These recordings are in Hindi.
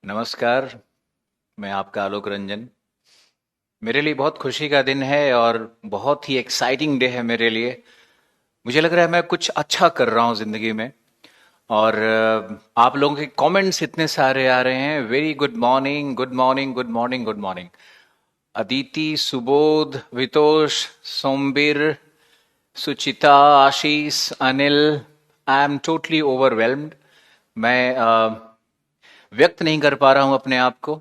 नमस्कार। मैं आपका आलोक रंजन। मेरे लिए बहुत खुशी का दिन है और बहुत ही एक्साइटिंग डे है मेरे लिए। मुझे लग रहा है मैं कुछ अच्छा कर रहा हूँ जिंदगी में। और आप लोगों के कमेंट्स इतने सारे आ रहे हैं। Very good morning, good morning, good morning, good morning. Aditi, Subodh, Vitosh, Sombir, Suchita, Ashish, Anil. I am totally overwhelmed. मैं व्यक्त नहीं कर पा रहा हूं अपने आप को।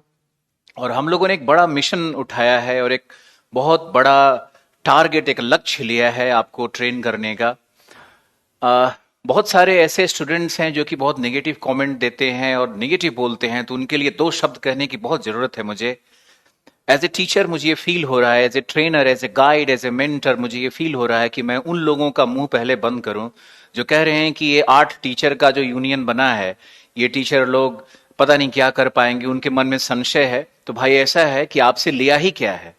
और हम लोगों ने एक बड़ा मिशन उठाया है और एक बहुत बड़ा टारगेट, एक लक्ष्य लिया है आपको ट्रेन करने का। अ, बहुत सारे ऐसे स्टूडेंट्स हैं जो कि बहुत नेगेटिव कमेंट देते हैं और नेगेटिव बोलते हैं, तो उनके लिए दो शब्द कहने की बहुत जरूरत है मुझे। एज ए टीचर मुझे ये फील हो रहा है, as a trainer, as a guide, as a mentor मुझे ये फील हो रहा है कि मैं उन लोगों का मुंह पहले बंद करूं जो कह रहे हैं कि ये 8 टीचर का जो यूनियन बना है, ये टीचर लोग पता नहीं क्या कर पाएंगे, उनके मन में संशय है। तो भाई ऐसा है कि आपसे लिया ही क्या है?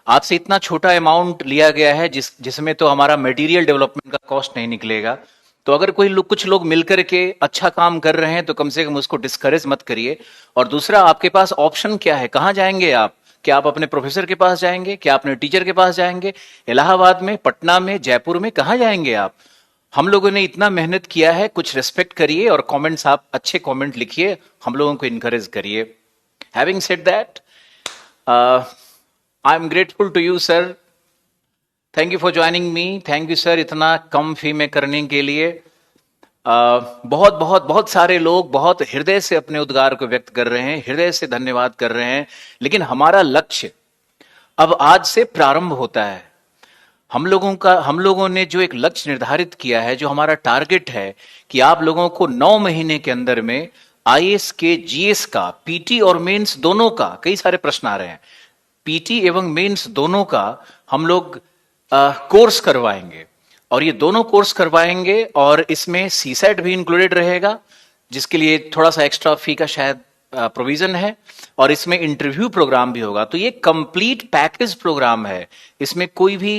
आपसे इतना छोटा अमाउंट लिया गया है जिसमें तो हमारा मटेरियल डेवलपमेंट का कॉस्ट नहीं निकलेगा। तो अगर कोई लोग, कुछ लोग मिलकर के अच्छा काम कर रहे हैं तो कम से कम उसको डिस्करेज मत करिए। और दूसरा, आपके पास ऑप्शन क्या है? कहाँ जाएंगे आप? क्या आप अपने प्रोफेसर के पास जाएंगे? क्या अपने टीचर के पास जाएंगे? इलाहाबाद में, पटना में, जयपुर में, कहाँ जाएंगे आप? हम लोगों ने इतना मेहनत किया है, कुछ रिस्पेक्ट करिए और कमेंट्स, आप अच्छे कमेंट लिखिए, हम लोगों को इनकरेज करिए। Having said that, I am grateful to you sir. Thank you for joining me. Thank you sir, इतना कम फी में करने के लिए। बहुत बहुत बहुत सारे लोग बहुत हृदय से अपने उद्गार को व्यक्त कर रहे हैं, हृदय से धन्यवाद कर रहे हैं। लेकिन हमारा लक्ष्य अब आज से प्रारंभ होता है। हम लोगों ने जो एक लक्ष्य निर्धारित किया है, जो हमारा टारगेट है कि आप लोगों को 9 महीने के अंदर में आईएएस के जीएस का, पीटी और मेंस दोनों का, कई सारे प्रश्न आ रहे हैं, पीटी एवं मेंस दोनों का हम लोग कोर्स करवाएंगे। और ये दोनों कोर्स करवाएंगे और इसमें सीसेट भी इंक्लूडेड रहेगा, जिसके लिए थोड़ा सा एक्स्ट्रा फी का शायद प्रोविजन है। और इसमें इंटरव्यू प्रोग्राम भी होगा। तो ये कंप्लीट पैकेज प्रोग्राम है। इसमें कोई भी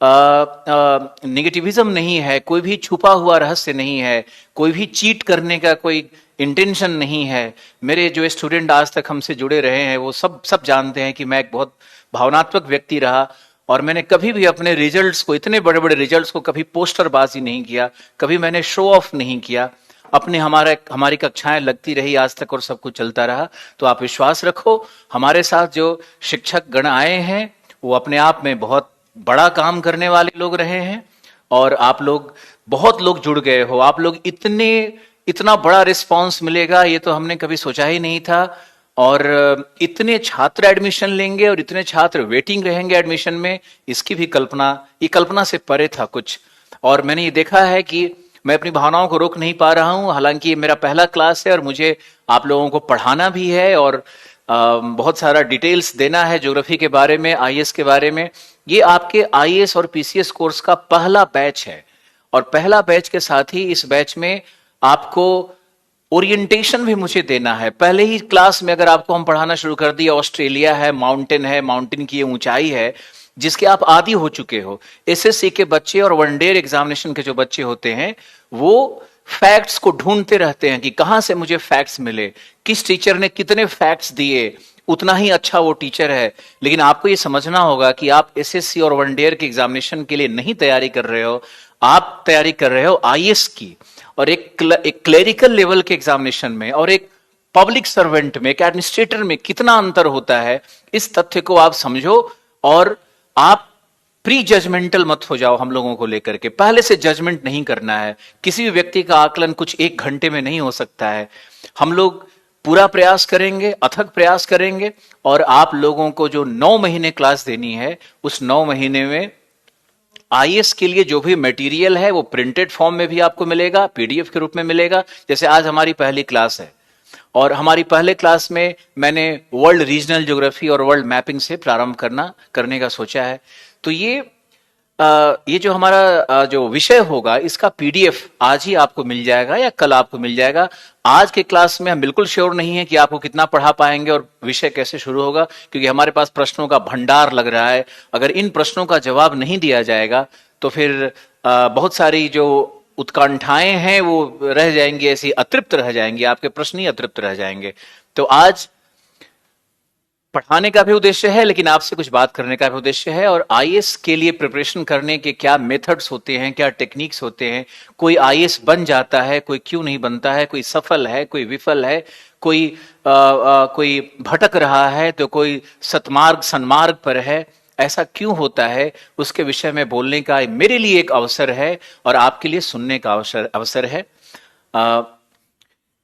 निगेटिविज्म नहीं है, कोई भी छुपा हुआ रहस्य नहीं है, कोई भी चीट करने का कोई इंटेंशन नहीं है। मेरे जो स्टूडेंट आज तक हमसे जुड़े रहे हैं वो सब सब जानते हैं कि मैं एक बहुत भावनात्मक व्यक्ति रहा। और मैंने कभी भी अपने रिजल्ट्स को, इतने बड़े बड़े रिजल्ट्स को कभी पोस्टरबाजी नहीं किया, कभी मैंने शो ऑफ नहीं किया। अपने हमारी कक्षाएं लगती रही आज तक और सब कुछ चलता रहा। तो आप विश्वास रखो, हमारे साथ जो शिक्षक गण आए हैं वो अपने आप में बहुत बड़ा काम करने वाले लोग रहे हैं। और आप लोग, बहुत लोग जुड़ गए हो, आप लोग इतना बड़ा रिस्पांस मिलेगा ये तो हमने कभी सोचा ही नहीं था। और इतने छात्र एडमिशन लेंगे और इतने छात्र वेटिंग रहेंगे एडमिशन में, इसकी भी कल्पना, ये कल्पना से परे था कुछ। और मैंने ये देखा है कि मैं अपनी भावनाओं को रोक नहीं पा रहा हूं। हालांकि ये मेरा पहला क्लास है और मुझे आप लोगों को पढ़ाना भी है और बहुत सारा डिटेल्स देना है ज्योग्राफी के बारे में, आईएएस के बारे में। ये आपके आईएएस और पीसीएस कोर्स का पहला बैच है। और पहला बैच के साथ ही इस बैच में आपको ओरिएंटेशन भी मुझे देना है। पहले ही क्लास में अगर आपको हम पढ़ाना शुरू कर दिया, ऑस्ट्रेलिया है, माउंटेन की ये ऊंचाई है जिसके आप आदी हो चुके हो। एसएससी के बच्चे और वनडे एग्जामिनेशन के जो बच्चे होते हैं वो फैक्ट्स को ढूंढते रहते हैं कि कहां से मुझे फैक्ट्स मिले, किस टीचर ने कितने फैक्ट्स दिए, उतना ही अच्छा वो टीचर है। लेकिन आपको ये समझना होगा कि आप एसएससी और वनडे के एग्जामिनेशन के लिए नहीं तैयारी कर रहे हो, आप तैयारी कर रहे हो आईएएस की। और एक क्लेरिकल लेवल के एग्जामिनेशन में और एक पब्लिक सर्वेंट में, एक एडमिनिस्ट्रेटर में कितना अंतर होता है, इस तथ्य को आप समझो। और आप प्री जजमेंटल मत हो जाओ हम लोगों को लेकर के। पहले से जजमेंट नहीं करना है। किसी भी व्यक्ति का आकलन कुछ 1 घंटे में नहीं हो सकता है। हम लोग पूरा प्रयास करेंगे, अथक प्रयास करेंगे। और आप लोगों को जो 9 महीने क्लास देनी है, उस 9 महीने में आईएएस के लिए जो भी मटेरियल है वो प्रिंटेड फॉर्म में भी आपको मिलेगा, पीडीएफ के रूप में मिलेगा। जैसे आज हमारी पहली क्लास है और हमारी पहले क्लास में मैंने वर्ल्ड रीजनल ज्योग्राफी और वर्ल्ड मैपिंग से प्रारंभ करने का सोचा है। तो ये जो हमारा जो विषय होगा, इसका पीडीएफ आज ही आपको मिल जाएगा या कल आपको मिल जाएगा। आज के क्लास में हम बिल्कुल श्योर नहीं है कि आपको कितना पढ़ा पाएंगे और विषय कैसे शुरू होगा, क्योंकि हमारे पास प्रश्नों का भंडार लग रहा है। अगर इन प्रश्नों का जवाब नहीं दिया जाएगा तो फिर बहुत सारी जो उत्कंठाएं हैं वो रह जाएंगी, ऐसी अतृप्त रह जाएंगी, आपके प्रश्न ही अतृप्त रह जाएंगे। तो आज पढ़ाने का भी उद्देश्य है, लेकिन आपसे कुछ बात करने का भी उद्देश्य है। और आईएएस के लिए प्रिपरेशन करने के क्या मेथड्स होते हैं, क्या टेक्निक्स होते हैं, कोई आईएएस बन जाता है, कोई क्यों नहीं बनता है, कोई सफल है, कोई विफल है, कोई भटक रहा है तो कोई सतमार्ग सन्मार्ग पर है, ऐसा क्यों होता है, उसके विषय में बोलने का मेरे लिए एक अवसर है और आपके लिए सुनने का अवसर है।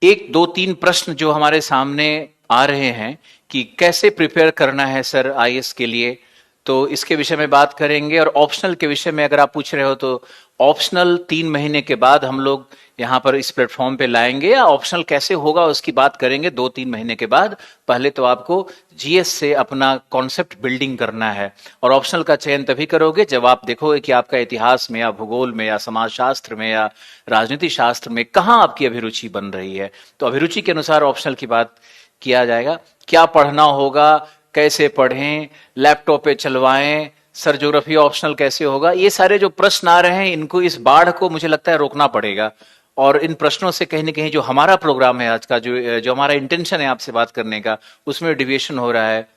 एक दो तीन प्रश्न जो हमारे सामने आ रहे हैं कि कैसे प्रिपेयर करना है सर आईएएस के लिए, तो इसके विषय में बात करेंगे। और ऑप्शनल के विषय में अगर आप पूछ रहे हो तो ऑप्शनल 3 महीने के बाद हम लोग यहाँ पर इस प्लेटफॉर्म पे लाएंगे, या ऑप्शनल कैसे होगा उसकी बात करेंगे 2-3 महीने के बाद। पहले तो आपको जीएस से अपना कॉन्सेप्ट बिल्डिंग करना है, और ऑप्शनल का चयन तभी करोगे जब आप देखोगे कि आपका इतिहास में या भूगोल में या समाजशास्त्र में या राजनीति शास्त्र में कहाँ आपकी अभिरुचि बन रही है। तो अभिरुचि के अनुसार ऑप्शनल की बात किया जाएगा। क्या पढ़ना होगा, कैसे पढ़ें, लैपटॉप पे चलवाएं, सर ज्योग्राफी ऑप्शनल कैसे होगा, ये सारे जो प्रश्न आ रहे हैं, इनको, इस बाढ़ को मुझे लगता है रोकना पड़ेगा। और इन प्रश्नों से कहीं ना कहीं जो हमारा प्रोग्राम है आज का, जो हमारा इंटेंशन है आपसे बात करने का, उसमें डिविएशन हो रहा है।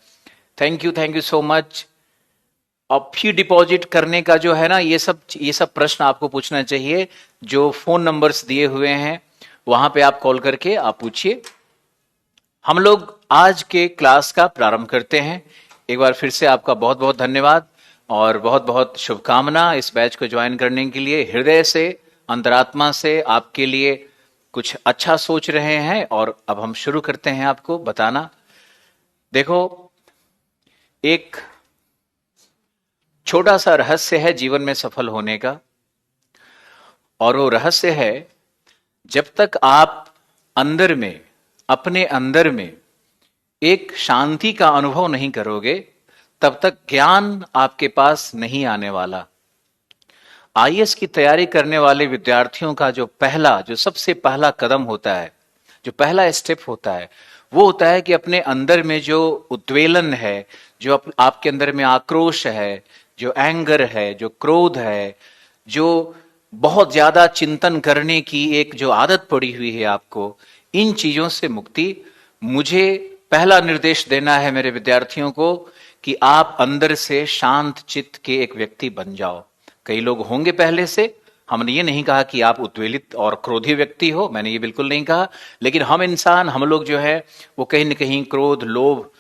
Thank you so much. अब फी डिपॉजिट करने का जो है ना, ये सब प्रश्न आपको पूछना चाहिए। जो फोन नंबर्स दिए हुए हैं वहां पे आप कॉल करके आप पूछिए। हम लोग आज के क्लास का प्रारंभ करते हैं। एक बार फिर से आपका बहुत बहुत धन्यवाद और बहुत बहुत शुभकामना इस बैच को ज्वाइन करने के लिए। हृदय से, अंतरात्मा से आपके लिए कुछ अच्छा सोच रहे हैं। और अब हम शुरू करते हैं आपको बताना। देखो, एक छोटा सा रहस्य है जीवन में सफल होने का, और वो रहस्य है, जब तक आप अंदर में, अपने अंदर में एक शांति का अनुभव नहीं करोगे, तब तक ज्ञान आपके पास नहीं आने वाला। आईएएस की तैयारी करने वाले विद्यार्थियों का जो सबसे पहला कदम होता है, जो पहला स्टेप होता है, वो होता है कि अपने अंदर में जो उद्वेलन है, जो आपके अंदर में आक्रोश है, जो एंगर है, जो क्रोध है, जो बहुत ज्यादा चिंतन करने की एक जो आदत पड़ी हुई है आपको, इन चीजों से मुक्ति। मुझे पहला निर्देश देना है मेरे विद्यार्थियों को कि आप अंदर से शांत चित्त के एक व्यक्ति बन जाओ। कई लोग होंगे पहले से, हमने ये नहीं कहा कि आप उद्वेलित और क्रोधी व्यक्ति हो, मैंने ये बिल्कुल नहीं कहा, लेकिन हम लोग जो है वो कहीं न कहीं क्रोध, लोभ,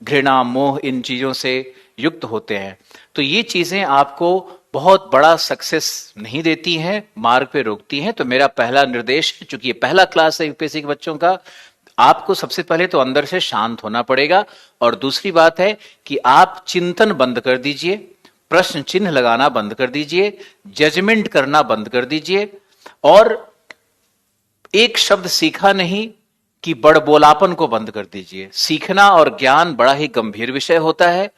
घृणा, मोह, इन चीजों से युक्त होते हैं। तो ये चीजें आपको बहुत बड़ा सक्सेस नहीं देती हैं, मार्ग पे रोकती हैं। तो मेरा पहला निर्देश, चूंकि ये पहला क्लास है यूपीएससी के बच्चों का, आपको सबसे पहले तो अंदर से शांत होना पड़ेगा। और दूसरी बात है कि आप चिंतन बंद कर दीजिए, प्रश्न चिन्ह लगाना बंद कर दीजिए, जजमेंट करना बंद कर दीजिए। और एक शब्द सीखा नहीं कि बड़बोलापन को बंद कर दीजिए। सीखना और ज्ञान बड़ा ही गंभीर विषय होता है।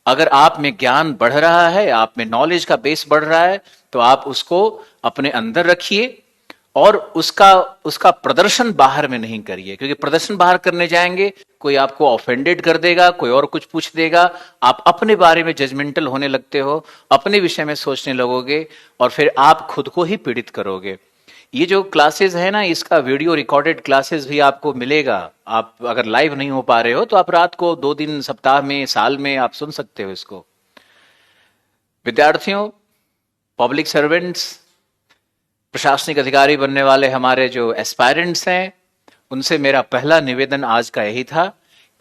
अगर आप में ज्ञान बढ़ रहा है, आप में नॉलेज का बेस बढ़ रहा है, तो आप उसको अपने अंदर रखिए और उसका प्रदर्शन बाहर में नहीं करिए। क्योंकि प्रदर्शन बाहर करने जाएंगे, कोई आपको ऑफेंडेड कर देगा, कोई और कुछ पूछ देगा, आप अपने बारे में जजमेंटल होने लगते हो, अपने विषय में सोचने लगोगे, और फिर आप खुद को ही पीड़ित करोगे। ये जो क्लासेस है ना, इसका वीडियो रिकॉर्डेड क्लासेस भी आपको मिलेगा। आप अगर लाइव नहीं हो पा रहे हो तो आप रात को 2 दिन, सप्ताह में, साल में आप सुन सकते हो इसको। विद्यार्थियों, पब्लिक सर्वेंट्स, प्रशासनिक अधिकारी बनने वाले हमारे जो एस्पायरेंट्स हैं, उनसे मेरा पहला निवेदन आज का यही था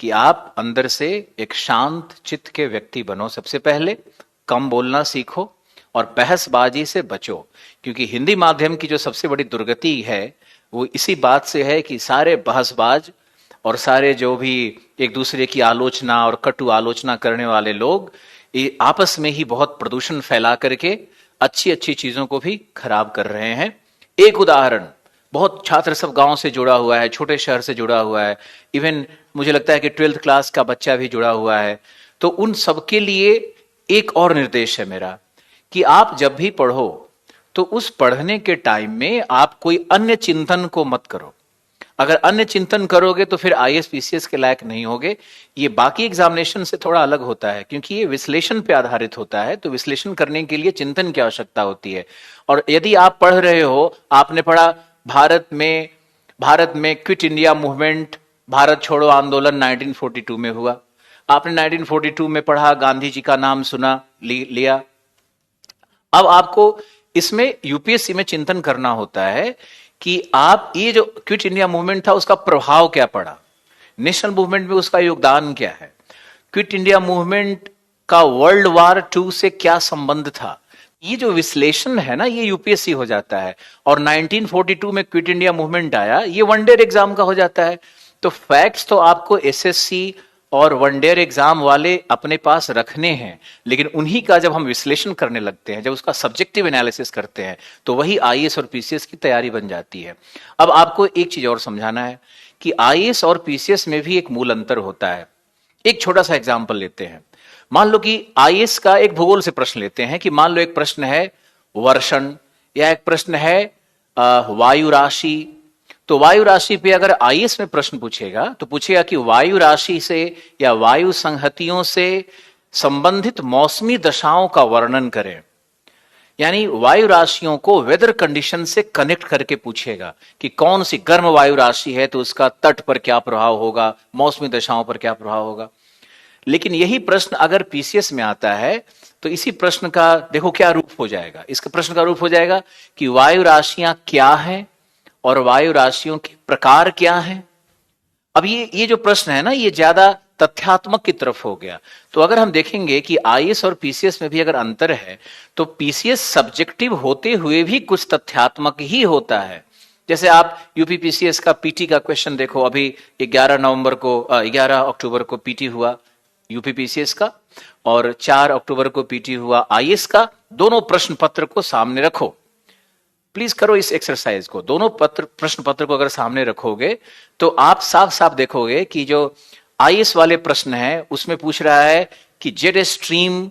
कि आप अंदर से एक शांत चित्त के व्यक्ति बनो। सबसे पहले कम बोलना सीखो और बहसबाजी से बचो। क्योंकि हिंदी माध्यम की जो सबसे बड़ी दुर्गति है वो इसी बात से है कि सारे बहसबाज और सारे जो भी एक दूसरे की आलोचना और कटु आलोचना करने वाले लोग आपस में ही बहुत प्रदूषण फैला करके अच्छी अच्छी चीजों को भी खराब कर रहे हैं। एक उदाहरण, बहुत छात्र सब गांव से जुड़ा हुआ है, छोटे शहर से जुड़ा हुआ है, इवन मुझे लगता है कि 12th क्लास का बच्चा भी जुड़ा हुआ है। तो उन सबके लिए एक और निर्देश है मेरा कि आप जब भी पढ़ो तो उस पढ़ने के टाइम में आप कोई अन्य चिंतन को मत करो। अगर अन्य चिंतन करोगे तो फिर आईएएस पीसीएस के लायक नहीं होगे। ये बाकी एग्जामिनेशन से थोड़ा अलग होता है क्योंकि ये विश्लेषण पे आधारित होता है, तो विश्लेषण करने के लिए चिंतन की आवश्यकता होती है। और यदि आप पढ़ रहे हो, आपने पढ़ा भारत में क्विट इंडिया मूवमेंट, भारत छोड़ो आंदोलन 1942 में हुआ, आपने 1942 में पढ़ा, गांधी जी का नाम सुना, लिया। अब आपको इसमें यूपीएससी में चिंतन करना होता है कि आप ये जो क्विट इंडिया मूवमेंट था उसका प्रभाव क्या पड़ा, नेशनल मूवमेंट में उसका योगदान क्या है, क्विट इंडिया मूवमेंट का वर्ल्ड वार 2 से क्या संबंध था। ये जो विश्लेषण है ना, ये यूपीएससी हो जाता है। और 1942 में क्विट इंडिया मूवमेंट आया, ये वनडेयर एग्जाम का हो जाता है। तो फैक्ट्स तो आपको एसएससी और वनडेयर एग्जाम वाले अपने पास रखने हैं, लेकिन उन्हीं का जब हम विश्लेषण करने लगते हैं, जब उसका सब्जेक्टिव एनालिसिस करते हैं, तो वही आईएएस और पीसीएस की तैयारी बन जाती है। अब आपको एक चीज और समझाना है कि आईएएस और पीसीएस में भी एक मूल अंतर होता है। एक छोटा सा एग्जाम्पल लेते हैं। मान लो कि आईएएस का एक भूगोल से प्रश्न लेते हैं कि मान लो एक प्रश्न है वर्षण, या एक प्रश्न है वायु राशि। तो वायु राशि पे अगर आईएएस में प्रश्न पूछेगा तो पूछेगा कि वायु राशि से या वायु संहतियों से संबंधित मौसमी दशाओं का वर्णन करें। यानी वायु राशियों को वेदर कंडीशन से कनेक्ट करके पूछेगा कि कौन सी गर्म वायु राशि है तो उसका तट पर क्या प्रभाव होगा, मौसमी दशाओं पर क्या प्रभाव होगा। लेकिन यही प्रश्न अगर पीसीएस में आता है तो इसी प्रश्न का देखो क्या रूप हो जाएगा। इसका प्रश्न का रूप हो जाएगा कि वायु राशियां क्या हैं और वायु राशियों के प्रकार क्या हैं। अब ये जो प्रश्न है ना, ये ज्यादा तथ्यात्मक की तरफ हो गया। तो अगर हम देखेंगे कि आईएएस और पीसीएस में भी अगर अंतर है, तो पीसीएस सब्जेक्टिव होते हुए भी कुछ तथ्यात्मक ही होता है। जैसे आप यूपी पीसीएस का पीटी का क्वेश्चन देखो, अभी 11 अक्टूबर को पीटी हुआ यूपी पीसीएस का, और 4 अक्टूबर को पीटी हुआ आईएएस का। दोनों प्रश्न पत्र को सामने रखो, प्लीज करो इस एक्सरसाइज को। दोनों प्रश्न पत्र को अगर सामने रखोगे तो आप साफ साफ देखोगे कि जो आईएएस वाले प्रश्न है उसमें पूछ रहा है कि jet stream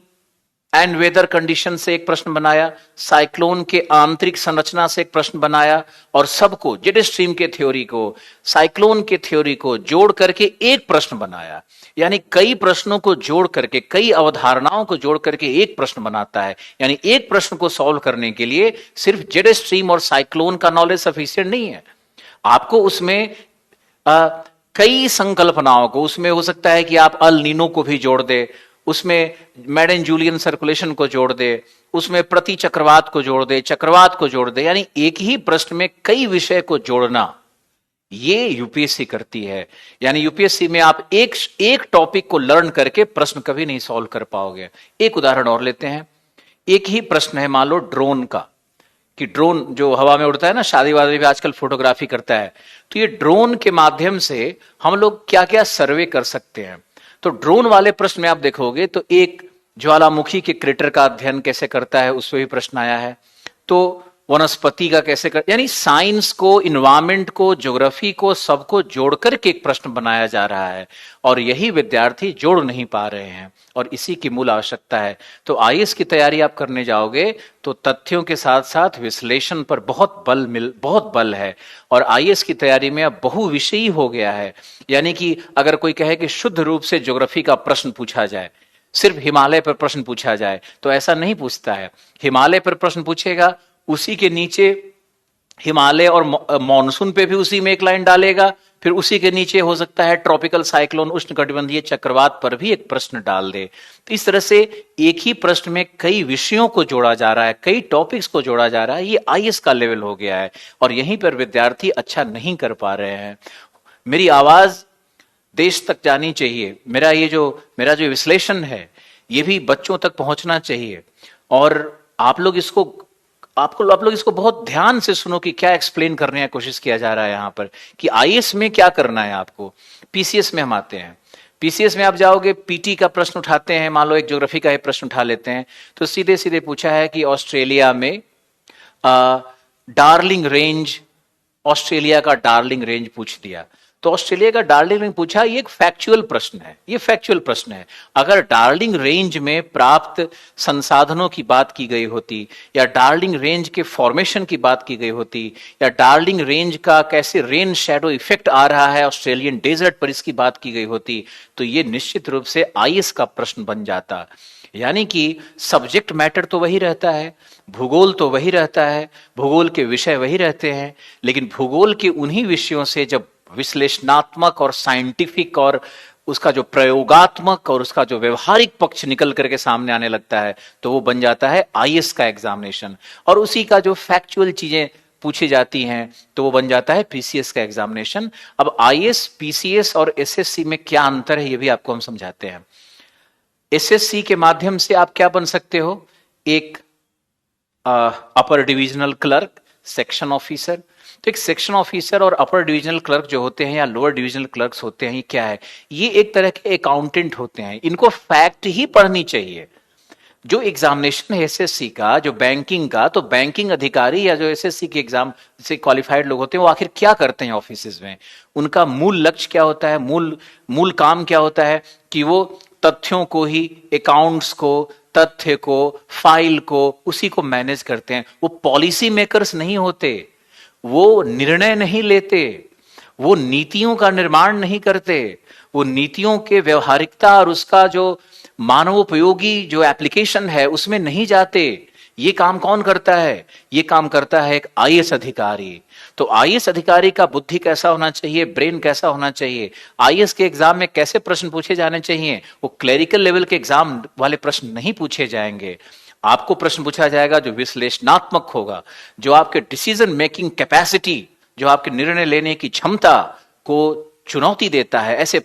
and weather condition से एक प्रश्न बनाया, साइक्लोन के आंतरिक संरचना से एक प्रश्न बनाया, और सबको जेट स्ट्रीम के थ्योरी को, साइक्लोन के थ्योरी को जोड़ करके एक प्रश्न बनाया। यानी कई प्रश्नों को जोड़ करके, कई अवधारणाओं को जोड़ करके एक प्रश्न बनाता है। यानी एक प्रश्न को सॉल्व करने के लिए सिर्फ जेट स्ट्रीम और साइक्लोन का नॉलेज सफिशिएंट नहीं है, आपको उसमें कई संकल्पनाओं को, उसमें हो सकता है कि आप अल नीनो को भी जोड़ दे, उसमें मैडन जूलियन सर्कुलेशन को जोड़ दे, उसमें प्रति चक्रवात को जोड़ दे, चक्रवात को जोड़ दे। यानी एक ही प्रश्न में कई विषय को जोड़ना, ये यूपीएससी करती है। यानी यूपीएससी में आप एक टॉपिक को लर्न करके प्रश्न कभी नहीं सॉल्व कर पाओगे। एक उदाहरण और लेते हैं। एक ही प्रश्न है मान लो ड्रोन का, कि ड्रोन जो हवा में उड़ता है ना, शादी वादी में आजकल फोटोग्राफी करता है, तो ये ड्रोन के माध्यम से हम लोग क्या क्या सर्वे कर सकते हैं। तो ड्रोन वाले प्रश्न में आप देखोगे तो एक ज्वालामुखी के क्रेटर का अध्ययन कैसे करता है उसमें भी प्रश्न आया है, तो वनस्पति का कैसे कर, यानी साइंस को, इन्वायरमेंट को, ज्योग्राफी को, सबको जोड़ करके एक प्रश्न बनाया जा रहा है, और यही विद्यार्थी जोड़ नहीं पा रहे हैं, और इसी की मूल आवश्यकता है। तो आईएएस की तैयारी आप करने जाओगे तो तथ्यों के साथ साथ विश्लेषण पर बहुत बल है। और आईएएस की तैयारी में अब बहुविषयी हो गया है। यानी कि अगर कोई कहे कि शुद्ध रूप से ज्योग्राफी का प्रश्न पूछा जाए, सिर्फ हिमालय पर प्रश्न पूछा जाए, तो ऐसा नहीं पूछता है। हिमालय पर प्रश्न पूछेगा, उसी के नीचे हिमालय और मॉनसून पे भी उसी में एक लाइन डालेगा, फिर उसी के नीचे हो सकता है ट्रॉपिकल साइक्लोन, उष्णकटिबंधीय चक्रवात पर भी एक प्रश्न डाल दे। तो इस तरह से एक ही प्रश्न में कई विषयों को जोड़ा जा रहा है, कई टॉपिक्स को जोड़ा जा रहा है। ये आईएएस का लेवल हो गया है, और यहीं पर विद्यार्थी अच्छा नहीं कर पा रहे हैं। मेरी आवाज देश तक जानी चाहिए, मेरा जो विश्लेषण है ये भी बच्चों तक पहुंचना चाहिए। और आप लोग इसको बहुत ध्यान से सुनो कि क्या एक्सप्लेन करने की कोशिश किया जा रहा है यहाँ पर, कि आईएएस में क्या करना है आपको। पीसीएस में हम आते हैं, पीसीएस में आप जाओगे, पीटी का प्रश्न उठाते हैं, मान लो एक ज्योग्राफी का प्रश्न उठा लेते हैं, तो सीधे सीधे पूछा है कि ऑस्ट्रेलिया में डार्लिंग रेंज, ऑस्ट्रेलिया का डार्लिंग रेंज पूछ दिया। तो ऑस्ट्रेलिया का डार्लिंग रेंज पूछा, ये एक फैक्चुअल प्रश्न है, ये फैक्चुअल प्रश्न है। अगर डार्लिंग रेंज में प्राप्त संसाधनों की बात की गई होती, या डार्लिंग रेंज के फॉर्मेशन की बात की गई होती, या डार्लिंग रेंज का कैसे रेन शैडो इफेक्ट आ रहा है ऑस्ट्रेलियन डेजर्ट पर, इसकी बात की गई होती, तो ये निश्चित रूप से आईएएस का प्रश्न बन जाता। यानी कि सब्जेक्ट मैटर तो वही रहता है, भूगोल तो वही रहता है, भूगोल के विषय वही रहते हैं, लेकिन भूगोल के उन्हीं विषयों से जब विश्लेषणात्मक और साइंटिफिक और उसका जो प्रयोगात्मक और उसका जो व्यवहारिक पक्ष निकल करके सामने आने लगता है, तो वो बन जाता है आईएएस का एग्जामिनेशन। और उसी का जो फैक्चुअल चीजें पूछी जाती हैं, तो वो बन जाता है पीसीएस का एग्जामिनेशन। अब आईएएस, पीसीएस और एसएससी में क्या अंतर है, ये भी आपको हम समझाते हैं। एसएससी के माध्यम से आप क्या बन सकते हो, एक अपर डिविजनल क्लर्क, सेक्शन ऑफिसर। तो एक सेक्शन ऑफिसर और अपर डिविजनल क्लर्क जो होते हैं या लोअर डिविजनल क्लर्क्स होते हैं, ये क्या है, ये एक तरह के अकाउंटेंट होते हैं। इनको फैक्ट ही पढ़नी चाहिए। जो एग्जामिनेशन है एसएससी का, जो बैंकिंग का, तो बैंकिंग अधिकारी या जो एसएससी के एग्जाम से क्वालिफाइड लोग होते हैं, वो आखिर क्या करते हैं ऑफिसेज में, उनका मूल लक्ष्य क्या होता है, मूल काम क्या होता है, कि वो तथ्यों को ही, अकाउंट्स को, तथ्य को, फाइल को, उसी को मैनेज करते हैं। वो पॉलिसी मेकर्स नहीं होते, वो निर्णय नहीं लेते, वो नीतियों का निर्माण नहीं करते, वो नीतियों के व्यवहारिकता और उसका जो मानवोपयोगी जो एप्लीकेशन है उसमें नहीं जाते। ये काम कौन करता है, ये काम करता है एक आईएएस अधिकारी। तो आईएएस अधिकारी का बुद्धि कैसा होना चाहिए, ब्रेन कैसा होना चाहिए, आईएएस के एग्जाम में कैसे प्रश्न पूछे जाने चाहिए, वो क्लेरिकल लेवल के एग्जाम वाले प्रश्न नहीं पूछे जाएंगे। आपको प्रश्न पूछा जाएगा जो विश्लेषणात्मक होगा, जो आपके डिसीजन मेकिंग कैपेसिटी, जो आपके निर्णय लेने की क्षमता को चुनौती देता है। ऐसे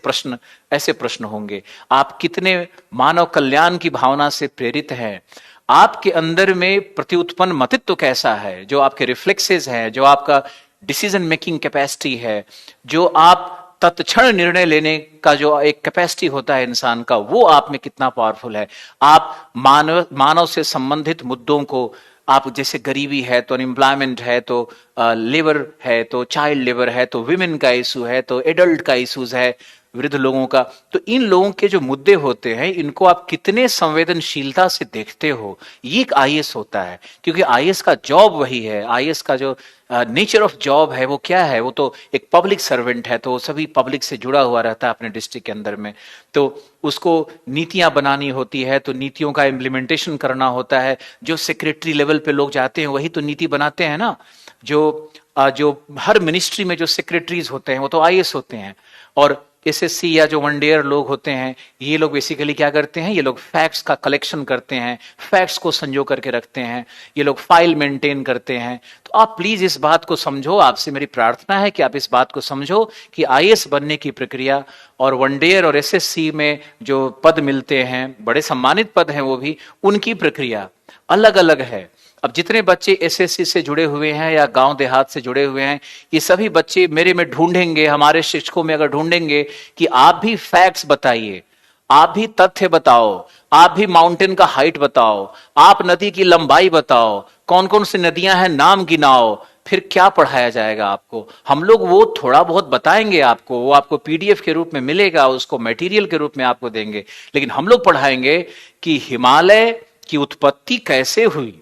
प्रश्न होंगे। आप कितने मानव कल्याण की भावना से प्रेरित हैं, आपके अंदर में प्रत्युत्पन्न मतित्व कैसा है, जो आपके रिफ्लेक्सेस हैं, जो आपका डिसीजन मेकिंग कैपेसिटी है, जो आप तत्क्षण निर्णय लेने का जो एक कैपेसिटी होता है इंसान का, वो आप में कितना पावरफुल है। आप मानव से संबंधित मुद्दों को, आप जैसे गरीबी है तो अनएम्प्लॉयमेंट है, तो लेबर है, तो चाइल्ड लेबर है, तो विमेन का इशू है, तो एडल्ट का इशूज है, वृद्ध लोगों का, तो इन लोगों के जो मुद्दे होते हैं, इनको आप कितने संवेदनशीलता से देखते हो, ये एक आईएएस होता है। क्योंकि आईएएस का जॉब वही है, आईएएस का जो नेचर ऑफ जॉब है वो क्या है, वो तो एक पब्लिक सर्वेंट है, तो सभी पब्लिक से जुड़ा हुआ रहता है अपने डिस्ट्रिक्ट के अंदर में। तो उसको नीतियां बनानी होती है, तो नीतियों का इम्प्लीमेंटेशन करना होता है। जो सेक्रेटरी लेवल पे लोग जाते हैं वही तो नीति बनाते हैं ना। जो हर मिनिस्ट्री में जो सेक्रेटरीज होते हैं वो तो आईएएस होते हैं। और एसएससी या जो वनडेयर लोग होते हैं, ये लोग बेसिकली क्या करते हैं, ये लोग फैक्ट्स का कलेक्शन करते हैं, फैक्ट्स को संजो करके रखते हैं, ये लोग फाइल मेंटेन करते हैं। तो आप प्लीज इस बात को समझो, आपसे मेरी प्रार्थना है कि आप इस बात को समझो कि आईएएस बनने की प्रक्रिया और वनडेयर और एसएससी में जो पद मिलते हैं, बड़े सम्मानित पद हैं वो भी, उनकी प्रक्रिया अलग अलग है। अब जितने बच्चे एसएससी से जुड़े हुए हैं या गांव देहात से जुड़े हुए हैं, ये सभी बच्चे मेरे में ढूंढेंगे, हमारे शिक्षकों में अगर ढूंढेंगे कि आप भी फैक्ट्स बताइए, आप भी तथ्य बताओ, आप भी माउंटेन का हाइट बताओ, आप नदी की लंबाई बताओ, कौन कौन सी नदियां हैं नाम गिनाओ, फिर क्या पढ़ाया जाएगा आपको। हम लोग वो थोड़ा बहुत बताएंगे आपको, वो आपको पीडीएफ के रूप में मिलेगा, उसको मटेरियल के रूप में आपको देंगे, लेकिन हम लोग पढ़ाएंगे कि हिमालय की उत्पत्ति कैसे हुई,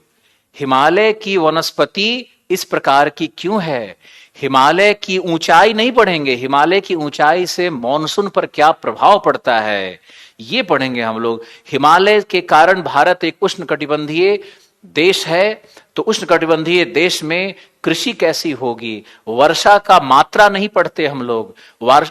हिमालय की वनस्पति इस प्रकार की क्यों है, हिमालय की ऊंचाई नहीं पढ़ेंगे, हिमालय की ऊंचाई से मॉनसून पर क्या प्रभाव पड़ता है, ये पढ़ेंगे हम लोग। हिमालय के कारण भारत एक उष्णकटिबंधीय देश है, तो उष्णकटिबंधीय देश में कृषि कैसी होगी, वर्षा का मात्रा नहीं पढ़ते हम लोग,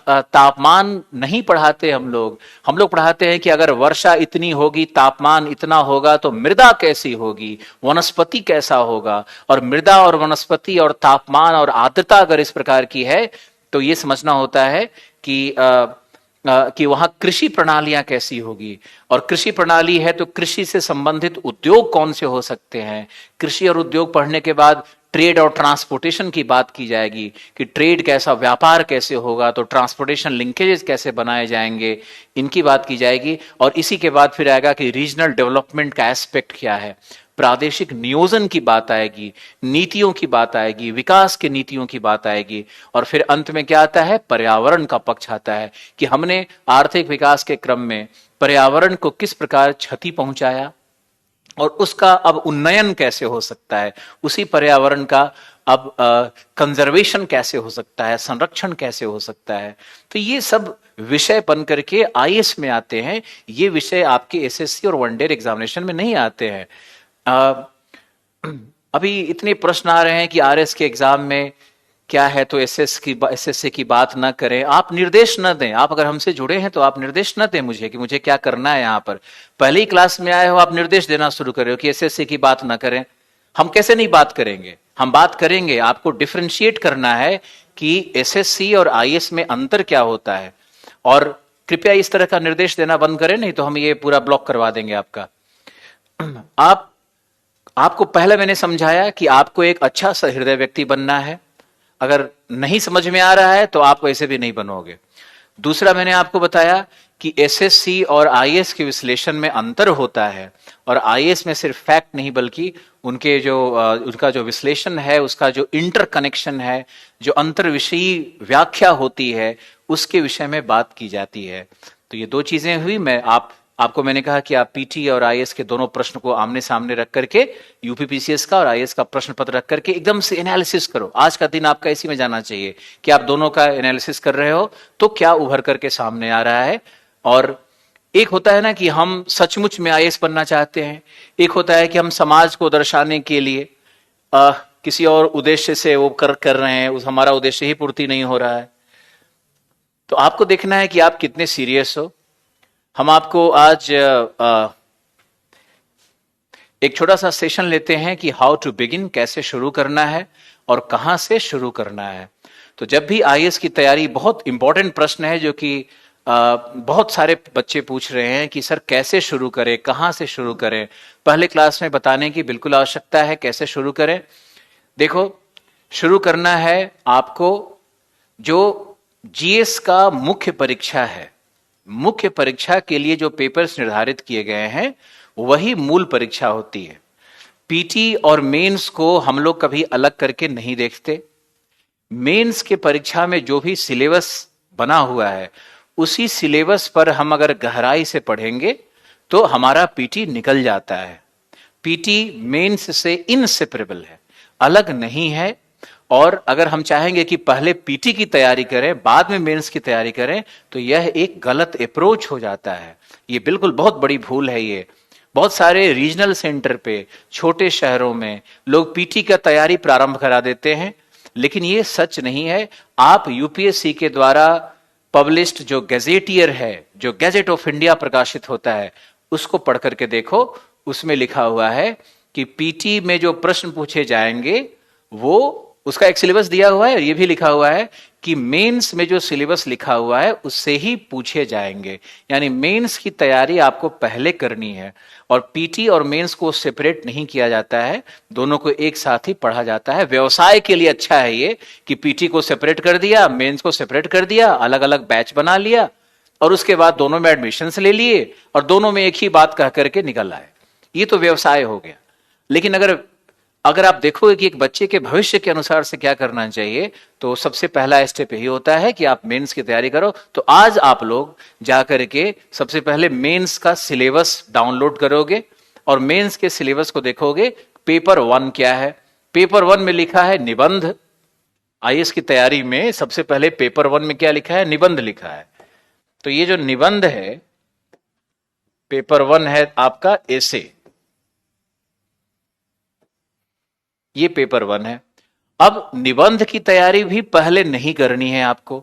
तापमान नहीं पढ़ाते हम लोग पढ़ाते हैं कि अगर वर्षा इतनी होगी, तापमान इतना होगा, तो मृदा कैसी होगी, वनस्पति कैसा होगा। और मृदा और वनस्पति और तापमान और आर्द्रता अगर इस प्रकार की है, तो ये समझना होता है कि वहां कृषि प्रणालियां कैसी होगी। और कृषि प्रणाली है तो कृषि से संबंधित उद्योग कौन से हो सकते हैं। कृषि और उद्योग पढ़ने के बाद ट्रेड और ट्रांसपोर्टेशन की बात की जाएगी कि ट्रेड कैसा, व्यापार कैसे होगा, तो ट्रांसपोर्टेशन लिंकेजेस कैसे बनाए जाएंगे, इनकी बात की जाएगी। और इसी के बाद फिर आएगा कि रीजनल डेवलपमेंट का एस्पेक्ट क्या है, प्रादेशिक नियोजन की बात आएगी, नीतियों की बात आएगी, विकास के नीतियों की बात आएगी, और फिर अंत में क्या आता है, पर्यावरण का पक्ष आता है कि हमने आर्थिक विकास के क्रम में पर्यावरण को किस प्रकार क्षति पहुंचाया और उसका अब उन्नयन कैसे हो सकता है, उसी पर्यावरण का अब कंजर्वेशन कैसे हो सकता है, संरक्षण कैसे हो सकता है। तो ये सब विषय बन करके आईएएस में आते हैं। ये विषय आपके एसएससी और वन डे एग्जामिनेशन में नहीं आते हैं। अभी इतने प्रश्न आ रहे हैं कि आरएस के एग्जाम में क्या है, तो एसएससी की बात ना करें, आप निर्देश न दें। आप अगर हमसे जुड़े हैं तो आप निर्देश न दें मुझे कि मुझे क्या करना है। यहाँ पर पहले ही क्लास में आए हो, आप निर्देश देना शुरू कर रहे हो कि एसएससी की बात ना करें। हम कैसे नहीं बात करेंगे, हम बात करेंगे। आपको डिफरेंशिएट करना है कि एसएससी और आईएएस में अंतर क्या होता है, और कृपया इस तरह का निर्देश देना बंद करें, नहीं तो हम ये पूरा ब्लॉक करवा देंगे आपका। आपको पहले मैंने समझाया कि आपको एक अच्छा सा हृदय व्यक्ति बनना है। अगर नहीं समझ में आ रहा है तो आप वैसे भी नहीं बनोगे। दूसरा, मैंने आपको बताया कि एसएससी और आईएएस के विश्लेषण में अंतर होता है, और आईएएस में सिर्फ फैक्ट नहीं बल्कि उनका जो विश्लेषण है, उसका जो इंटरकनेक्शन है, जो अंतर विषयी व्याख्या होती है, उसके विषय में बात की जाती है। तो ये दो चीजें हुई। आपको मैंने कहा कि आप पीटी और आईएएस के दोनों प्रश्न को आमने सामने रख करके, यूपीपीसीएस का और आईएएस का प्रश्न पत्र रख करके एकदम से एनालिसिस करो। आज का दिन आपका इसी में जाना चाहिए कि आप दोनों का एनालिसिस कर रहे हो तो क्या उभर करके सामने आ रहा है। और एक होता है ना कि हम सचमुच में आईएएस बनना चाहते हैं, एक होता है कि हम समाज को दर्शाने के लिए किसी और उद्देश्य से वो कर रहे हैं, उस हमारा उद्देश्य ही पूर्ति नहीं हो रहा है। तो आपको देखना है कि आप कितने सीरियस हो। हम आपको आज एक छोटा सा सेशन लेते हैं कि हाउ टू बिगिन, कैसे शुरू करना है और कहां से शुरू करना है। तो जब भी आईएएस की तैयारी, बहुत इंपॉर्टेंट प्रश्न है जो कि बहुत सारे बच्चे पूछ रहे हैं कि सर कैसे शुरू करें, कहां से शुरू करें। पहले क्लास में बताने की बिल्कुल आवश्यकता है कैसे शुरू करें। देखो, शुरू करना है आपको जो जीएस का मुख्य परीक्षा है, मुख्य परीक्षा के लिए जो पेपर्स निर्धारित किए गए हैं वही मूल परीक्षा होती है। पीटी और मेंस को हम लोग कभी अलग करके नहीं देखते। मेंस के परीक्षा में जो भी सिलेबस बना हुआ है उसी सिलेबस पर हम अगर गहराई से पढ़ेंगे तो हमारा पीटी निकल जाता है। पीटी मेंस से इनसेपरेबल है, अलग नहीं है। और अगर हम चाहेंगे कि पहले पीटी की तैयारी करें बाद में मेंस की तैयारी करें तो यह एक गलत अप्रोच हो जाता है। ये बिल्कुल बहुत बड़ी भूल है। ये बहुत सारे रीजनल सेंटर पे, छोटे शहरों में लोग पीटी का तैयारी प्रारंभ करा देते हैं, लेकिन ये सच नहीं है। आप यूपीएससी के द्वारा पब्लिश्ड जो गैजेटियर है, जो गैजेट ऑफ इंडिया प्रकाशित होता है, उसको पढ़ करके देखो। उसमें लिखा हुआ है कि पीटी में जो प्रश्न पूछे जाएंगे वो, उसका एक सिलेबस दिया हुआ है, और ये भी लिखा हुआ है कि मेंस में जो सिलेबस लिखा हुआ है उससे ही पूछे जाएंगे। यानी मेंस की तैयारी आपको पहले करनी है, और पीटी और मेंस को सेपरेट नहीं किया जाता है, दोनों को एक साथ ही पढ़ा जाता है। व्यवसाय के लिए अच्छा है ये कि पीटी को सेपरेट कर दिया, मेंस को सेपरेट कर दिया, अलग अलग बैच बना लिया, और उसके बाद दोनों में एडमिशंस ले लिए और दोनों में एक ही बात कह करके निकल आए। ये तो व्यवसाय हो गया। लेकिन अगर आप देखोगे कि एक बच्चे के भविष्य के अनुसार से क्या करना चाहिए, तो सबसे पहला स्टेप यही होता है कि आप मेंस की तैयारी करो। तो आज आप लोग जाकर के सबसे पहले मेंस का सिलेबस डाउनलोड करोगे और मेंस के सिलेबस को देखोगे। पेपर 1 क्या है? पेपर 1 में लिखा है निबंध। आईएएस की तैयारी में सबसे पहले पेपर 1 में क्या लिखा है? निबंध लिखा है। तो ये जो निबंध है, पेपर 1 है आपका एसे, ये पेपर 1 है। अब निबंध की तैयारी भी पहले नहीं करनी है आपको।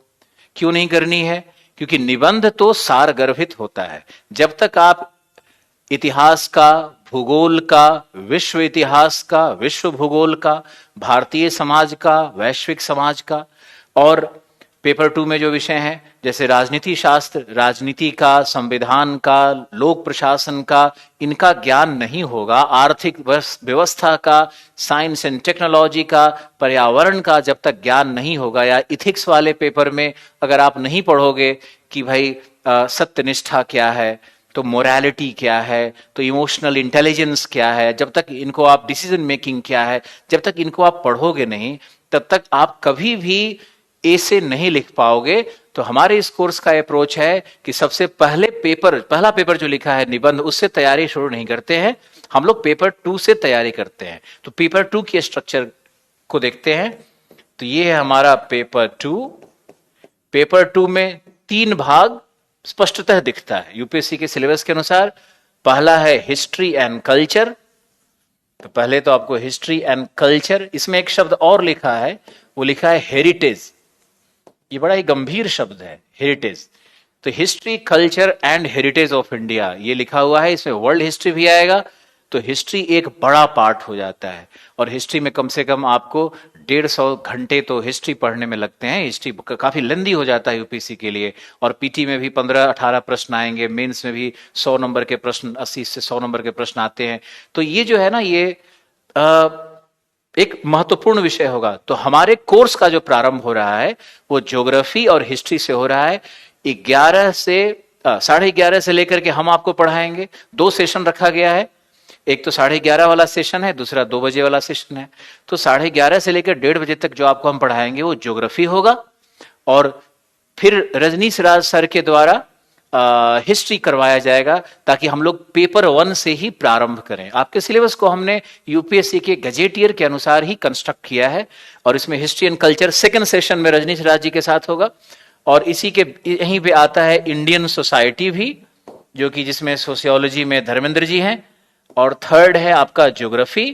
क्यों नहीं करनी है? क्योंकि निबंध तो सार गर्भित होता है। जब तक आप इतिहास का, भूगोल का, विश्व इतिहास का, विश्व भूगोल का, भारतीय समाज का, वैश्विक समाज का, और पेपर 2 में जो विषय हैं जैसे राजनीति शास्त्र, राजनीति का, संविधान का, लोक प्रशासन का, इनका ज्ञान नहीं होगा, आर्थिक व्यवस्था का, साइंस एंड टेक्नोलॉजी का, पर्यावरण का जब तक ज्ञान नहीं होगा, या इथिक्स वाले पेपर में अगर आप नहीं पढ़ोगे कि भाई सत्यनिष्ठा क्या है, तो मोरालिटी क्या है, तो इमोशनल इंटेलिजेंस क्या है, जब तक इनको आप डिसीजन मेकिंग क्या है, जब तक इनको आप पढ़ोगे नहीं तब तक आप कभी भी ए से नहीं लिख पाओगे। तो हमारे इस कोर्स का अप्रोच है कि सबसे पहला पेपर जो लिखा है निबंध, उससे तैयारी शुरू नहीं करते हैं हम लोग, पेपर 2 से तैयारी करते हैं। तो पेपर 2 की स्ट्रक्चर को देखते हैं। तो ये है हमारा पेपर 2। पेपर 2 में 3 भाग स्पष्टतः दिखता है यूपीएससी के सिलेबस के अनुसार। पहला है हिस्ट्री एंड कल्चर। तो पहले तो आपको हिस्ट्री एंड कल्चर, इसमें एक शब्द और लिखा है, वो लिखा है हेरिटेज। ये बड़ा ही गंभीर शब्द है, हेरिटेज। तो history, culture and heritage of India ये लिखा हुआ है। इसमें वर्ल्ड हिस्ट्री भी आएगा। तो हिस्ट्री एक बड़ा पार्ट हो जाता है, और हिस्ट्री में कम से कम आपको 150 घंटे तो हिस्ट्री पढ़ने में लगते हैं। हिस्ट्री काफी लेंदी हो जाता है यूपीएससी के लिए। और पीटी में भी 15-18 प्रश्न आएंगे, मेंस में भी 100 नंबर के प्रश्न, 80 से 100 नंबर के प्रश्न आते हैं। तो ये जो है ना, ये एक महत्वपूर्ण विषय होगा। तो हमारे कोर्स का जो प्रारंभ हो रहा है वो ज्योग्राफी और हिस्ट्री से हो रहा है। 11 से 11:30 से लेकर के हम आपको पढ़ाएंगे। 2 सेशन रखा गया है, एक तो 11:30 वाला सेशन है, दूसरा 2 बजे वाला सेशन है। तो 11:30 से लेकर 1:30 बजे तक जो आपको हम पढ़ाएंगे वो ज्योग्राफी होगा, और फिर रजनीश राज सर के द्वारा हिस्ट्री करवाया जाएगा, ताकि हम लोग पेपर 1 से ही प्रारंभ करें। आपके सिलेबस को हमने यूपीएससी के गजेटियर के अनुसार ही कंस्ट्रक्ट किया है, और इसमें history and culture second session में रजनीश राज जी के साथ होगा। और इसी के यहीं पे आता है इंडियन सोसाइटी भी, जो कि जिसमें सोशियोलॉजी में धर्मेंद्र जी हैं, और थर्ड है आपका ज्योग्राफी,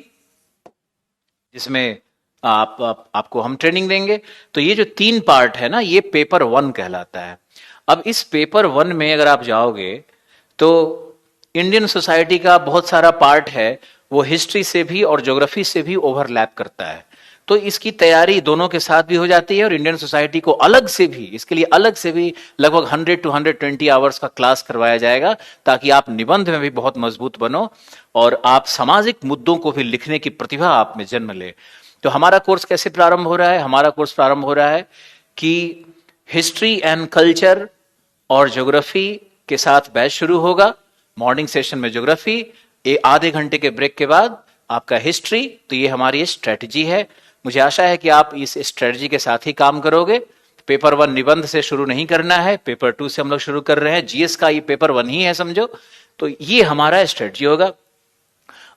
जिसमें आपको हम ट्रेनिंग देंगे। तो ये जो 3 पार्ट है ना, ये पेपर 1 कहलाता है। अब इस पेपर 1 में अगर आप जाओगे तो इंडियन सोसाइटी का बहुत सारा पार्ट है, वो हिस्ट्री से भी और ज्योग्राफी से भी ओवरलैप करता है। तो इसकी तैयारी दोनों के साथ भी हो जाती है, और इंडियन सोसाइटी को अलग से भी, इसके लिए अलग से भी लगभग 100 to 120 आवर्स का क्लास करवाया जाएगा, ताकि आप निबंध में भी बहुत मजबूत बनो और आप सामाजिक मुद्दों को भी लिखने की प्रतिभा आप में जन्म ले। तो हमारा कोर्स कैसे प्रारंभ हो रहा है? हमारा कोर्स प्रारंभ हो रहा है कि हिस्ट्री एंड कल्चर और ज्योग्राफी के साथ बैच शुरू होगा। मॉर्निंग सेशन में ज्योग्राफी, आधे घंटे के ब्रेक के बाद आपका हिस्ट्री। तो ये हमारी स्ट्रेटजी है। मुझे आशा है कि आप इस स्ट्रेटजी के साथ ही काम करोगे। पेपर 1 निबंध से शुरू नहीं करना है, पेपर 2 से हम लोग शुरू कर रहे हैं। जीएस का ये पेपर 1 ही है समझो। तो ये हमारा स्ट्रेटजी होगा।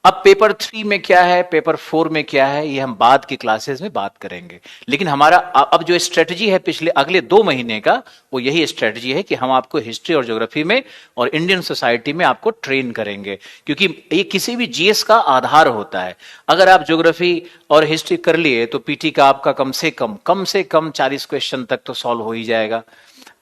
अब पेपर 3 में क्या है, पेपर 4 में क्या है, ये हम बाद की क्लासेस में बात करेंगे। लेकिन हमारा अब जो स्ट्रेटजी है पिछले अगले 2 महीने का, वो यही स्ट्रेटजी है कि हम आपको हिस्ट्री और ज्योग्राफी में और इंडियन सोसाइटी में आपको ट्रेन करेंगे, क्योंकि ये किसी भी जीएस का आधार होता है। अगर आप ज्योग्राफी और हिस्ट्री कर लिए तो पीटी का आपका कम से कम 40 क्वेश्चन तक तो सॉल्व हो ही जाएगा,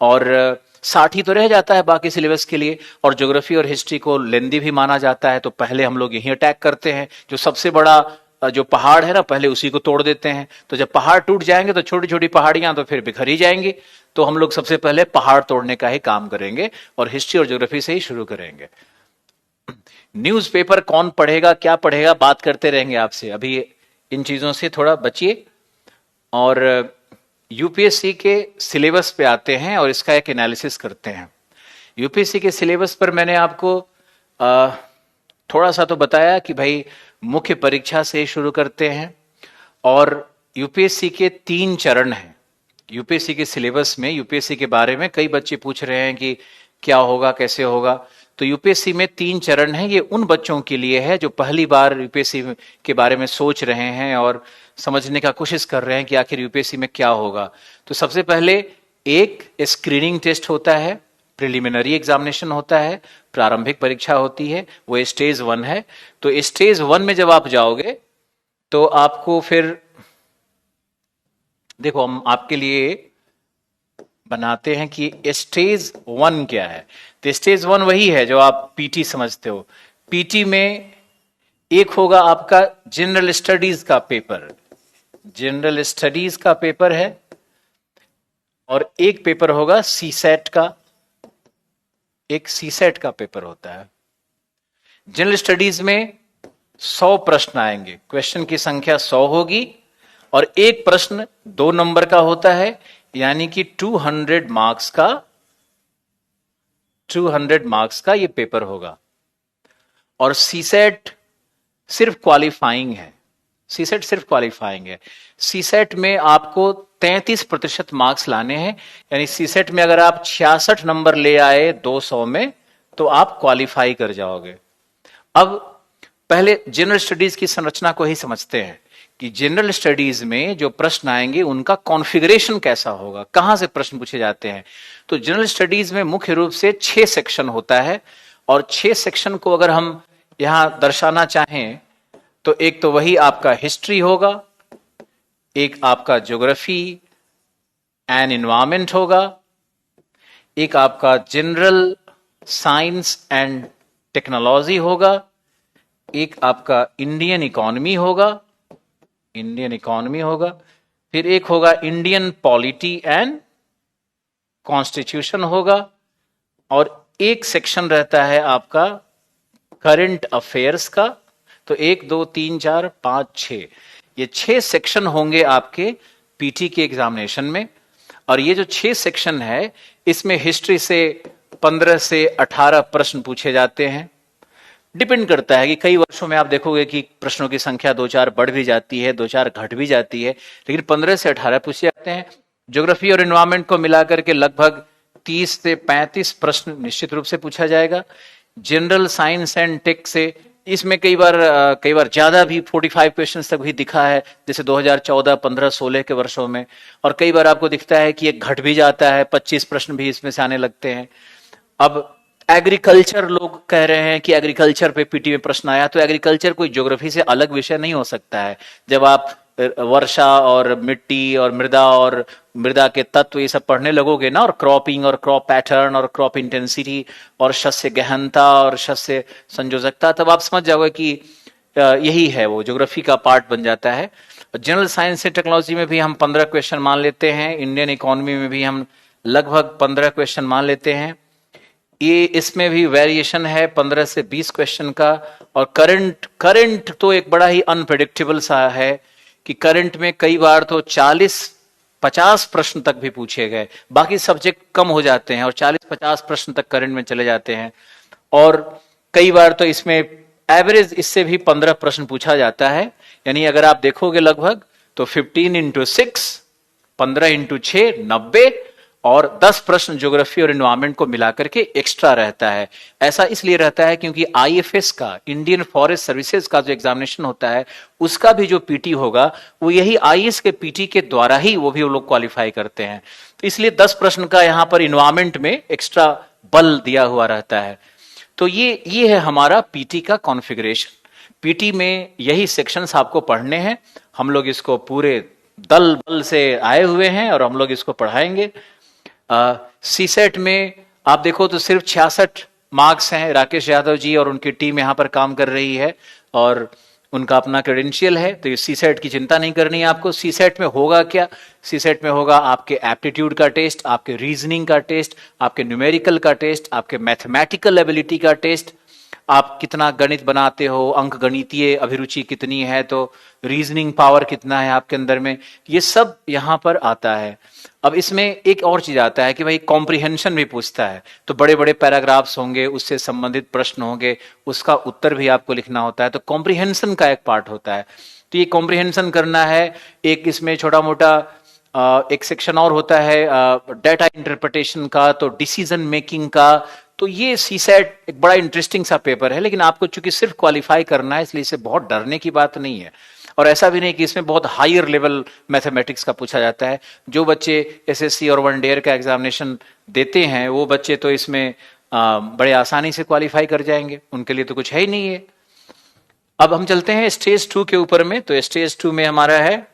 और 60 ही तो रह जाता है बाकी सिलेबस के लिए। और ज्योग्राफी और हिस्ट्री को लेंदी भी माना जाता है, तो पहले हम लोग यही अटैक करते हैं। जो सबसे बड़ा जो पहाड़ है ना, पहले उसी को तोड़ देते हैं। तो जब पहाड़ टूट जाएंगे तो छोटी छोटी पहाड़ियां तो फिर बिखर ही जाएंगी। तो हम लोग सबसे पहले पहाड़ तोड़ने का ही काम करेंगे, और हिस्ट्री और ज्योग्राफी से ही शुरू करेंगे। न्यूज़पेपर कौन पढ़ेगा, क्या पढ़ेगा, बात करते रहेंगे आपसे। अभी इन चीजों से थोड़ा बचिए, और यूपीएससी के सिलेबस पे आते हैं और इसका एक एनालिसिस करते हैं। यूपीएससी के सिलेबस पर मैंने आपको थोड़ा सा तो बताया कि भाई मुख्य परीक्षा से शुरू करते हैं, और यूपीएससी के 3 चरण हैं। यूपीएससी के सिलेबस में यूपीएससी के बारे में कई बच्चे पूछ रहे हैं कि क्या होगा, कैसे होगा। तो यूपीएससी में 3 चरण हैं। ये उन बच्चों के लिए है जो पहली बार यूपीएससी के बारे में सोच रहे हैं और समझने का कोशिश कर रहे हैं कि आखिर यूपीएससी में क्या होगा। तो सबसे पहले एक स्क्रीनिंग टेस्ट होता है, प्रिलिमिनरी एग्जामिनेशन होता है, प्रारंभिक परीक्षा होती है, वो स्टेज 1 है। तो स्टेज 1 में जब आप जाओगे तो आपको फिर देखो, हम आपके लिए बनाते हैं कि स्टेज 1 क्या है। तो स्टेज 1 वही है जो आप पीटी समझते हो। पीटी में एक होगा आपका जनरल स्टडीज का पेपर, जनरल स्टडीज का पेपर है, और एक पेपर होगा सीसेट का, एक सीसेट का पेपर होता है। जनरल स्टडीज में 100 प्रश्न आएंगे, क्वेश्चन की संख्या 100 होगी, और एक प्रश्न 2 नंबर का होता है, यानी कि 200 मार्क्स का 200 मार्क्स का ये पेपर होगा। और सीसेट सिर्फ क्वालिफाइंग है, सीसेट सिर्फ क्वालिफाइंग है। सीसेट में आपको 33% मार्क्स लाने हैं, यानी सीसेट में अगर आप 66 नंबर ले आए 200 में तो आप क्वालिफाई कर जाओगे। अब पहले जनरल स्टडीज की संरचना को ही समझते हैं कि जनरल स्टडीज में जो प्रश्न आएंगे उनका कॉन्फ़िगरेशन कैसा होगा, कहां से प्रश्न पूछे जाते हैं। तो जनरल स्टडीज में मुख्य रूप से 6 सेक्शन होता है, और 6 सेक्शन को अगर हम यहां दर्शाना चाहें तो एक तो वही आपका हिस्ट्री होगा, एक आपका ज्योग्राफी एंड एनवायरमेंट होगा, एक आपका जनरल साइंस एंड टेक्नोलॉजी होगा, एक आपका इंडियन इकोनॉमी होगा, इंडियन इकोनॉमी होगा, फिर एक होगा इंडियन पॉलिटी एंड कॉन्स्टिट्यूशन होगा, और एक सेक्शन रहता है आपका करंट अफेयर्स का। तो 1 2 3 4 5 6, ये 6 सेक्शन होंगे आपके पीटी के एग्जामिनेशन में। और ये जो 6 सेक्शन है इसमें हिस्ट्री से 15 से 18 प्रश्न पूछे जाते हैं। डिपेंड करता है कि कई वर्षों में आप देखोगे कि प्रश्नों की संख्या 2-4 बढ़ भी जाती है, 2-4 घट भी जाती है, लेकिन 15 से 18 पूछे जाते हैं। ज्योग्राफी और एनवायरमेंट को मिलाकर के लगभग 30 से 35 प्रश्न निश्चित रूप से पूछा जाएगा। जनरल साइंस एंड टेक से इसमें कई बार ज्यादा भी 45 क्वेश्चंस तक भी दिखा है, जैसे 2014, 15, 16 के वर्षों में। और कई बार आपको दिखता है कि ये घट भी जाता है, 25 प्रश्न भी इसमें से आने लगते हैं। अब एग्रीकल्चर, लोग कह रहे हैं कि एग्रीकल्चर पे पीटी में प्रश्न आया, तो एग्रीकल्चर कोई ज्योग्राफी से अलग विषय नहीं हो सकता है। जब आप वर्षा और मिट्टी और मृदा के तत्व ये सब पढ़ने लगोगे ना, और क्रॉपिंग और क्रॉप पैटर्न और क्रॉप इंटेंसिटी और शस्य गहनता और शस्य संयोजकता, तब आप समझ जाओगे कि यही है, वो ज्योग्राफी का पार्ट बन जाता है। जनरल साइंस एंड टेक्नोलॉजी में भी हम 15 क्वेश्चन मान लेते हैं, इंडियन इकोनॉमी में भी हम लगभग 15 क्वेश्चन मान लेते हैं। ये इसमें भी वेरिएशन है 15 से 20 क्वेश्चन का। और करंट तो एक बड़ा ही अनप्रेडिक्टेबल सा है कि करंट में कई बार तो 40-50 प्रश्न तक भी पूछे गए, बाकी सब्जेक्ट कम हो जाते हैं और 40-50 प्रश्न तक करंट में चले जाते हैं। और कई बार तो इसमें एवरेज इससे भी 15 प्रश्न पूछा जाता है, यानी अगर आप देखोगे लगभग तो 15 इंटू 6, 15 इंटू 6, 90, और 10 प्रश्न ज्योग्राफी और एनवायरमेंट को मिलाकर के एक्स्ट्रा रहता है। ऐसा इसलिए रहता है क्योंकि आईएफएस का, इंडियन फॉरेस्ट सर्विसेज का जो एग्जामिनेशन होता है, उसका भी जो पीटी होगा वो यही आईएएस के पीटी के द्वारा ही वो लोग क्वालिफाई करते हैं। तो इसलिए 10 प्रश्न का यहां पर एनवायरमेंट में एक्स्ट्रा बल दिया हुआ रहता है। तो ये है हमारा पीटी का कॉन्फ़िगरेशन। पीटी में यही सेक्शंस आपको पढ़ने हैं। हम लोग इसको पूरे दल बल से आए हुए हैं और हम लोग इसको पढ़ाएंगे। सीसेट में आप देखो तो सिर्फ 66 मार्क्स हैं। राकेश यादव जी और उनकी टीम यहां पर काम कर रही है और उनका अपना क्रेडेंशियल है, तो ये सीसेट की चिंता नहीं करनी है आपको। सीसेट में होगा क्या? सीसेट में होगा आपके एप्टीट्यूड का टेस्ट, आपके रीजनिंग का टेस्ट, आपके न्यूमेरिकल का टेस्ट, आपके मैथमेटिकल एबिलिटी का टेस्ट, आप कितना गणित बनाते हो, अंक गणितीय अभिरुचि कितनी है, तो रीजनिंग पावर कितना है आपके अंदर में, ये सब यहां पर आता है। अब इसमें एक और चीज आता है कि भाई कॉम्प्रिहेंशन भी पूछता है, तो बड़े बड़े पैराग्राफ्स होंगे, उससे संबंधित प्रश्न होंगे, उसका उत्तर भी आपको लिखना होता है, तो कॉम्प्रिहेंशन का एक पार्ट होता है। तो ये कॉम्प्रिहेंशन करना है। एक इसमें छोटा मोटा एक सेक्शन और होता है डेटा इंटरप्रिटेशन का, तो डिसीजन मेकिंग का। तो ये सीसेट एक बड़ा इंटरेस्टिंग सा पेपर है, लेकिन आपको चूंकि सिर्फ क्वालिफाई करना है, इसलिए इसे बहुत डरने की बात नहीं है। और ऐसा भी नहीं कि इसमें बहुत हायर लेवल मैथमेटिक्स का पूछा जाता है। जो बच्चे एसएससी और वन डेयर का एग्जामिनेशन देते हैं, वो बच्चे तो इसमें बड़े आसानी से क्वालिफाई कर जाएंगे, उनके लिए तो कुछ है ही नहीं है। अब हम चलते हैं स्टेज 2 के ऊपर में। तो स्टेज 2 में हमारा है,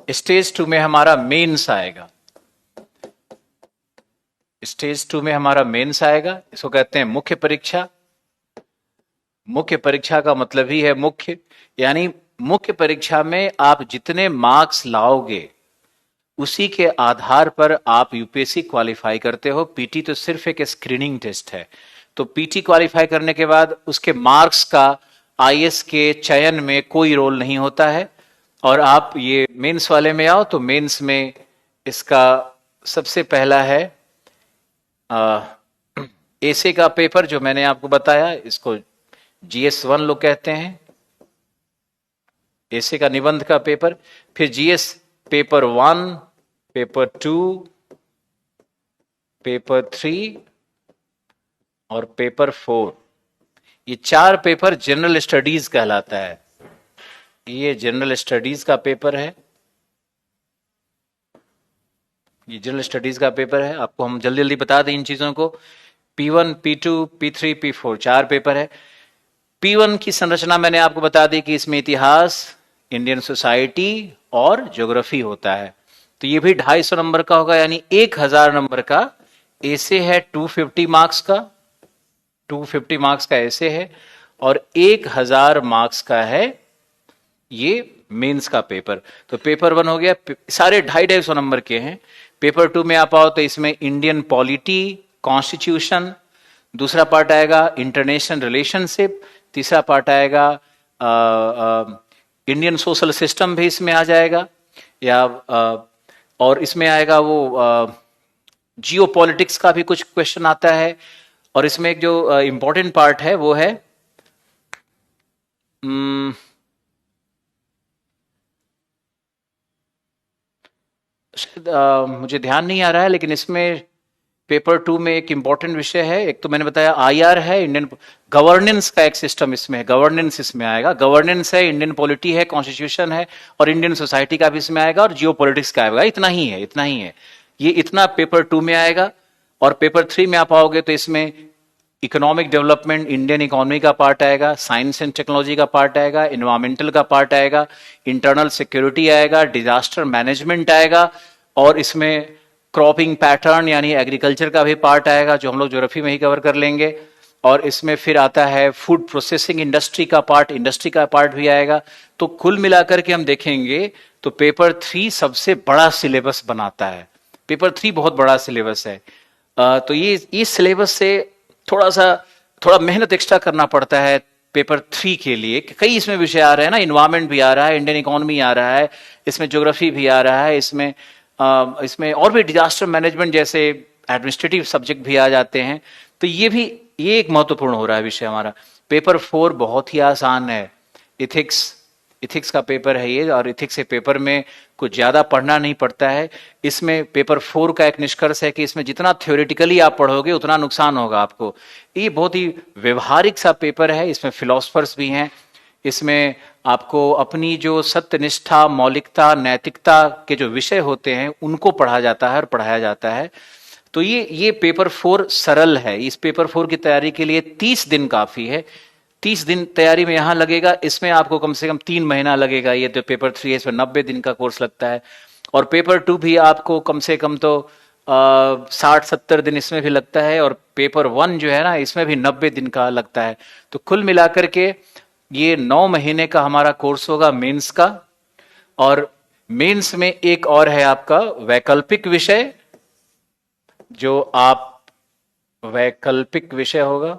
स्टेज 2 में हमारा मेंस आएगा। स्टेज 2 में हमारा मेंस आएगा, इसको कहते हैं मुख्य परीक्षा। मुख्य परीक्षा का मतलब ही है मुख्य, यानी मुख्य परीक्षा में आप जितने मार्क्स लाओगे उसी के आधार पर आप यूपीएससी क्वालिफाई करते हो। पीटी तो सिर्फ एक स्क्रीनिंग टेस्ट है। तो पीटी क्वालिफाई करने के बाद उसके मार्क्स का आईएएस के चयन में कोई रोल नहीं होता है। और आप ये मेंस वाले में आओ, तो मेंस में इसका सबसे पहला है एसे का पेपर जो मैंने आपको बताया, इसको GS1 लोग कहते हैं, एसे का निबंध का पेपर। फिर GS पेपर 1, पेपर 2, पेपर 3 और पेपर 4, ये 4 पेपर जनरल स्टडीज कहलाता है। ये जनरल स्टडीज का पेपर है, ये जनरल स्टडीज का पेपर है। आपको हम जल्दी जल्दी बता दें इन चीजों को। P1, P2, P3, P4 4 paper है। P1 की संरचना मैंने आपको बता दी कि इसमें इतिहास, इंडियन सोसाइटी और ज्योग्राफी होता है। तो ये भी 250 नंबर का होगा, यानी 1000 नंबर का ऐसे है। 250 मार्क्स का, 250 मार्क्स का ऐसे है, और 1000 मार्क्स का है ये मेंस का पेपर। तो पेपर 1 हो गया, सारे 250 नंबर के हैं। पेपर 2 में आप आओ तो इसमें इंडियन पॉलिटी, कॉन्स्टिट्यूशन, दूसरा पार्ट आएगा इंटरनेशनल रिलेशनशिप, तीसरा पार्ट आएगा इंडियन सोशल सिस्टम भी इसमें आ जाएगा, या और इसमें आएगा वो जियो पॉलिटिक्स का भी कुछ क्वेश्चन आता है। और इसमें एक जो इंपॉर्टेंट पार्ट है वो है मुझे ध्यान नहीं आ रहा है, लेकिन इसमें पेपर 2 में एक इंपॉर्टेंट विषय है। एक तो मैंने बताया IR है, इंडियन गवर्नेंस का एक सिस्टम इसमें है, गवर्नेंस इसमें आएगा। गवर्नेंस है, इंडियन पॉलिटी है, कॉन्स्टिट्यूशन है, और इंडियन सोसाइटी का भी इसमें आएगा, और जियो पॉलिटिक्स का आएगा। इतना ही है, इतना ही है, ये इतना पेपर 2 में आएगा। और पेपर 3 में आप आओगे तो इसमें इकोनॉमिक डेवलपमेंट, इंडियन इकोनॉमी का पार्ट आएगा, साइंस एंड टेक्नोलॉजी का पार्ट आएगा, इन्वायरमेंटल का पार्ट आएगा, इंटरनल सिक्योरिटी आएगा, डिजास्टर मैनेजमेंट आएगा, और इसमें क्रॉपिंग पैटर्न यानी एग्रीकल्चर का भी पार्ट आएगा, जो हम लोग ज्योग्राफी में ही कवर कर लेंगे। और इसमें फिर आता है फूड प्रोसेसिंग इंडस्ट्री का पार्ट, इंडस्ट्री का पार्ट भी आएगा। तो कुल मिलाकर के हम देखेंगे तो पेपर 3 सबसे बड़ा सिलेबस बनाता है। पेपर 3 बहुत बड़ा सिलेबस है। तो ये इस सिलेबस से थोड़ा मेहनत एक्स्ट्रा करना पड़ता है पेपर 3 के लिए। कई इसमें विषय आ रहे हैं ना, इन्वायरमेंट भी आ रहा है, इंडियन इकोनॉमी आ रहा है, इसमें ज्योग्राफी भी आ रहा है, इसमें और भी डिजास्टर मैनेजमेंट जैसे एडमिनिस्ट्रेटिव सब्जेक्ट भी आ जाते हैं। तो ये एक महत्वपूर्ण हो रहा है विषय हमारा। पेपर 4 बहुत ही आसान है, इथिक्स का पेपर है ये, और इथिक्स के पेपर में कुछ ज्यादा पढ़ना नहीं पड़ता है। इसमें पेपर 4 का एक निष्कर्ष है कि इसमें जितना थ्योरेटिकली आप पढ़ोगे उतना नुकसान होगा आपको। ये बहुत ही व्यवहारिक सा पेपर है, इसमें फिलोसफर्स भी हैं, इसमें आपको अपनी जो सत्यनिष्ठा, मौलिकता, नैतिकता के जो विषय होते हैं उनको पढ़ा जाता है और पढ़ाया जाता है। तो ये पेपर 4 सरल है। इस पेपर 4 की तैयारी के लिए 30 दिन काफी है। 30 दिन तैयारी में यहां लगेगा, इसमें आपको कम से कम 3 महीना लगेगा। ये तो पेपर 3 है, इसमें 90 दिन का कोर्स लगता है। और पेपर 2 भी आपको कम से कम तो 60-70 दिन इसमें भी लगता है, और पेपर 1 जो है ना, इसमें भी 90 दिन का लगता है। तो कुल मिलाकर के ये 9 महीने का हमारा कोर्स होगा मेंस का। और मेंस में एक और है आपका वैकल्पिक विषय, जो आप वैकल्पिक विषय होगा,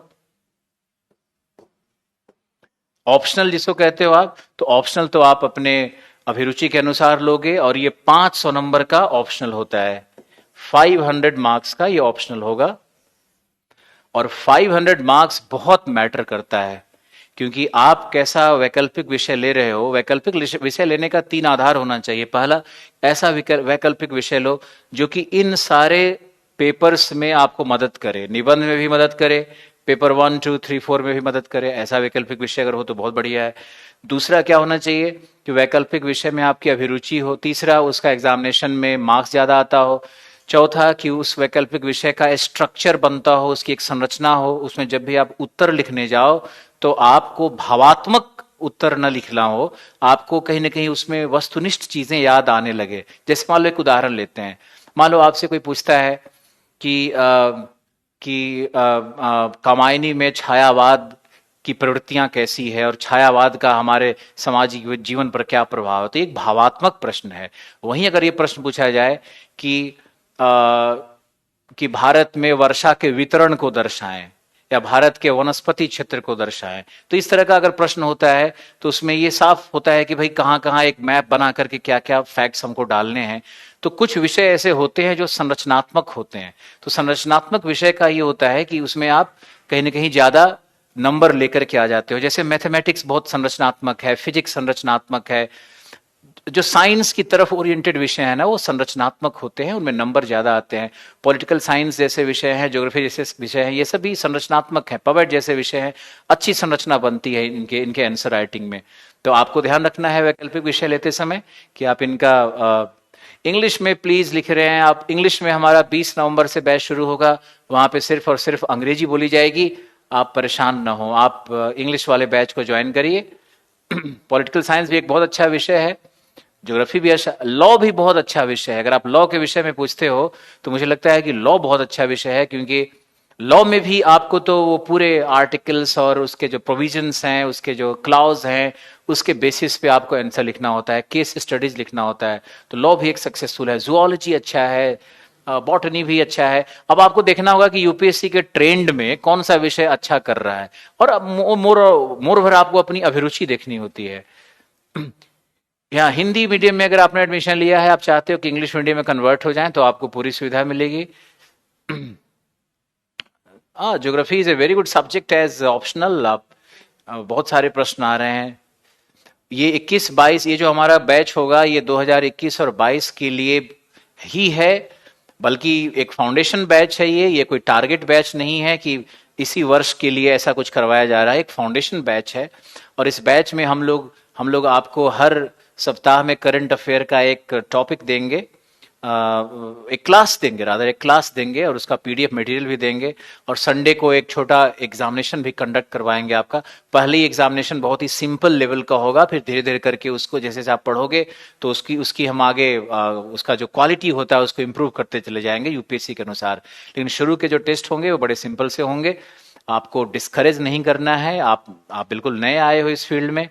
ऑप्शनल जिसको कहते हो आप। तो ऑप्शनल तो आप अपने अभिरुचि के अनुसार लोगे, और ये 500 नंबर का ऑप्शनल होता है। 500 मार्क्स का ये ऑप्शनल होगा, और 500 मार्क्स बहुत मैटर करता है, क्योंकि आप कैसा वैकल्पिक विषय ले रहे हो। वैकल्पिक विषय लेने का 3 आधार होना चाहिए। पहला, ऐसा वैकल्पिक विषय लो जो कि इन सारे पेपर्स में आपको मदद करे, निबंध में भी मदद करे, पेपर 1, 2, 3, 4 में भी मदद करे। ऐसा वैकल्पिक विषय अगर हो तो बहुत बढ़िया है। दूसरा क्या होना चाहिए कि वैकल्पिक विषय में आपकी अभिरुचि हो। तीसरा, उसका एग्जामिनेशन में मार्क्स ज्यादा आता हो। चौथा, कि उस वैकल्पिक विषय का स्ट्रक्चर बनता हो, उसकी एक संरचना हो, उसमें जब भी आप उत्तर लिखने जाओ तो आपको भावात्मक उत्तर न लिखना हो, आपको कहीं ना कहीं उसमें वस्तुनिष्ठ चीजें याद आने लगे। जैसे मान लो एक उदाहरण लेते हैं, मान लो आपसे कोई पूछता है कि कामायनी में छायावाद की प्रवृत्तियां कैसी है, और छायावाद का हमारे सामाजिक जीवन पर क्या प्रभाव है। तो एक भावात्मक प्रश्न है। वहीं अगर ये प्रश्न पूछा जाए कि भारत में वर्षा के वितरण को दर्शाएं, या भारत के वनस्पति क्षेत्र को दर्शाएं। तो इस तरह का अगर प्रश्न होता है तो उसमें ये साफ होता है कि भाई कहाँ कहाँ एक मैप बना करके क्या क्या फैक्ट्स हमको डालने हैं। तो कुछ विषय ऐसे होते हैं जो संरचनात्मक होते हैं। तो संरचनात्मक विषय का ये होता है कि उसमें आप कहीं ना कहीं ज्यादा नंबर लेकर के आ जाते हो। जैसे मैथमेटिक्स बहुत संरचनात्मक है, फिजिक्स संरचनात्मक है। जो साइंस की तरफ ओरिएंटेड विषय है ना वो संरचनात्मक होते हैं, उनमें नंबर ज्यादा आते हैं। पॉलिटिकल साइंस जैसे विषय हैं, ज्योग्राफी जैसे विषय हैं, ये सभी संरचनात्मक हैं। पवेट जैसे विषय हैं, अच्छी संरचना बनती है इनके इनके आंसर राइटिंग में। तो आपको ध्यान रखना है वैकल्पिक विषय लेते समय कि आप इनका इंग्लिश में प्लीज लिख रहे हैं आप। इंग्लिश में हमारा 20 नवंबर से बैच शुरू होगा, वहां पे सिर्फ और सिर्फ अंग्रेजी बोली जाएगी। आप परेशान ना हो, आप इंग्लिश वाले बैच को ज्वाइन करिए। पॉलिटिकल साइंस भी एक बहुत अच्छा विषय है, ज्योग्राफी भी अच्छा, लॉ भी बहुत अच्छा विषय है। अगर आप लॉ के विषय में पूछते हो तो मुझे लगता है कि लॉ बहुत अच्छा विषय है, क्योंकि लॉ में भी आपको तो वो पूरे आर्टिकल्स और उसके जो प्रोविजंस हैं, उसके जो क्लॉज हैं, उसके बेसिस पे आपको आंसर लिखना होता है, केस स्टडीज लिखना होता है। तो लॉ भी एक सक्सेसफुल है। जूलॉजी अच्छा है, बॉटनी भी अच्छा है। अब आपको देखना होगा कि यूपीएससी के ट्रेंड में कौन सा विषय अच्छा कर रहा है, और मोर आपको अपनी अभिरुचि देखनी होती है। यहाँ हिंदी मीडियम में अगर आपने एडमिशन लिया है, आप चाहते हो कि इंग्लिश मीडियम में कन्वर्ट हो जाए, तो आपको पूरी सुविधा मिलेगी। Geography is a very good subject as optional. आप बहुत सारे प्रश्न आ रहे हैं। ये 21-22 ये जो हमारा बैच होगा ये 2021 और 22 के लिए ही है, बल्कि एक फाउंडेशन बैच है। ये कोई टारगेट बैच नहीं है कि इसी वर्ष के लिए ऐसा कुछ करवाया जा रहा है। एक फाउंडेशन बैच है, और इस बैच में हम लोग आपको हर सप्ताह में करंट अफेयर का एक टॉपिक देंगे, एक क्लास देंगे और उसका पीडीएफ मटेरियल भी देंगे। और संडे को एक छोटा एग्जामिनेशन भी कंडक्ट करवाएंगे आपका। पहले एग्जामिनेशन बहुत ही सिंपल लेवल का होगा, फिर धीरे धीरे करके उसको जैसे जैसे आप पढ़ोगे तो उसकी हम आगे उसका जो क्वालिटी होता है उसको इम्प्रूव करते चले जाएंगे यूपीएससी के अनुसार। लेकिन शुरू के जो टेस्ट होंगे वो बड़े सिंपल से होंगे। आपको डिस्करेज नहीं करना है, आप बिल्कुल नए आए हो इस फील्ड में।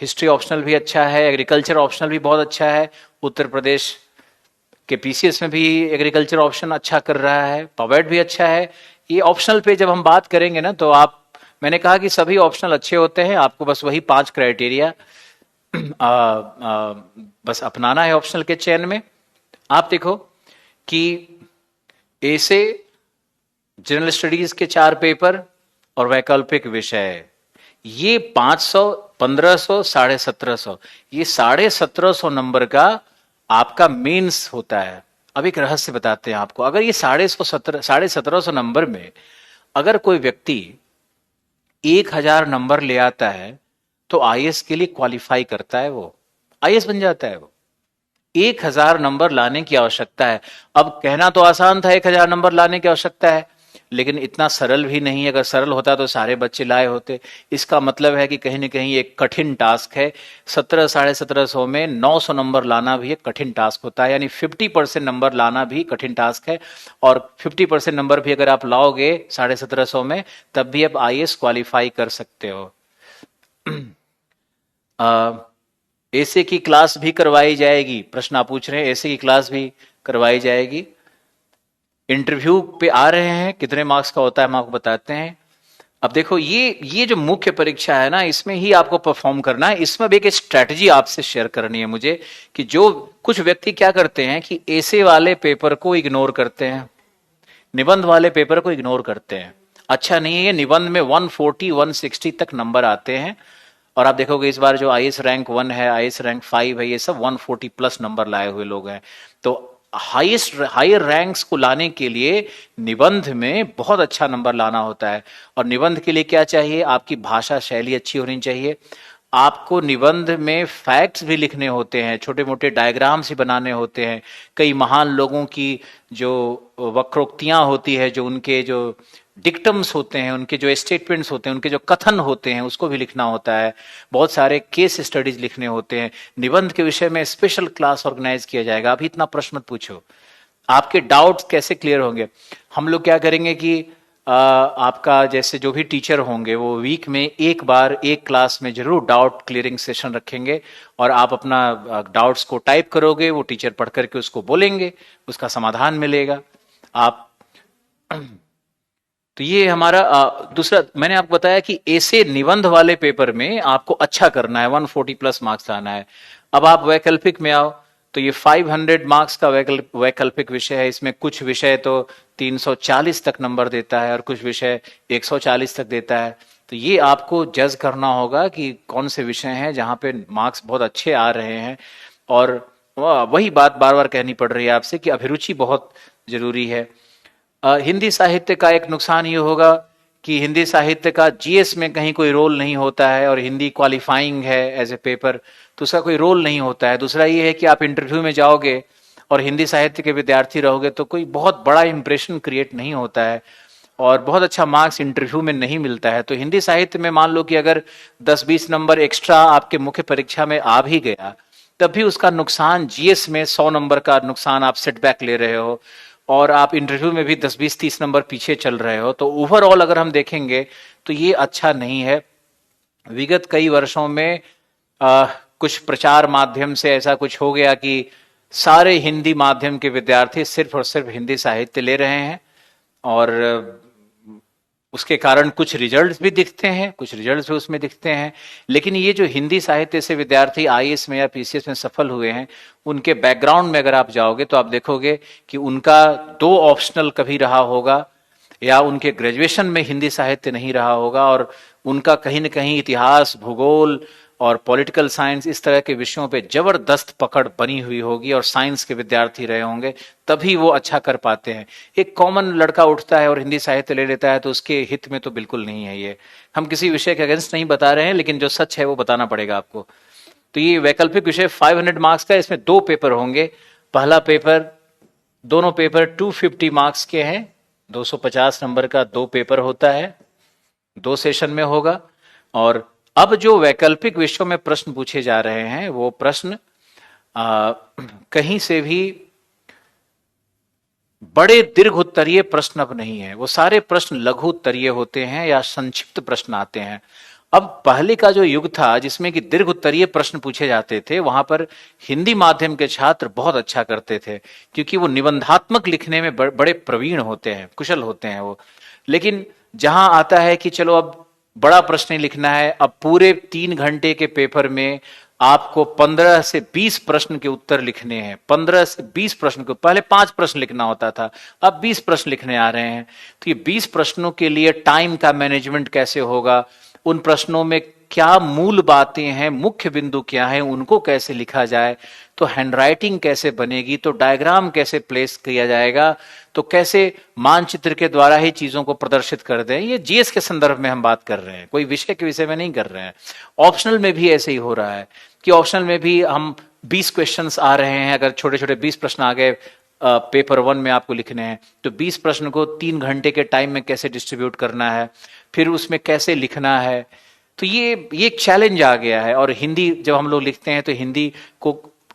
हिस्ट्री ऑप्शनल भी अच्छा है, एग्रीकल्चर ऑप्शनल भी बहुत अच्छा है। उत्तर प्रदेश के पीसीएस में भी एग्रीकल्चर ऑप्शन अच्छा कर रहा है, पवेट भी अच्छा है। ये ऑप्शनल पे जब हम बात करेंगे ना तो मैंने कहा कि सभी ऑप्शनल अच्छे होते हैं, आपको बस वही 5 क्राइटेरिया बस अपनाना है ऑप्शनल के चयन में। आप देखो कि ए से जनरल स्टडीज के 4 पेपर और वैकल्पिक विषय, ये 500, 1500, 1750, ये 1750 नंबर का आपका मेंस होता है। अब एक रहस्य बताते हैं आपको। अगर ये 1750 नंबर में अगर कोई व्यक्ति 1000 नंबर ले आता है तो आईएएस के लिए क्वालिफाई करता है, वो आईएएस बन जाता है। वो 1000 नंबर लाने की आवश्यकता है। अब कहना तो आसान था 1000 नंबर लाने की आवश्यकता है, लेकिन इतना सरल भी नहीं। अगर सरल होता तो सारे बच्चे लाए होते। इसका मतलब है कि कहीं ना कहीं एक कठिन टास्क है। 1750 में 900 नंबर लाना भी एक कठिन टास्क होता है, यानी 50% नंबर लाना भी कठिन टास्क है। और 50% नंबर भी अगर आप लाओगे 1750 में, तब भी आप आईएएस क्वालिफाई कर सकते हो। ऐसे की क्लास भी करवाई जाएगी, प्रश्न आप पूछ रहे हैं, ऐसे की क्लास भी करवाई जाएगी। इंटरव्यू पे आ रहे हैं, कितने मार्क्स का होता है हम आपको बताते हैं। अब देखो ये जो मुख्य परीक्षा है ना, इसमें ही आपको परफॉर्म करना है। इसमें भी एक स्ट्रेटजी आपसे शेयर करनी है मुझे, कि जो कुछ व्यक्ति क्या करते हैं कि ऐसे वाले पेपर को इग्नोर करते हैं, निबंध वाले पेपर को इग्नोर करते हैं। अच्छा नहीं है। निबंध में 140, 160 तक नंबर आते हैं, और आप देखोगे इस बार जो आईएएस रैंक 1 है, आईएएस रैंक 5 है, ये सब 140 प्लस नंबर लाए हुए लोग हैं। तो हायर रैंक्स को लाने के लिए निबंध में बहुत अच्छा नंबर लाना होता है। और निबंध के लिए क्या चाहिए? आपकी भाषा शैली अच्छी होनी चाहिए। आपको निबंध में फैक्ट्स भी लिखने होते हैं, छोटे मोटे डायग्राम्स भी बनाने होते हैं। कई महान लोगों की जो वक्रोक्तियां होती है, जो उनके जो डिक्टम्स होते हैं, उनके जो स्टेटमेंट्स होते हैं, उनके जो कथन होते हैं, उसको भी लिखना होता है। बहुत सारे केस स्टडीज लिखने होते हैं। निबंध के विषय में स्पेशल क्लास ऑर्गेनाइज किया जाएगा। अभी इतना प्रश्न मत पूछो, आपके डाउट्स कैसे क्लियर होंगे। हम लोग क्या करेंगे कि आपका जैसे जो भी टीचर होंगे वो वीक में एक बार एक क्लास में जरूर डाउट क्लियरिंग सेशन रखेंगे, और आप अपना डाउट्स को टाइप करोगे, वो टीचर पढ़ करके उसको बोलेंगे, उसका समाधान मिलेगा। आप तो ये हमारा दूसरा, मैंने आपको बताया कि ऐसे निबंध वाले पेपर में आपको अच्छा करना है, 140 प्लस मार्क्स लाना है। अब आप वैकल्पिक में आओ, तो ये 500 मार्क्स का वैकल्पिक विषय है। इसमें कुछ विषय तो 340 तक नंबर देता है और कुछ विषय 140 तक देता है। तो ये आपको जज करना होगा कि कौन से विषय हैं जहां पे मार्क्स बहुत अच्छे आ रहे हैं। और वही बात बार बार कहनी पड़ रही है आपसे कि अभिरुचि बहुत जरूरी है। हिंदी साहित्य का एक नुकसान ये होगा कि हिंदी साहित्य का जीएस में कहीं कोई रोल नहीं होता है, और हिंदी क्वालिफाइंग है एज ए पेपर, तो उसका कोई रोल नहीं होता है। दूसरा ये है कि आप इंटरव्यू में जाओगे और हिंदी साहित्य के विद्यार्थी रहोगे तो कोई बहुत बड़ा इंप्रेशन क्रिएट नहीं होता है, और बहुत अच्छा मार्क्स इंटरव्यू में नहीं मिलता है। तो हिंदी साहित्य में मान लो कि अगर 10-20 नंबर एक्स्ट्रा आपके मुख्य परीक्षा में आ भी गया, तब भी उसका नुकसान जीएस में 100 नंबर का नुकसान आप सेटबैक ले रहे हो, और आप इंटरव्यू में भी 10-20-30 नंबर पीछे चल रहे हो। तो ओवरऑल अगर हम देखेंगे तो ये अच्छा नहीं है। विगत कई वर्षों में कुछ प्रचार माध्यम से ऐसा कुछ हो गया कि सारे हिंदी माध्यम के विद्यार्थी सिर्फ और सिर्फ हिंदी साहित्य ले रहे हैं, और उसके कारण कुछ रिजल्ट्स भी दिखते हैं, कुछ रिजल्ट्स भी उसमें दिखते हैं। लेकिन ये जो हिंदी साहित्य से विद्यार्थी आईएएस में या पीसीएस में सफल हुए हैं, उनके बैकग्राउंड में अगर आप जाओगे तो आप देखोगे कि उनका 2 ऑप्शनल कभी रहा होगा, या उनके ग्रेजुएशन में हिंदी साहित्य नहीं रहा होगा, और उनका कहीं न कहीं इतिहास, भूगोल और पॉलिटिकल साइंस इस तरह के विषयों पे जबरदस्त पकड़ बनी हुई होगी, और साइंस के विद्यार्थी रहे होंगे, तभी वो अच्छा कर पाते हैं। एक कॉमन लड़का उठता है और हिंदी साहित्य ले लेता है तो उसके हित में तो बिल्कुल नहीं है ये। हम किसी विषय के अगेंस्ट नहीं बता रहे हैं, लेकिन जो सच है वो बताना पड़ेगा आपको। तो ये वैकल्पिक विषय 500 मार्क्स का, इसमें 2 पेपर होंगे। पहला पेपर, दोनों पेपर 250 मार्क्स के हैं, 250 नंबर का 2 पेपर होता है, 2 सेशन में होगा। और अब जो वैकल्पिक विषयों में प्रश्न पूछे जा रहे हैं वो प्रश्न कहीं से भी बड़े दीर्घ उत्तरीय प्रश्न अब नहीं है, वो सारे प्रश्न लघु उत्तरीय होते हैं या संक्षिप्त प्रश्न आते हैं। अब पहले का जो युग था जिसमें कि दीर्घ उत्तरीय प्रश्न पूछे जाते थे, वहां पर हिंदी माध्यम के छात्र बहुत अच्छा करते थे, क्योंकि वो निबंधात्मक लिखने में बड़े प्रवीण होते हैं, कुशल होते हैं वो। लेकिन जहां आता है कि चलो अब बड़ा प्रश्न लिखना है, अब पूरे 3 घंटे के पेपर में आपको 15 से 20 प्रश्न के उत्तर लिखने हैं। 15 से 20 प्रश्न को, पहले 5 प्रश्न लिखना होता था, अब 20 प्रश्न लिखने आ रहे हैं। तो ये 20 प्रश्नों के लिए टाइम का मैनेजमेंट कैसे होगा, उन प्रश्नों में क्या मूल बातें हैं, मुख्य बिंदु क्या है, उनको कैसे लिखा जाए, तो हैंडराइटिंग कैसे बनेगी, तो डायग्राम कैसे प्लेस किया जाएगा, तो कैसे मानचित्र के द्वारा ही चीजों को प्रदर्शित कर दें। ये जीएस के संदर्भ में हम बात कर रहे हैं, कोई विषय के विषय में नहीं कर रहे हैं। ऑप्शनल में भी ऐसे ही हो रहा है कि ऑप्शनल में भी हम 20 क्वेश्चंस आ रहे हैं, अगर छोटे छोटे 20 प्रश्न आ गए पेपर 1 में आपको लिखने हैं, तो 20 प्रश्न को 3 घंटे के टाइम में कैसे डिस्ट्रीब्यूट करना है, फिर उसमें कैसे लिखना है। तो ये एक चैलेंज आ गया है। और हिंदी जब हम लोग लिखते हैं तो हिंदी को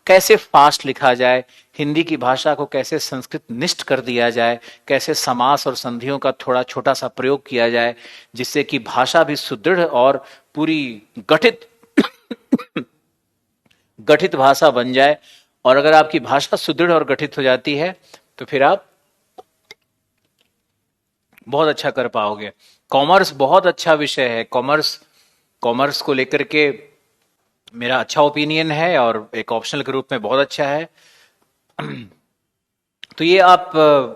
कैसे फास्ट लिखा जाए, हिंदी की भाषा को कैसे संस्कृत निष्ठ कर दिया जाए, कैसे समास और संधियों का थोड़ा छोटा सा प्रयोग किया जाए, जिससे कि भाषा भी सुदृढ़ और पूरी गठित गठित भाषा बन जाए। और अगर आपकी भाषा सुदृढ़ और गठित हो जाती है तो फिर आप बहुत अच्छा कर पाओगे। कॉमर्स बहुत अच्छा विषय है। कॉमर्स को लेकर के मेरा अच्छा ओपिनियन है, और एक ऑप्शनल के रूप में बहुत अच्छा है। तो ये आप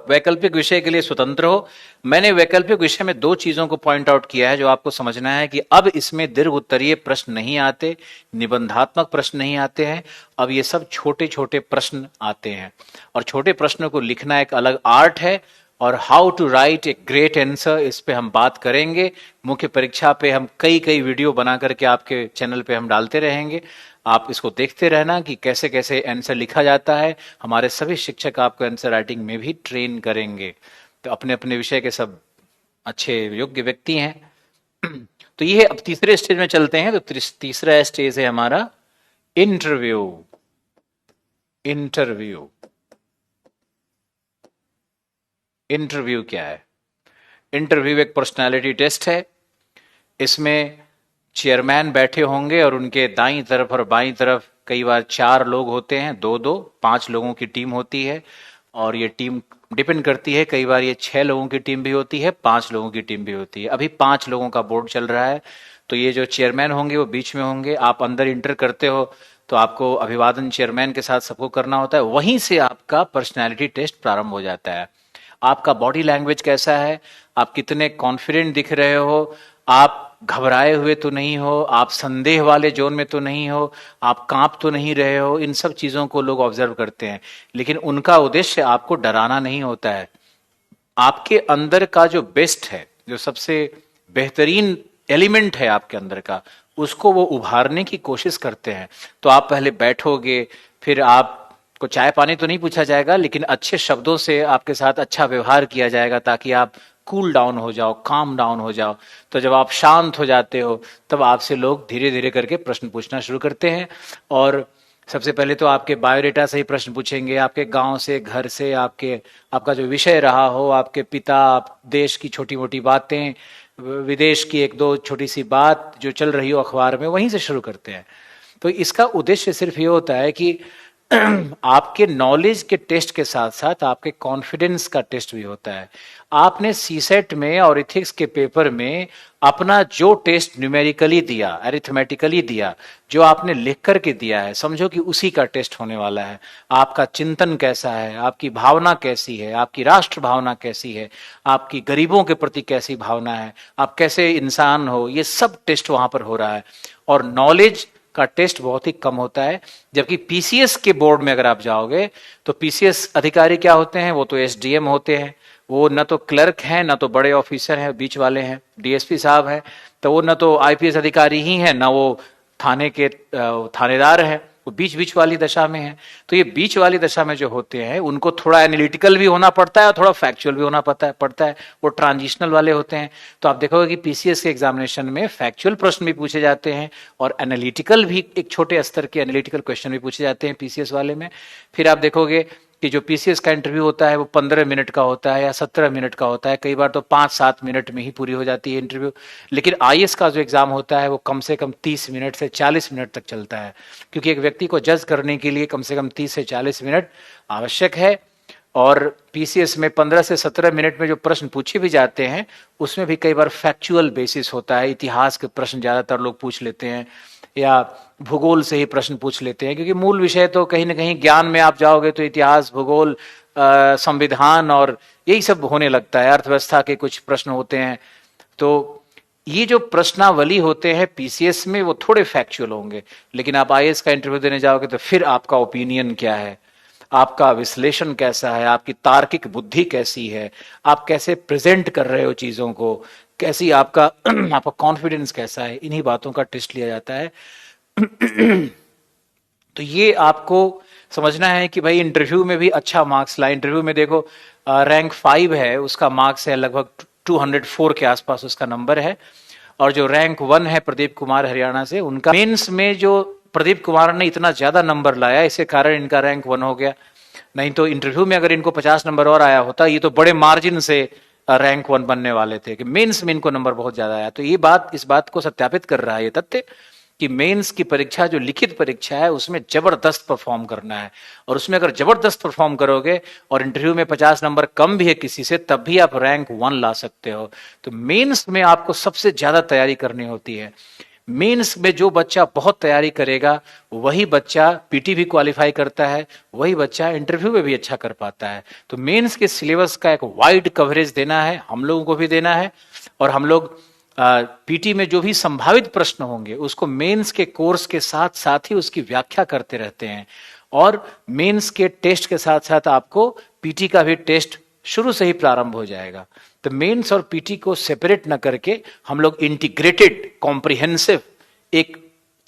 वैकल्पिक विषय के लिए स्वतंत्र हो। मैंने वैकल्पिक विषय में 2 चीजों को पॉइंट आउट किया है जो आपको समझना है कि अब इसमें दीर्घ उत्तरीय प्रश्न नहीं आते, निबंधात्मक प्रश्न नहीं आते हैं, अब ये सब छोटे छोटे प्रश्न आते हैं। और छोटे प्रश्नों को लिखना एक अलग आर्ट है, और how to write a great answer, इस पे हम बात करेंगे। मुख्य परीक्षा पे हम कई वीडियो बना करके आपके चैनल पे हम डालते रहेंगे, आप इसको देखते रहना कि कैसे कैसे आंसर लिखा जाता है। हमारे सभी शिक्षक आपको आंसर राइटिंग में भी ट्रेन करेंगे। तो अपने अपने विषय के सब अच्छे योग्य व्यक्ति हैं। तो ये अब तीसरे स्टेज में चलते हैं। तो तीसरा स्टेज है हमारा इंटरव्यू। इंटरव्यू क्या है? इंटरव्यू एक पर्सनालिटी टेस्ट है। इसमें चेयरमैन बैठे होंगे और उनके दाईं तरफ और बाईं तरफ कई बार 4 लोग होते हैं, 2-2, 5 लोगों की टीम होती है। और ये टीम डिपेंड करती है, कई बार ये 6 लोगों की टीम भी होती है, 5 लोगों की टीम भी होती है। अभी 5 लोगों का बोर्ड चल रहा है, तो ये जो चेयरमैन होंगे वो बीच में होंगे। आप अंदर इंटर करते हो तो आपको अभिवादन चेयरमैन के साथ सबको करना होता है, वहीं से आपका पर्सनैलिटी टेस्ट प्रारंभ हो जाता है। आपका बॉडी लैंग्वेज कैसा है, आप कितने कॉन्फिडेंट दिख रहे हो, आप घबराए हुए तो नहीं हो, आप संदेह वाले जोन में तो नहीं हो, आप कांप तो नहीं रहे हो, इन सब चीजों को लोग ऑब्जर्व करते हैं। लेकिन उनका उद्देश्य आपको डराना नहीं होता है। आपके अंदर का जो बेस्ट है, जो सबसे बेहतरीन एलिमेंट है आपके अंदर का, उसको वो उभारने की कोशिश करते हैं। तो आप पहले बैठोगे, फिर आपको चाय पानी तो नहीं पूछा जाएगा, लेकिन अच्छे शब्दों से आपके साथ अच्छा व्यवहार किया जाएगा ताकि आप कूल डाउन हो जाओ, काम डाउन हो जाओ। तो जब आप शांत हो जाते हो तब आपसे लोग धीरे धीरे करके प्रश्न पूछना शुरू करते हैं। और सबसे पहले तो आपके बायोडेटा से ही प्रश्न पूछेंगे, आपके गांव से, घर से, आपका जो विषय रहा हो, आपके पिता, आप देश की छोटी मोटी बातें, विदेश की एक दो छोटी सी बात जो चल रही हो अखबार में, वहीं से शुरू करते हैं। तो इसका उद्देश्य सिर्फ ये होता है कि आपके नॉलेज के टेस्ट के साथ साथ आपके कॉन्फिडेंस का टेस्ट भी होता है। आपने सीसेट में और इथिक्स के पेपर में अपना जो टेस्ट न्यूमेरिकली दिया, अरिथमेटिकली दिया, जो आपने लिख करके दिया है, समझो कि उसी का टेस्ट होने वाला है। आपका चिंतन कैसा है, आपकी भावना कैसी है, आपकी राष्ट्र भावना कैसी है, आपकी गरीबों के प्रति कैसी भावना है, आप कैसे इंसान हो, ये सब टेस्ट वहां पर हो रहा है। और नॉलेज का टेस्ट बहुत ही कम होता है। जबकि पीसीएस के बोर्ड में अगर आप जाओगे तो पीसीएस अधिकारी क्या होते हैं, वो तो एसडीएम होते हैं। वो न तो क्लर्क हैं, न तो बड़े ऑफिसर हैं, बीच वाले हैं, डीएसपी साहब हैं। तो वो न तो आईपीएस अधिकारी ही हैं, न वो थाने के थानेदार हैं, वो बीच बीच वाली दशा में है। तो ये बीच वाली दशा में जो होते हैं उनको थोड़ा एनालिटिकल भी होना पड़ता है और थोड़ा फैक्चुअल भी होना पड़ता है। वो ट्रांजिशनल वाले होते हैं। तो आप देखोगे कि पीसीएस के एग्जामिनेशन में फैक्चुअल प्रश्न भी पूछे जाते हैं और एनालिटिकल भी, एक छोटे स्तर के एनालिटिकल क्वेश्चन भी पूछे जाते हैं पीसीएस वाले में। फिर आप देखोगे कि जो पीसीएस का इंटरव्यू होता है वो 15 मिनट का होता है या 17 मिनट का होता है, कई बार तो 5-7 मिनट में ही पूरी हो जाती है इंटरव्यू। लेकिन आईएएस का जो एग्जाम होता है वो कम से कम 30 मिनट से 40 मिनट तक चलता है, क्योंकि एक व्यक्ति को जज करने के लिए कम से कम 30 से 40 मिनट आवश्यक है। और पीसीएस में 15 से 17 मिनट में जो प्रश्न पूछे भी जाते हैं उसमें भी कई बार फैक्चुअल बेसिस होता है। इतिहास के प्रश्न ज्यादातर लोग पूछ लेते हैं या भूगोल से ही प्रश्न पूछ लेते हैं, क्योंकि मूल विषय तो कहीं ना कहीं ज्ञान में आप जाओगे तो इतिहास, भूगोल, संविधान और यही सब होने लगता है। अर्थव्यवस्था के कुछ प्रश्न होते हैं। तो ये जो प्रश्नावली होते हैं पीसीएस में वो थोड़े फैक्चुअल होंगे, लेकिन आप आईएएस का इंटरव्यू देने जाओगे तो फिर आपका ओपिनियन क्या है, आपका विश्लेषण कैसा है, आपकी तार्किक बुद्धि कैसी है, आप कैसे प्रेजेंट कर रहे हो चीजों को, कैसी आपका आपका कॉन्फिडेंस कैसा है, इन्हीं बातों का टेस्ट लिया जाता है। तो ये आपको समझना है कि भाई इंटरव्यू में भी अच्छा मार्क्स लाए। इंटरव्यू में देखो रैंक 5 है, उसका मार्क्स है लगभग 204 के आसपास उसका नंबर है। और जो रैंक 1 है प्रदीप कुमार हरियाणा से, उनका मेंस में जो प्रदीप कुमार ने इतना ज्यादा नंबर लाया, इसे कारण इनका रैंक 1 हो गया। नहीं तो इंटरव्यू में अगर इनको 50 नंबर और आया होता, ये तो बड़े मार्जिन से रैंक 1 बनने वाले थे, कि मेंस में इनको नंबर बहुत ज्यादा आया। तो ये बात इस बात को सत्यापित कर रहा है ये तथ्य कि मेंस की परीक्षा, जो लिखित परीक्षा है, उसमें जबरदस्त परफॉर्म करना है। और उसमें अगर जबरदस्त परफॉर्म करोगे और इंटरव्यू में 50 नंबर कम भी है किसी से, तब भी आप रैंक 1 ला सकते हो। तो मेंस में आपको सबसे ज्यादा तैयारी करनी होती है। मेंस में जो बच्चा बहुत तैयारी करेगा वही बच्चा पीटी भी क्वालिफाई करता है, वही बच्चा इंटरव्यू में भी अच्छा कर पाता है। तो मेंस के सिलेबस का एक वाइड कवरेज देना है, हम लोगों को भी देना है। और हम लोग पीटी में जो भी संभावित प्रश्न होंगे उसको मेंस के कोर्स के साथ साथ ही उसकी व्याख्या करते रहते हैं। और मेंस के टेस्ट के साथ साथ आपको पीटी का भी टेस्ट शुरू से ही प्रारंभ हो जाएगा। तो मेंस और पीटी को सेपरेट न करके हम लोग इंटीग्रेटेड, कॉम्प्रिहेंसिव, एक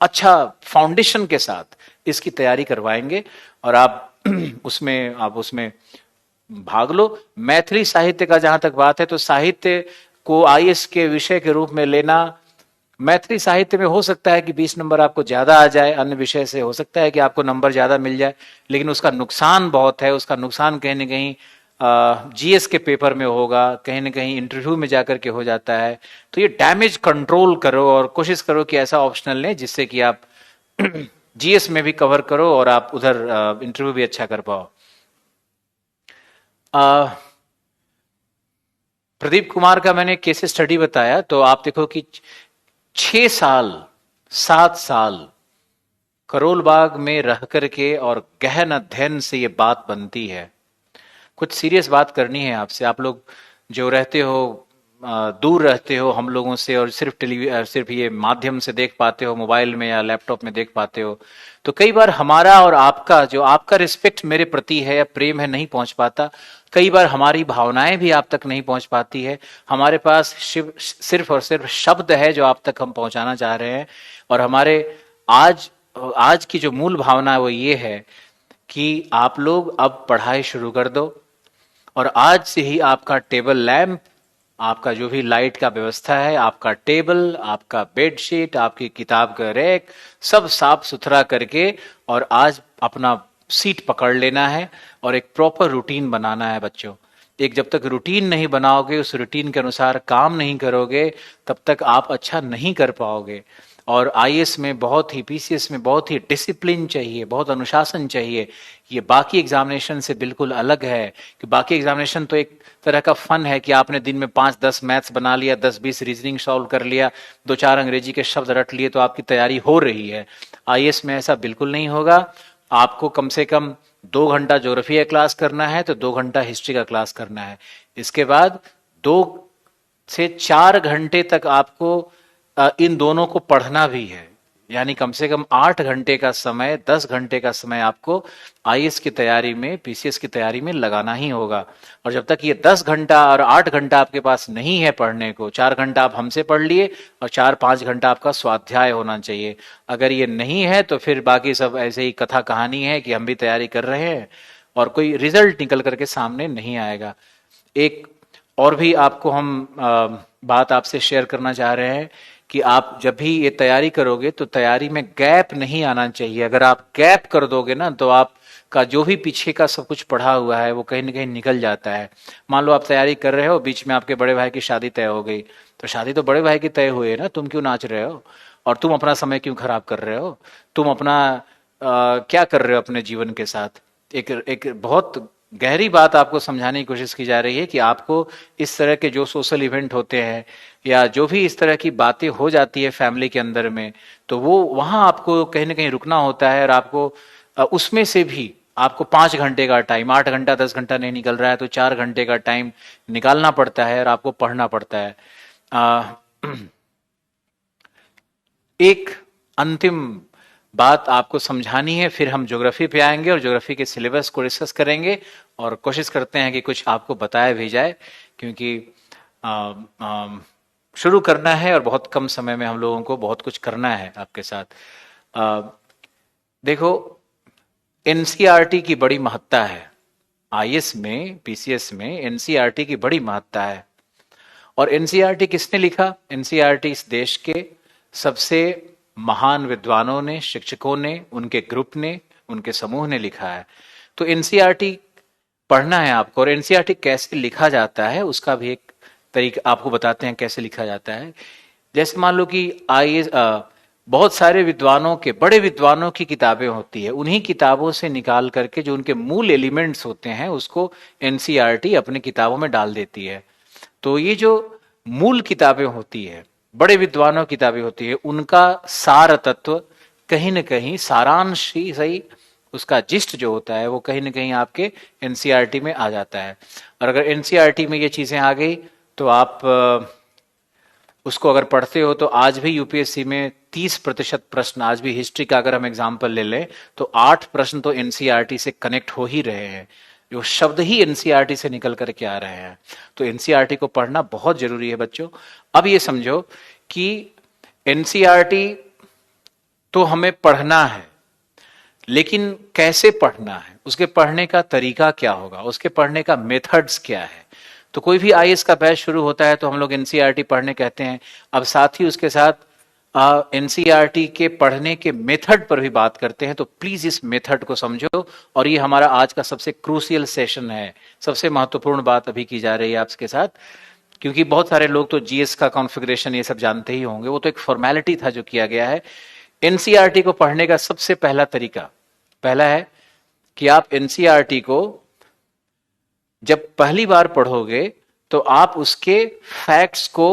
अच्छा फाउंडेशन के साथ इसकी तैयारी करवाएंगे। और आप उसमें भाग लो। मैथिली साहित्य का जहां तक बात है, तो साहित्य को आईएएस के विषय के रूप में लेना, मैथिली साहित्य में हो सकता है कि 20 नंबर आपको ज्यादा आ जाए, अन्य विषय से हो सकता है कि आपको नंबर ज्यादा मिल जाए, लेकिन उसका नुकसान बहुत है। उसका नुकसान कहीं ना कहीं जीएस के पेपर में होगा, कहीं ना कहीं इंटरव्यू में जाकर के हो जाता है। तो ये डैमेज कंट्रोल करो और कोशिश करो कि ऐसा ऑप्शनल लें जिससे कि आप जीएस में भी कवर करो और आप उधर इंटरव्यू भी अच्छा कर पाओ। आ, प्रदीप कुमार का मैंने केस स्टडी बताया, तो आप देखो कि 6 साल 7 साल करोल बाग में रह करके और गहन अध्ययन से ये बात बनती है। कुछ सीरियस बात करनी है आपसे। आप लोग जो रहते हो, दूर रहते हो हम लोगों से, और सिर्फ ये माध्यम से देख पाते हो, मोबाइल में या लैपटॉप में देख पाते हो, तो कई बार हमारा और आपका जो आपका रिस्पेक्ट मेरे प्रति है या प्रेम है नहीं पहुंच पाता। कई बार हमारी भावनाएं भी आप तक नहीं पहुंच पाती है। हमारे पास सिर्फ और सिर्फ शब्द है जो आप तक हम पहुंचाना चाह रहे हैं। और हमारे आज आज की जो मूल भावना है वो ये है कि आप लोग अब पढ़ाई शुरू कर दो, और आज से ही आपका टेबल लैंप, आपका जो भी लाइट का व्यवस्था है, आपका टेबल, आपका बेडशीट, आपकी किताब का रैक, सब साफ सुथरा करके और आज अपना सीट पकड़ लेना है और एक प्रॉपर रूटीन बनाना है बच्चों। एक जब तक रूटीन नहीं बनाओगे, उस रूटीन के अनुसार काम नहीं करोगे, तब तक आप अच्छा नहीं कर पाओगे। और आईएएस में बहुत ही, पीसीएस में बहुत ही डिसिप्लिन चाहिए, बहुत अनुशासन चाहिए। ये बाकी एग्जामिनेशन से बिल्कुल अलग है कि बाकी एग्जामिनेशन तो एक तरह का फन है कि आपने दिन में 5-10 मैथ्स बना लिया, 10-20 रीजनिंग सॉल्व कर लिया, 2-4 अंग्रेजी के शब्द रट लिए तो आपकी तैयारी हो रही है। आईएएस में ऐसा बिल्कुल नहीं होगा। आपको कम से कम 2 घंटा ज्योग्राफी का क्लास करना है तो 2 घंटा हिस्ट्री का क्लास करना है। इसके बाद 2 से 4 घंटे तक आपको इन दोनों को पढ़ना भी है। यानी कम से कम 8 घंटे का समय, 10 घंटे का समय आपको आईएएस की तैयारी में, पीसीएस की तैयारी में लगाना ही होगा। और जब तक ये 10 घंटा और 8 घंटा आपके पास नहीं है पढ़ने को, 4 घंटा आप हमसे पढ़ लिए और 4-5 घंटा आपका स्वाध्याय होना चाहिए। अगर ये नहीं है तो फिर बाकी सब ऐसे ही कथा कहानी है कि हम भी तैयारी कर रहे हैं और कोई रिजल्ट निकल करके सामने नहीं आएगा। एक और भी आपको हम बात आपसे शेयर करना चाह रहे हैं कि आप जब भी ये तैयारी करोगे तो तैयारी में गैप नहीं आना चाहिए। अगर आप गैप कर दोगे ना तो आपका जो भी पीछे का सब कुछ पढ़ा हुआ है वो कहीं ना कहीं निकल जाता है। मान लो आप तैयारी कर रहे हो, बीच में आपके बड़े भाई की शादी तय हो गई, तो शादी तो बड़े भाई की तय हुई है ना, तुम क्यों नाच रहे हो और तुम अपना समय क्यों खराब कर रहे हो? तुम अपना क्या कर रहे हो अपने जीवन के साथ? एक बहुत गहरी बात आपको समझाने की कोशिश की जा रही है कि आपको इस तरह के जो सोशल इवेंट होते हैं या जो भी इस तरह की बातें हो जाती है फैमिली के अंदर में, तो वो वहां आपको कहीं ना कहीं रुकना होता है। और आपको उसमें से भी आपको 5 घंटे का टाइम, 8 घंटा 10 घंटा नहीं निकल रहा है तो 4 घंटे का टाइम निकालना पड़ता है और आपको पढ़ना पड़ता है। एक अंतिम बात आपको समझानी है, फिर हम ज्योग्राफी पे आएंगे और ज्योग्राफी के सिलेबस को डिस्कस करेंगे और कोशिश करते हैं कि कुछ आपको बताया भी जाए, क्योंकि शुरू करना है और बहुत कम समय में हम लोगों को बहुत कुछ करना है आपके साथ। देखो, एनसीईआरटी की बड़ी महत्ता है। आईएएस में, पीसीएस में एनसीईआरटी की बड़ी महत्ता है। और एनसीईआरटी किसने लिखा? एनसीईआरटी इस देश के सबसे महान विद्वानों ने, शिक्षकों ने, उनके ग्रुप ने, उनके समूह ने लिखा है। तो एनसीईआरटी पढ़ना है आपको। और एनसीईआरटी कैसे लिखा जाता है उसका भी एक तरीका आपको बताते हैं कैसे लिखा जाता है। जैसे मान लो कि आईएएस बहुत सारे विद्वानों के, बड़े विद्वानों की किताबें होती है, उन्हीं किताबों से निकाल करके जो उनके मूल एलिमेंट्स होते हैं उसको एनसीईआरटी अपनी किताबों में डाल देती है। तो ये जो मूल किताबें होती है, बड़े विद्वानों की किताबें होती है, उनका सार तत्व कहीं ना कहीं, सारांश ही सही, उसका जिस्ट जो होता है वो कहीं ना कहीं आपके एनसीईआरटी में आ जाता है। और अगर एनसीईआरटी में ये चीजें आ गई तो आप उसको अगर पढ़ते हो तो आज भी यूपीएससी में 30% प्रश्न, आज भी हिस्ट्री का अगर हम एग्जाम्पल ले लें तो 8 प्रश्न तो एनसीईआरटी से कनेक्ट हो ही रहे हैं, जो शब्द ही एनसीईआरटी से निकल करके आ रहे हैं। तो एनसीईआरटी को पढ़ना बहुत जरूरी है बच्चों। अब ये समझो कि एनसीईआरटी तो हमें पढ़ना है, लेकिन कैसे पढ़ना है, उसके पढ़ने का तरीका क्या होगा, उसके पढ़ने का मेथड्स क्या है। तो कोई भी आईएएस का बैच शुरू होता है तो हम लोग एनसीईआरटी पढ़ने कहते हैं। अब साथ ही उसके साथ एनसीईआरटी के पढ़ने के मेथड पर भी बात करते हैं। तो प्लीज इस मेथड को समझो। और ये हमारा आज का सबसे क्रूशियल सेशन है, सबसे महत्वपूर्ण बात अभी की जा रही है आपके साथ, क्योंकि बहुत सारे लोग तो जीएस का कॉन्फ़िगरेशन ये सब जानते ही होंगे, वो तो एक फॉर्मेलिटी था जो किया गया है। एनसीईआरटी को पढ़ने का सबसे पहला तरीका, पहला है कि आप एनसीईआरटी को जब पहली बार पढ़ोगे तो आप उसके फैक्ट्स को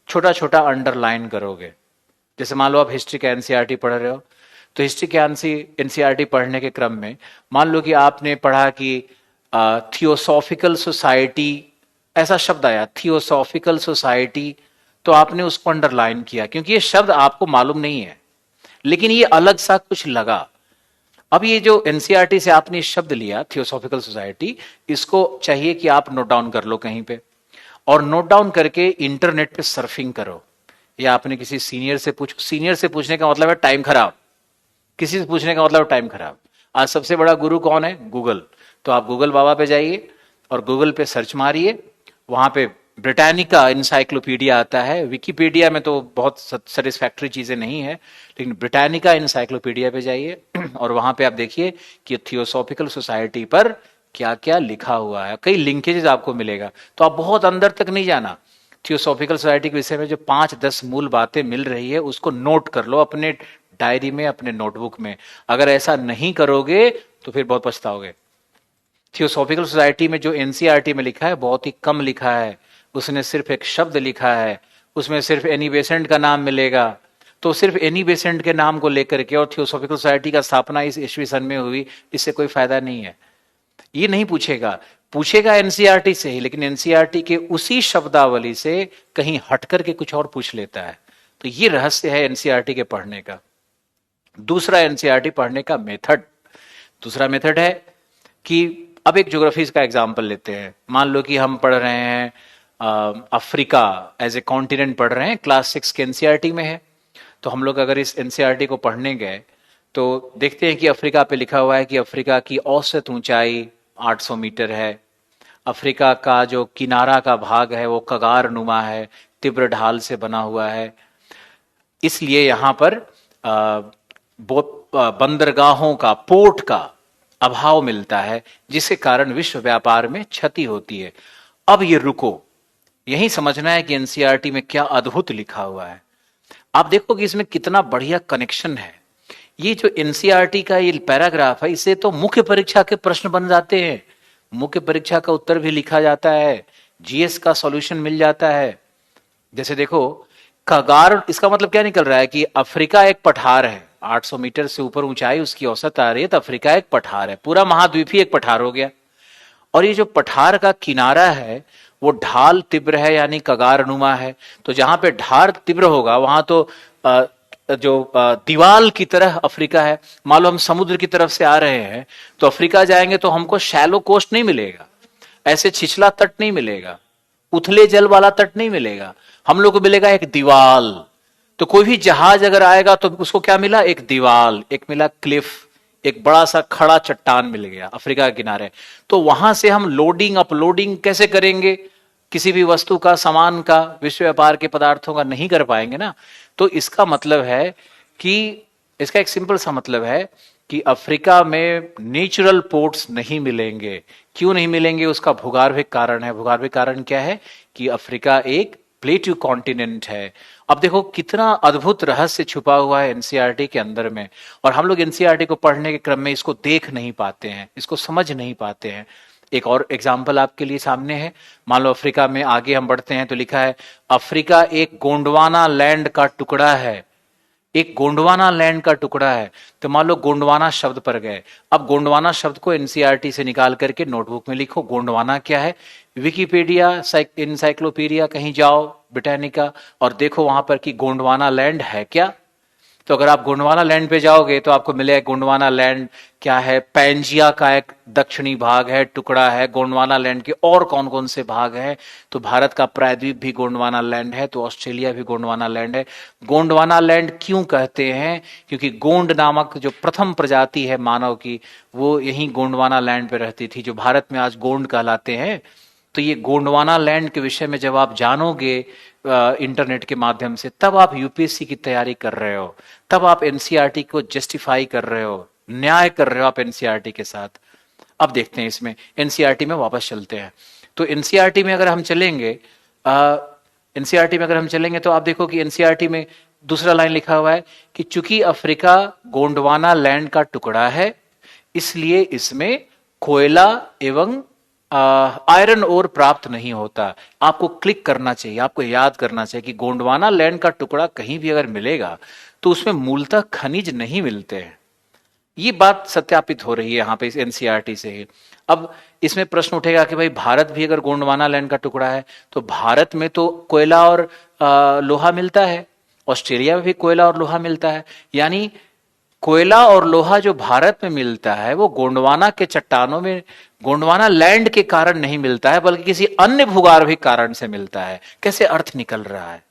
छोटा छोटा अंडरलाइन करोगे। जैसे मान लो आप हिस्ट्री का एनसीईआरटी पढ़ रहे हो, तो हिस्ट्री के एनसीईआरटी पढ़ने के क्रम में मान लो कि आपने पढ़ा कि थियोसॉफिकल सोसाइटी, ऐसा शब्द आया थियोसॉफिकल सोसाइटी, तो आपने उसको अंडरलाइन किया क्योंकि ये शब्द आपको मालूम नहीं है, लेकिन ये अलग सा कुछ लगा। अब ये जो एनसीईआरटी से आपने शब्द लिया थियोसॉफिकल सोसाइटी, इसको चाहिए कि आप नोट डाउन कर लो कहीं पे, और नोट डाउन करके इंटरनेट पे सर्फिंग करो, या आपने किसी सीनियर से पूछो। सीनियर से पूछने का मतलब है टाइम खराब, किसी से पूछने का मतलब टाइम खराब। आज सबसे बड़ा गुरु कौन है? गूगल। तो आप गूगल बाबा पे जाइए और गूगल पे सर्च मारिए, वहां पे ब्रिटानिका इंसाइक्लोपीडिया आता है। विकिपीडिया में तो बहुत सेटिस्फैक्टरी चीजें नहीं है, लेकिन ब्रिटानिका इंसाइक्लोपीडिया पे जाइए और वहां पे आप देखिए कि थियोसॉफिकल सोसाइटी पर क्या क्या लिखा हुआ है, कई लिंकेजेस आपको मिलेगा। तो आप बहुत अंदर तक नहीं जाना, थियोसॉफिकल सोसाइटी के विषय में जो 5-10 मूल बातें मिल रही है उसको नोट कर लो अपने डायरी में, अपने नोटबुक में। अगर ऐसा नहीं करोगे तो फिर बहुत पछताओगे। थियोसॉफिकल सोसाइटी में जो एनसीईआरटी में लिखा है बहुत ही कम लिखा है, उसने सिर्फ एक शब्द लिखा है, उसमें सिर्फ एनी बेसेंट का नाम मिलेगा। तो सिर्फ एनी बेसेंट के नाम को लेकर के और थियोसॉफिकल सोसाइटी का स्थापना इस ईस्वी सन में हुई, इससे कोई फायदा नहीं है। ये नहीं पूछेगा, पूछेगा एनसीईआरटी से ही, लेकिन एनसीईआरटी के उसी शब्दावली से कहीं हट करके कुछ और पूछ लेता है। तो ये रहस्य है एनसीईआरटी के पढ़ने का। दूसरा एनसीईआरटी पढ़ने का मेथड, दूसरा मेथड है कि अब एक ज्योग्राफी का एग्जाम्पल लेते हैं। मान लो कि हम पढ़ रहे हैं अफ्रीका एज ए कॉन्टिनेंट पढ़ रहे हैं, क्लास 6 के एनसीईआरटी में है। तो हम लोग अगर इस एनसीईआरटी को पढ़ने गए तो देखते हैं कि अफ्रीका पे लिखा हुआ है कि अफ्रीका की औसत ऊंचाई 800 मीटर है। अफ्रीका का जो किनारा का भाग है वो कगार नुमा है, तीव्र ढाल से बना हुआ है, इसलिए यहां पर बंदरगाहों का, पोर्ट का अभाव मिलता है, जिसके कारण विश्व व्यापार में क्षति होती है। अब ये रुको, यही समझना है कि एनसीईआरटी में क्या अद्भुत लिखा हुआ है। आप देखो कि इसमें कितना बढ़िया कनेक्शन है। ये जो एनसीईआरटी का ये पैराग्राफ है, इसे तो मुख्य परीक्षा के प्रश्न बन जाते हैं, मुख्य परीक्षा का उत्तर भी लिखा जाता है, जीएस का सॉल्यूशन मिल जाता है। जैसे देखो, कगार, इसका मतलब क्या निकल रहा है कि अफ्रीका एक पठार है, 800 मीटर से ऊपर ऊंचाई उसकी औसत आ रही है, तो अफ्रीका एक पठार है, पूरा महाद्वीप ही एक पठार हो गया। और ये जो पठार का किनारा है वो ढाल तीव्र है, यानी कगारनुमा है। तो जहां पे ढाल तीव्र होगा वहां तो दीवाल की तरह अफ्रीका है। मान लो हम समुद्र की तरफ से आ रहे हैं तो अफ्रीका जाएंगे तो हमको शैलो कोस्ट नहीं मिलेगा, ऐसे छिछला तट नहीं मिलेगा, उथले जल वाला तट नहीं मिलेगा, हम लोग को मिलेगा एक दीवाल। तो कोई भी जहाज अगर आएगा तो उसको क्या मिला? एक दीवाल, एक मिला क्लिफ, एक बड़ा सा खड़ा चट्टान मिल गया अफ्रीका के किनारे। तो वहां से हम लोडिंग अपलोडिंग कैसे करेंगे? किसी भी वस्तु का, सामान का, विश्व व्यापार के पदार्थों का नहीं कर पाएंगे ना। तो इसका मतलब है कि, इसका एक सिंपल सा मतलब है कि अफ्रीका में नेचुरल पोर्ट्स नहीं मिलेंगे। क्यों नहीं मिलेंगे? उसका भूगर्भिक कारण है। भूगर्भिक कारण क्या है? कि अफ्रीका एक प्लेट्यू कॉन्टिनेंट है। अब देखो कितना अद्भुत रहस्य छुपा हुआ है एनसीईआरटी के अंदर में, और हम लोग एनसीईआरटी को पढ़ने के क्रम में इसको देख नहीं पाते हैं, इसको समझ नहीं पाते हैं। एक और एग्जाम्पल आपके लिए सामने है। मान लो अफ्रीका में आगे हम बढ़ते हैं तो लिखा है अफ्रीका एक गोंडवाना लैंड का टुकड़ा है, एक गोंडवाना लैंड का टुकड़ा है। तो मान लो गोंडवाना शब्द पर गए, अब गोंडवाना शब्द को एनसीईआरटी से निकाल करके नोटबुक में लिखो। गोंडवाना क्या है? विकिपीडिया, इंसाइक्लोपीडिया कहीं जाओ, ब्रिटानिका, और देखो वहां पर कि गोंडवाना लैंड है क्या। तो अगर आप गोंडवाना लैंड पे जाओगे तो आपको मिलेगा गोंडवाना लैंड क्या है? पैंजिया का एक दक्षिणी भाग है, टुकड़ा है। गोंडवाना लैंड के और कौन कौन से भाग हैं? तो भारत का प्रायद्वीप भी गोंडवाना लैंड है, तो ऑस्ट्रेलिया भी गोंडवाना लैंड है। गोंडवाना लैंड क्यों कहते हैं? क्योंकि गोंड नामक जो प्रथम प्रजाति है मानव की, वो यही गोंडवाना लैंड पे रहती थी, जो भारत में आज गोंड कहलाते हैं। तो ये गोंडवाना लैंड के विषय में जब आप जानोगे इंटरनेट के माध्यम से, तब आप यूपीएससी की तैयारी कर रहे हो, तब आप एनसीईआरटी को जस्टिफाई कर रहे हो, न्याय कर रहे हो आप एनसीईआरटी के साथ। अब देखते हैं इसमें, एनसीईआरटी में वापस चलते हैं। तो एनसीईआरटी में अगर हम चलेंगे, एनसीईआरटी में अगर हम चलेंगे तो आप देखो कि एनसीईआरटी में दूसरा लाइन लिखा हुआ है कि चूंकि अफ्रीका गोंडवाना लैंड का टुकड़ा है, इसलिए इसमें कोयला एवं आयरन ओर प्राप्त नहीं होता। आपको क्लिक करना चाहिए, आपको याद करना चाहिए कि गोंडवाना लैंड का टुकड़ा कहीं भी अगर मिलेगा तो उसमें मूलतः खनिज नहीं मिलते हैं। ये बात सत्यापित हो रही है यहाँ पे इस एनसीईआरटी से ही। अब इसमें प्रश्न उठेगा कि भाई भारत भी अगर गोंडवाना लैंड का टुकड़ा है तो भारत में तो कोयला और लोहा मिलता है, ऑस्ट्रेलिया में भी कोयला और लोहा मिलता है, यानी कोयला और लोहा जो भारत में मिलता है वो गोंडवाना के चट्टानों में, गोंडवाना लैंड के कारण नहीं मिलता है बल्कि किसी अन्य भूगर्भीय कारण से मिलता है। कैसे अर्थ निकल रहा है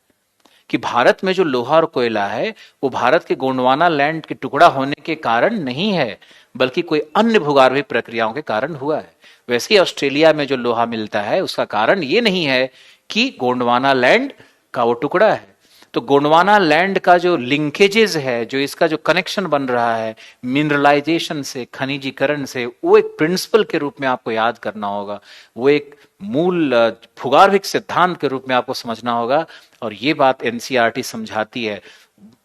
कि भारत में जो लोहा और कोयला है वो भारत के गोंडवाना लैंड के टुकड़ा होने के कारण नहीं है बल्कि कोई अन्य भूगर्भीय प्रक्रियाओं के कारण हुआ है। वैसे ही ऑस्ट्रेलिया में जो लोहा मिलता है उसका कारण ये नहीं है कि गोंडवाना लैंड का वो टुकड़ा है। तो गोंडवाना लैंड का जो लिंकेजेस है, जो इसका जो कनेक्शन बन रहा है मिनरलाइजेशन से, खनिजीकरण से, वो एक प्रिंसिपल के रूप में आपको याद करना होगा, वो एक मूल भूगर्भिक सिद्धांत के रूप में आपको समझना होगा। और ये बात एनसीईआरटी समझाती है,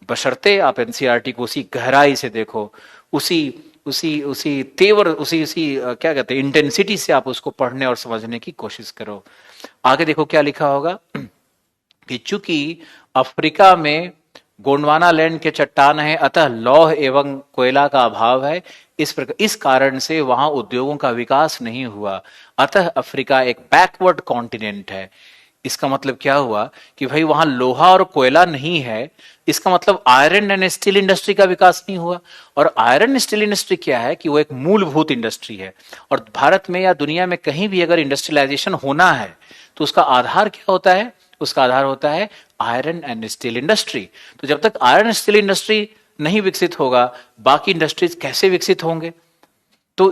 बशर्ते आप एनसीईआरटी को उसी गहराई से देखो, उसी उसी उसी तेवर, उसी उसी क्या कहते हैं इंटेंसिटी से आप उसको पढ़ने और समझने की कोशिश करो। आगे देखो क्या लिखा होगा कि चूंकि अफ्रीका में गोंडवाना लैंड के चट्टान है अतः लौह एवं कोयला का अभाव है, इस कारण से वहां उद्योगों का विकास नहीं हुआ, अतः अफ्रीका एक बैकवर्ड कॉन्टिनेंट है। इसका मतलब क्या हुआ कि भाई वहां लोहा और कोयला नहीं है, इसका मतलब आयरन एंड स्टील इंडस्ट्री का विकास नहीं हुआ। और आयरन स्टील इंडस्ट्री क्या है कि वो एक मूलभूत इंडस्ट्री है, और भारत में या दुनिया में कहीं भी अगर इंडस्ट्रियलाइजेशन होना है तो उसका आधार क्या होता है, उसका आधार होता है आयरन एंड स्टील इंडस्ट्री। तो जब तक आयरन स्टील इंडस्ट्री नहीं विकसित होगा बाकी इंडस्ट्रीज कैसे विकसित होंगे। तो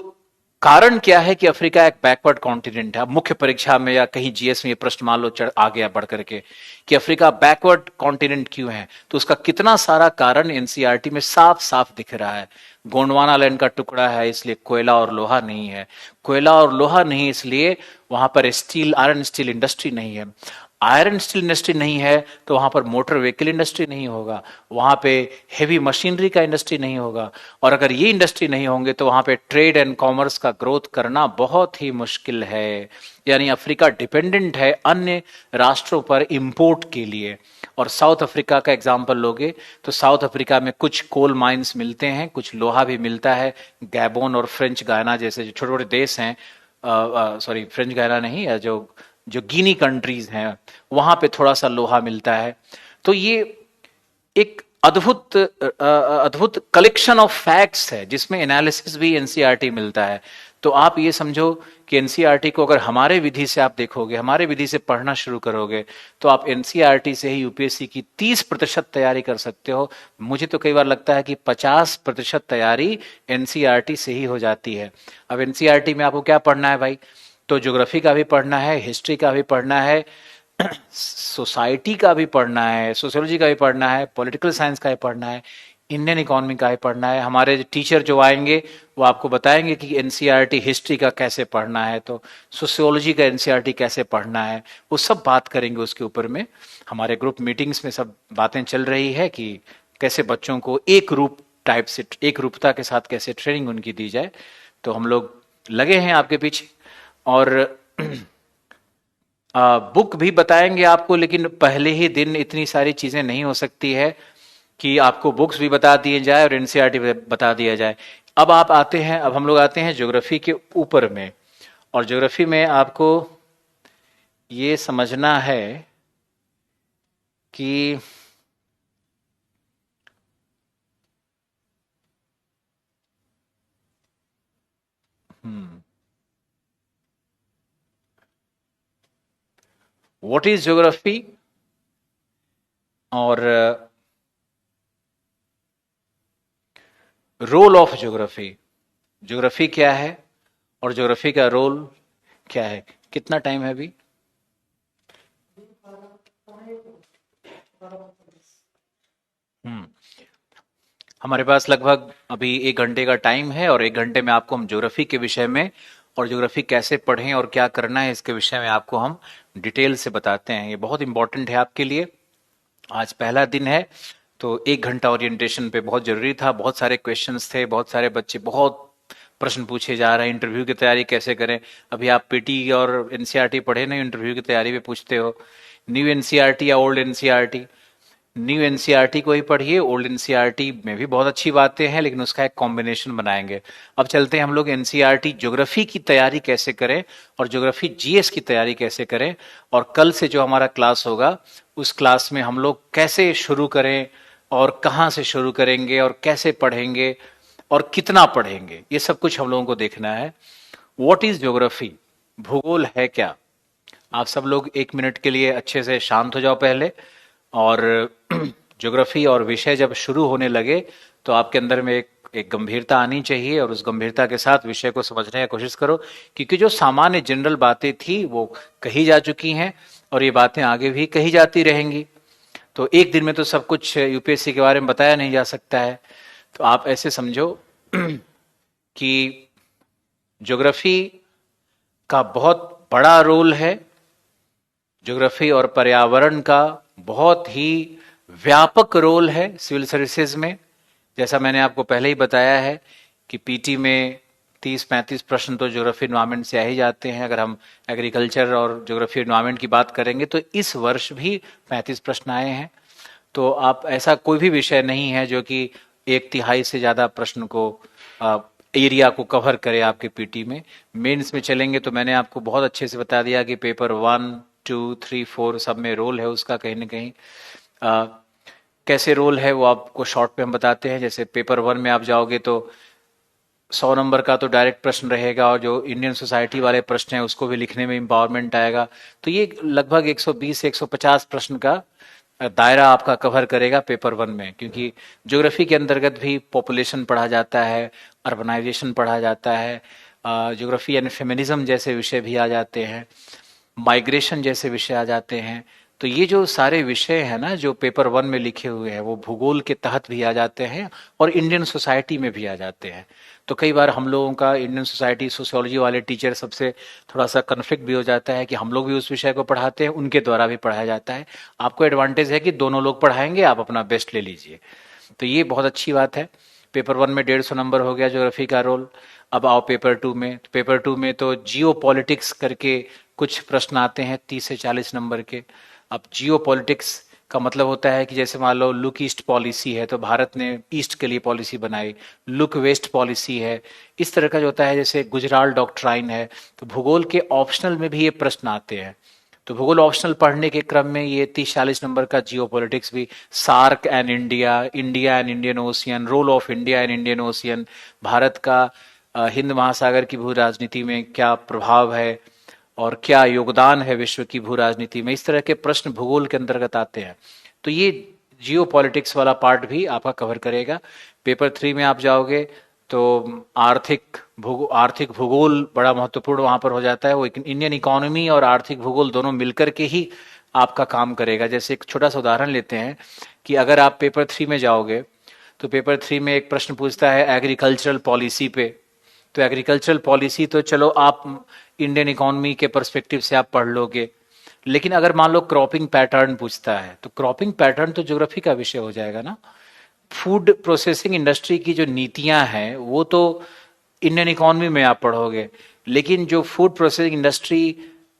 कारण क्या है कि अफ्रीका एक बैकवर्ड कॉन्टिनेंट है। अब मुख्य परीक्षा में या कहीं जीएस में ये प्रश्न मान लो चढ़ आ गया बढ़ करके कि अफ्रीका बैकवर्ड कॉन्टिनेंट क्यों है, तो उसका कितना सारा कारण एनसीईआरटी में साफ साफ दिख रहा है। गोंडवाना लैंड का टुकड़ा है इसलिए कोयला और लोहा नहीं है, कोयला और लोहा नहीं इसलिए वहां पर स्टील, आयरन स्टील इंडस्ट्री नहीं है, आयरन स्टील इंडस्ट्री नहीं है तो वहां पर मोटर व्हीकल इंडस्ट्री नहीं होगा, वहां पे हेवी मशीनरी का इंडस्ट्री नहीं होगा, और अगर ये इंडस्ट्री नहीं होंगे तो वहां पे ट्रेड एंड कॉमर्स का ग्रोथ करना बहुत ही मुश्किल है। यानी अफ्रीका डिपेंडेंट है अन्य राष्ट्रों पर इंपोर्ट के लिए। और साउथ अफ्रीका का एग्जांपल लोगे तो साउथ अफ्रीका में कुछ कोल माइंस मिलते हैं, कुछ लोहा भी मिलता है। गैबोन और फ्रेंच गायना जैसे जो छोटे छोटे देश हैं, सॉरी फ्रेंच गायना नहीं, जो जो गिनी कंट्रीज हैं वहां पे थोड़ा सा लोहा मिलता है। तो ये एक अद्भुत अद्भुत कलेक्शन ऑफ फैक्ट्स है जिसमें एनालिसिस भी एनसीईआरटी मिलता है। तो आप ये समझो कि एनसीईआरटी को अगर हमारे विधि से आप देखोगे, हमारे विधि से पढ़ना शुरू करोगे तो आप एनसीईआरटी से ही यूपीएससी की 30% तैयारी कर सकते हो। मुझे तो कई बार लगता है कि 50% तैयारी एनसीईआरटी से ही हो जाती है। अब एनसीईआरटी में आपको क्या पढ़ना है भाई, तो ज्योग्राफी का भी पढ़ना है, हिस्ट्री का भी पढ़ना है, सोसाइटी का भी पढ़ना है, सोशियोलॉजी का भी पढ़ना है, पॉलिटिकल साइंस का भी पढ़ना है, इंडियन इकोनॉमी का भी पढ़ना है। हमारे टीचर जो आएंगे वो आपको बताएंगे कि एनसीईआरटी हिस्ट्री का कैसे पढ़ना है, तो सोशियोलॉजी का एनसीईआरटी कैसे पढ़ना है, वो सब बात करेंगे उसके ऊपर में। हमारे ग्रुप मीटिंग्स में सब बातें चल रही है कि कैसे बच्चों को एक रूप टाइप से, एक रूपता के साथ कैसे ट्रेनिंग उनकी दी जाए। तो हम लोग लगे हैं आपके पीछे, और बुक भी बताएंगे आपको, लेकिन पहले ही दिन इतनी सारी चीजें नहीं हो सकती है कि आपको बुक्स भी बता दिए जाए और एनसीईआरटी बता दिया जाए। अब आप आते हैं, अब हम लोग आते हैं ज्योग्राफी के ऊपर में, और ज्योग्राफी में आपको ये समझना है कि व्हाट इज ज्योग्राफी और रोल ऑफ ज्योग्राफी। ज्योग्राफी क्या है और ज्योग्राफी का रोल क्या है। कितना टाइम है अभी? हमारे पास लगभग अभी 1 घंटे का टाइम है, और 1 घंटे में आपको हम ज्योग्राफी के विषय में और ज्योग्राफी कैसे पढ़ें और क्या करना है इसके विषय में आपको हम डिटेल से बताते हैं। ये बहुत इंपॉर्टेंट है आपके लिए। आज पहला दिन है तो 1 घंटा ओरिएंटेशन पे बहुत जरूरी था। बहुत सारे क्वेश्चंस थे, बहुत सारे बच्चे बहुत प्रश्न पूछे जा रहे हैं, इंटरव्यू की तैयारी कैसे करें। अभी आप पीटी और एनसीईआरटी पढ़े नहीं, इंटरव्यू की तैयारी में पूछते हो। न्यू एनसीईआरटी या ओल्ड एनसीईआरटी, न्यू एनसीईआरटी को ही पढ़िए, ओल्ड एनसीईआरटी में भी बहुत अच्छी बातें हैं, लेकिन उसका एक कॉम्बिनेशन बनाएंगे। अब चलते हैं हम लोग एनसीईआरटी ज्योग्राफी की तैयारी कैसे करें और ज्योग्राफी जीएस की तैयारी कैसे करें, और कल से जो हमारा क्लास होगा उस क्लास में हम लोग कैसे शुरू करें और कहाँ से शुरू करेंगे और कैसे पढ़ेंगे और कितना पढ़ेंगे, ये सब कुछ हम लोगों को देखना है। व्हाट इज ज्योग्राफी, भूगोल है क्या। आप सब लोग 1 मिनट के लिए अच्छे से शांत हो जाओ पहले, और ज्योग्राफी और विषय जब शुरू होने लगे तो आपके अंदर में एक गंभीरता आनी चाहिए, और उस गंभीरता के साथ विषय को समझने की कोशिश करो, क्योंकि जो सामान्य जनरल बातें थी वो कही जा चुकी हैं और ये बातें आगे भी कही जाती रहेंगी। तो एक दिन में तो सब कुछ यूपीएससी के बारे में बताया नहीं जा सकता है। तो आप ऐसे समझो कि ज्योग्राफी का बहुत बड़ा रोल है, ज्योग्राफी और पर्यावरण का बहुत ही व्यापक रोल है सिविल सर्विसेज में। जैसा मैंने आपको पहले ही बताया है कि पीटी में 30-35 प्रश्न तो ज्योग्राफी एनवायरमेंट से आ ही जाते हैं। अगर हम एग्रीकल्चर और ज्योग्राफी एनवायरमेंट की बात करेंगे तो इस वर्ष भी 35 प्रश्न आए हैं। तो आप ऐसा कोई भी विषय नहीं है जो कि 1/3 से ज्यादा प्रश्न को एरिया को कवर करे आपके पीटी में। मेंस में चलेंगे तो मैंने आपको बहुत अच्छे से बता दिया कि पेपर 1, 2, 3, 4 सब में रोल है उसका कहीं ना कहीं। कैसे रोल है वो आपको शॉर्ट में हम बताते हैं। जैसे पेपर 1 में आप जाओगे तो 100 नंबर का तो डायरेक्ट प्रश्न रहेगा, और जो इंडियन सोसाइटी वाले प्रश्न हैं उसको भी लिखने में एम्पावरमेंट आएगा। तो ये लगभग 120 से 150 प्रश्न का दायरा आपका कवर करेगा पेपर 1 में, क्योंकि ज्योग्राफी के अंतर्गत भी पॉपुलेशन पढ़ा जाता है, अर्बनाइजेशन पढ़ा जाता है, ज्योग्राफी एंड फेमिनिज्म जैसे विषय भी आ जाते हैं, माइग्रेशन जैसे विषय आ जाते हैं। तो ये जो सारे विषय हैं ना जो पेपर 1 में लिखे हुए हैं वो भूगोल के तहत भी आ जाते हैं और इंडियन सोसाइटी में भी आ जाते हैं। तो कई बार हम लोगों का इंडियन सोसाइटी सोशियोलॉजी वाले टीचर सबसे थोड़ा सा कन्फ्लिक्ट भी हो जाता है कि हम लोग भी उस विषय को पढ़ाते हैं, उनके द्वारा भी पढ़ाया जाता है। आपको एडवांटेज है कि दोनों लोग पढ़ाएंगे, आप अपना बेस्ट ले लीजिए, तो ये बहुत अच्छी बात है। पेपर 1 में 150 नंबर हो गया ज्योग्राफी का रोल। अब आओ पेपर 2 में। पेपर 2 में तो जियो पॉलिटिक्स करके कुछ प्रश्न आते हैं 30 से 40 नंबर के। अब जियो पॉलिटिक्स का मतलब होता है कि जैसे मान लो लुक ईस्ट पॉलिसी है तो भारत ने ईस्ट के लिए पॉलिसी बनाई, लुक वेस्ट पॉलिसी है, इस तरह का जो होता है। जैसे गुजराल डॉक्ट्राइन है। तो भूगोल के ऑप्शनल में भी ये प्रश्न आते हैं। तो भूगोल ऑप्शनल पढ़ने के क्रम में ये 30-40 नंबर का जियो पॉलिटिक्स भी, SAARC and India, India and Indian Ocean, role of India and Indian Ocean, Bharat का हिंद महासागर की भू राजनीति में क्या प्रभाव है और क्या योगदान है विश्व की भू राजनीति में, इस तरह के प्रश्न भूगोल के अंतर्गत आते हैं। तो ये जियो पॉलिटिक्स वाला पार्ट भी आपका कवर करेगा। पेपर 3 में आप जाओगे तो आर्थिक भूगोल बड़ा महत्वपूर्ण वहां पर हो जाता है। वो इंडियन इकोनॉमी और आर्थिक भूगोल दोनों मिलकर के ही आपका काम करेगा। जैसे एक छोटा सा उदाहरण लेते हैं कि अगर आप पेपर 3 में जाओगे तो पेपर 3 में एक प्रश्न पूछता है एग्रीकल्चरल पॉलिसी पे। तो एग्रीकल्चरल पॉलिसी तो चलो आप इंडियन इकोनॉमी के पर्सपेक्टिव से आप पढ़ लोगे, लेकिन अगर मान लो क्रॉपिंग पैटर्न पूछता है तो क्रॉपिंग पैटर्न तो ज्योग्राफी का विषय हो जाएगा ना। फूड प्रोसेसिंग इंडस्ट्री की जो नीतियां हैं वो तो इंडियन इकोनॉमी में आप पढ़ोगे, लेकिन जो फूड प्रोसेसिंग इंडस्ट्री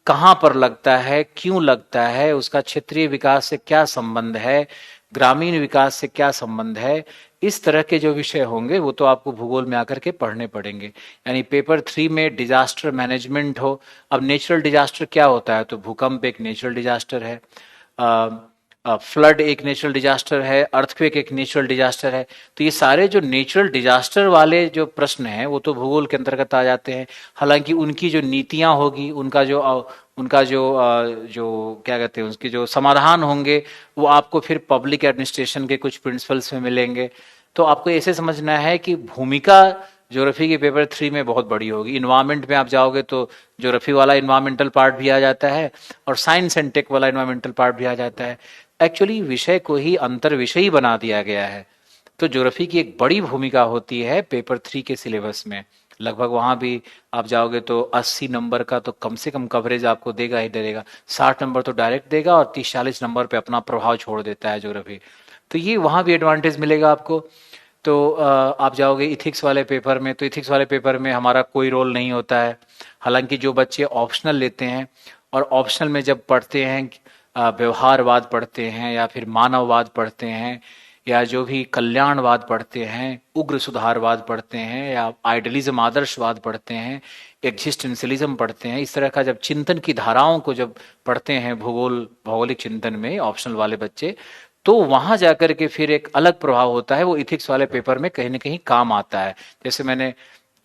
कहाँ पर लगता है, क्यों लगता है, उसका क्षेत्रीय विकास से क्या संबंध है, ग्रामीण विकास से क्या संबंध है, इस तरह के जो विषय होंगे वो तो आपको भूगोल में आकर के पढ़ने पड़ेंगे। यानी पेपर 3 में डिजास्टर मैनेजमेंट हो। अब नेचुरल डिजास्टर क्या होता है, तो भूकंप एक नेचुरल डिजास्टर है, फ्लड एक नेचुरल डिजास्टर है, अर्थक्वेक एक नेचुरल डिजास्टर है। तो ये सारे जो नेचुरल डिजास्टर वाले जो प्रश्न हैं वो तो भूगोल के अंतर्गत आ जाते हैं। हालांकि उनकी जो नीतियां होगी, जो क्या कहते हैं उसके जो समाधान होंगे वो आपको फिर पब्लिक एडमिनिस्ट्रेशन के कुछ प्रिंसिपल्स में मिलेंगे। तो आपको ऐसे समझना है कि भूमिका ज्योग्राफी के पेपर 3 में बहुत बड़ी होगी। इन्वायरमेंट में आप जाओगे तो ज्योग्राफी वाला इन्वायरमेंटल पार्ट भी आ जाता है और साइंस एंड टेक वाला इन्वायरमेंटल पार्ट भी आ जाता है। एक्चुअली विषय को ही अंतर विषयी बना दिया गया है। तो ज्योग्राफी की एक बड़ी भूमिका होती है पेपर 3 के सिलेबस में। लगभग वहां भी आप जाओगे तो 80 नंबर का तो कम से कम कवरेज आपको देगा ही देगा। 60 नंबर तो डायरेक्ट देगा और 30-40 नंबर पे अपना प्रभाव छोड़ देता है ज्योग्राफी। तो ये वहां भी एडवांटेज मिलेगा आपको। तो आप जाओगे इथिक्स वाले पेपर में, तो इथिक्स वाले पेपर में हमारा कोई रोल नहीं होता है। हालांकि जो बच्चे ऑप्शनल लेते हैं और ऑप्शनल में जब पढ़ते हैं, व्यवहारवाद पढ़ते हैं या फिर मानववाद पढ़ते हैं या जो भी कल्याणवाद पढ़ते हैं, उग्र सुधारवाद पढ़ते हैं या आइडलिज्म आदर्शवाद पढ़ते हैं, एग्जिस्टेंशियलिज्म पढ़ते हैं, इस तरह का जब चिंतन की धाराओं को जब पढ़ते हैं भौगोलिक चिंतन में ऑप्शनल वाले बच्चे, तो वहां जाकर के फिर एक अलग प्रभाव होता है, वो इथिक्स वाले पेपर में कहीं ना कहीं काम आता है।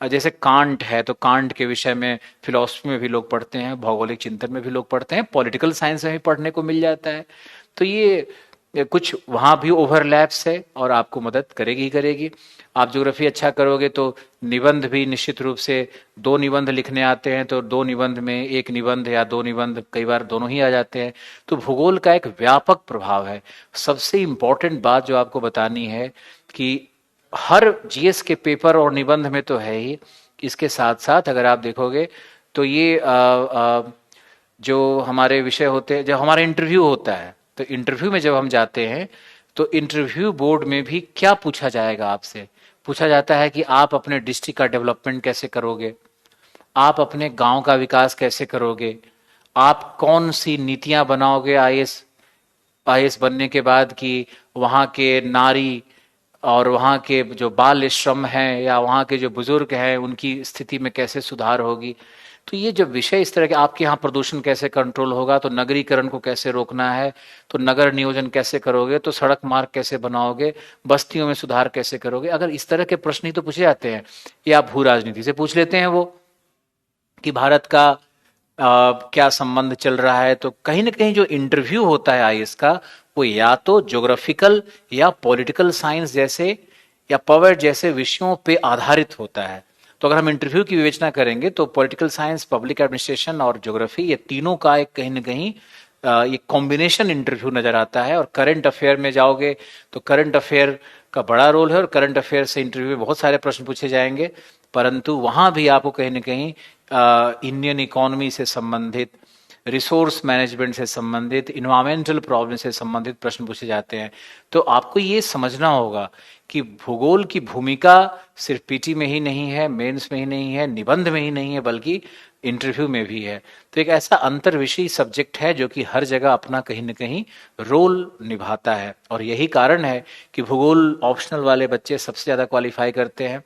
जैसे कांट है, तो कांट के विषय में फिलॉसफी में भी लोग पढ़ते हैं, भौगोलिक चिंतन में भी लोग पढ़ते हैं, पॉलिटिकल साइंस में भी पढ़ने को मिल जाता है। तो ये कुछ वहां भी ओवरलैप्स है और आपको मदद करेगी ही करेगी। आप ज्योग्राफी अच्छा करोगे तो निबंध भी निश्चित रूप से, 2 निबंध लिखने आते हैं तो 2 निबंध में 1 निबंध या 2 निबंध, कई बार दोनों ही आ जाते हैं। तो भूगोल का एक व्यापक प्रभाव है। सबसे इंपॉर्टेंट बात जो आपको बतानी है कि हर जीएस के पेपर और निबंध में तो है ही, इसके साथ साथ अगर आप देखोगे तो ये जो हमारे विषय होते हैं, जब हमारा इंटरव्यू होता है, तो इंटरव्यू में जब हम जाते हैं तो इंटरव्यू बोर्ड में भी क्या पूछा जाएगा, आपसे पूछा जाता है कि आप अपने डिस्ट्रिक्ट का डेवलपमेंट कैसे करोगे, आप अपने गांव का विकास कैसे करोगे, आप कौन सी नीतियां बनाओगे आईएएस बनने के बाद कि वहां के नारी और वहाँ के जो बाल श्रम हैं या वहाँ के जो बुजुर्ग हैं उनकी स्थिति में कैसे सुधार होगी। तो ये जब विषय इस तरह के, आपके यहाँ प्रदूषण कैसे कंट्रोल होगा, तो नगरीकरण को कैसे रोकना है, तो नगर नियोजन कैसे करोगे, तो सड़क मार्ग कैसे बनाओगे, बस्तियों में सुधार कैसे करोगे, अगर इस तरह के प्रश्न ही तो पूछे जाते हैं। या भू राजनीति से पूछ लेते हैं वो कि भारत का क्या संबंध चल रहा है। तो कहीं ना कहीं जो इंटरव्यू होता है आईएएस का, वो या तो ज्योग्राफिकल या पॉलिटिकल साइंस जैसे या पॉवर जैसे विषयों पे आधारित होता है। तो अगर हम इंटरव्यू की विवेचना करेंगे तो पॉलिटिकल साइंस, पब्लिक एडमिनिस्ट्रेशन और ज्योग्राफी, ये तीनों का एक कहीं ना कहीं ये कॉम्बिनेशन इंटरव्यू नजर आता है। और करंट अफेयर में जाओगे तो करंट अफेयर का बड़ा रोल है और करंट अफेयर से इंटरव्यू में बहुत सारे प्रश्न पूछे जाएंगे, परंतु वहां भी आपको कहीं ना कहीं इंडियन इकोनॉमी से संबंधित, रिसोर्स मैनेजमेंट से संबंधित, इन्वायरमेंटल प्रॉब्लम से संबंधित प्रश्न पूछे जाते हैं। तो आपको ये समझना होगा कि भूगोल की भूमिका सिर्फ पीटी में ही नहीं है, मेंस में ही नहीं है, निबंध में ही नहीं है, बल्कि इंटरव्यू में भी है। तो एक ऐसा अंतर विषयी सब्जेक्ट है जो कि हर जगह अपना कहीं ना कहीं रोल निभाता है। और यही कारण है कि भूगोल ऑप्शनल वाले बच्चे सबसे ज्यादा क्वालिफाई करते हैं।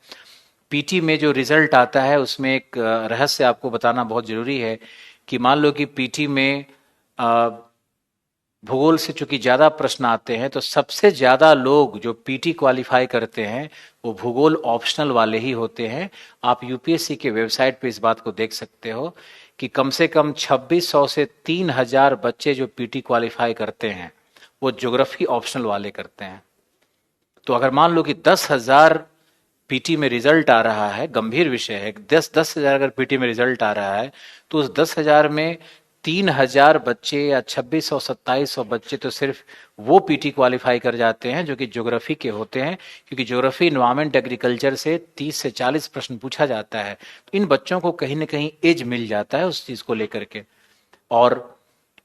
पीटी में जो रिजल्ट आता है उसमें एक रहस्य आपको बताना बहुत जरूरी है कि मान लो कि पीटी में भूगोल से चूंकि ज्यादा प्रश्न आते हैं, तो सबसे ज्यादा लोग जो पीटी क्वालिफाई करते हैं वो भूगोल ऑप्शनल वाले ही होते हैं। आप यूपीएससी के वेबसाइट पे इस बात को देख सकते हो कि कम से कम 2600 से 3000 बच्चे जो पीटी क्वालिफाई करते हैं वो ज्योग्राफी ऑप्शनल वाले करते हैं। तो अगर मान लो कि 10,000 पीटी में रिजल्ट आ रहा है, गंभीर विषय है, 10,000 अगर पीटी में रिजल्ट आ रहा है, तो उस 10,000 में 3,000 बच्चे या 2600-2700 बच्चे तो सिर्फ वो पीटी क्वालिफाई कर जाते हैं जो कि ज्योग्राफी के होते हैं, क्योंकि ज्योग्राफी, एनवायरमेंट, एग्रीकल्चर से 30 से 40 प्रश्न पूछा जाता है। तो इन बच्चों को कहीं ना कहीं एज मिल जाता है उस चीज को लेकर के। और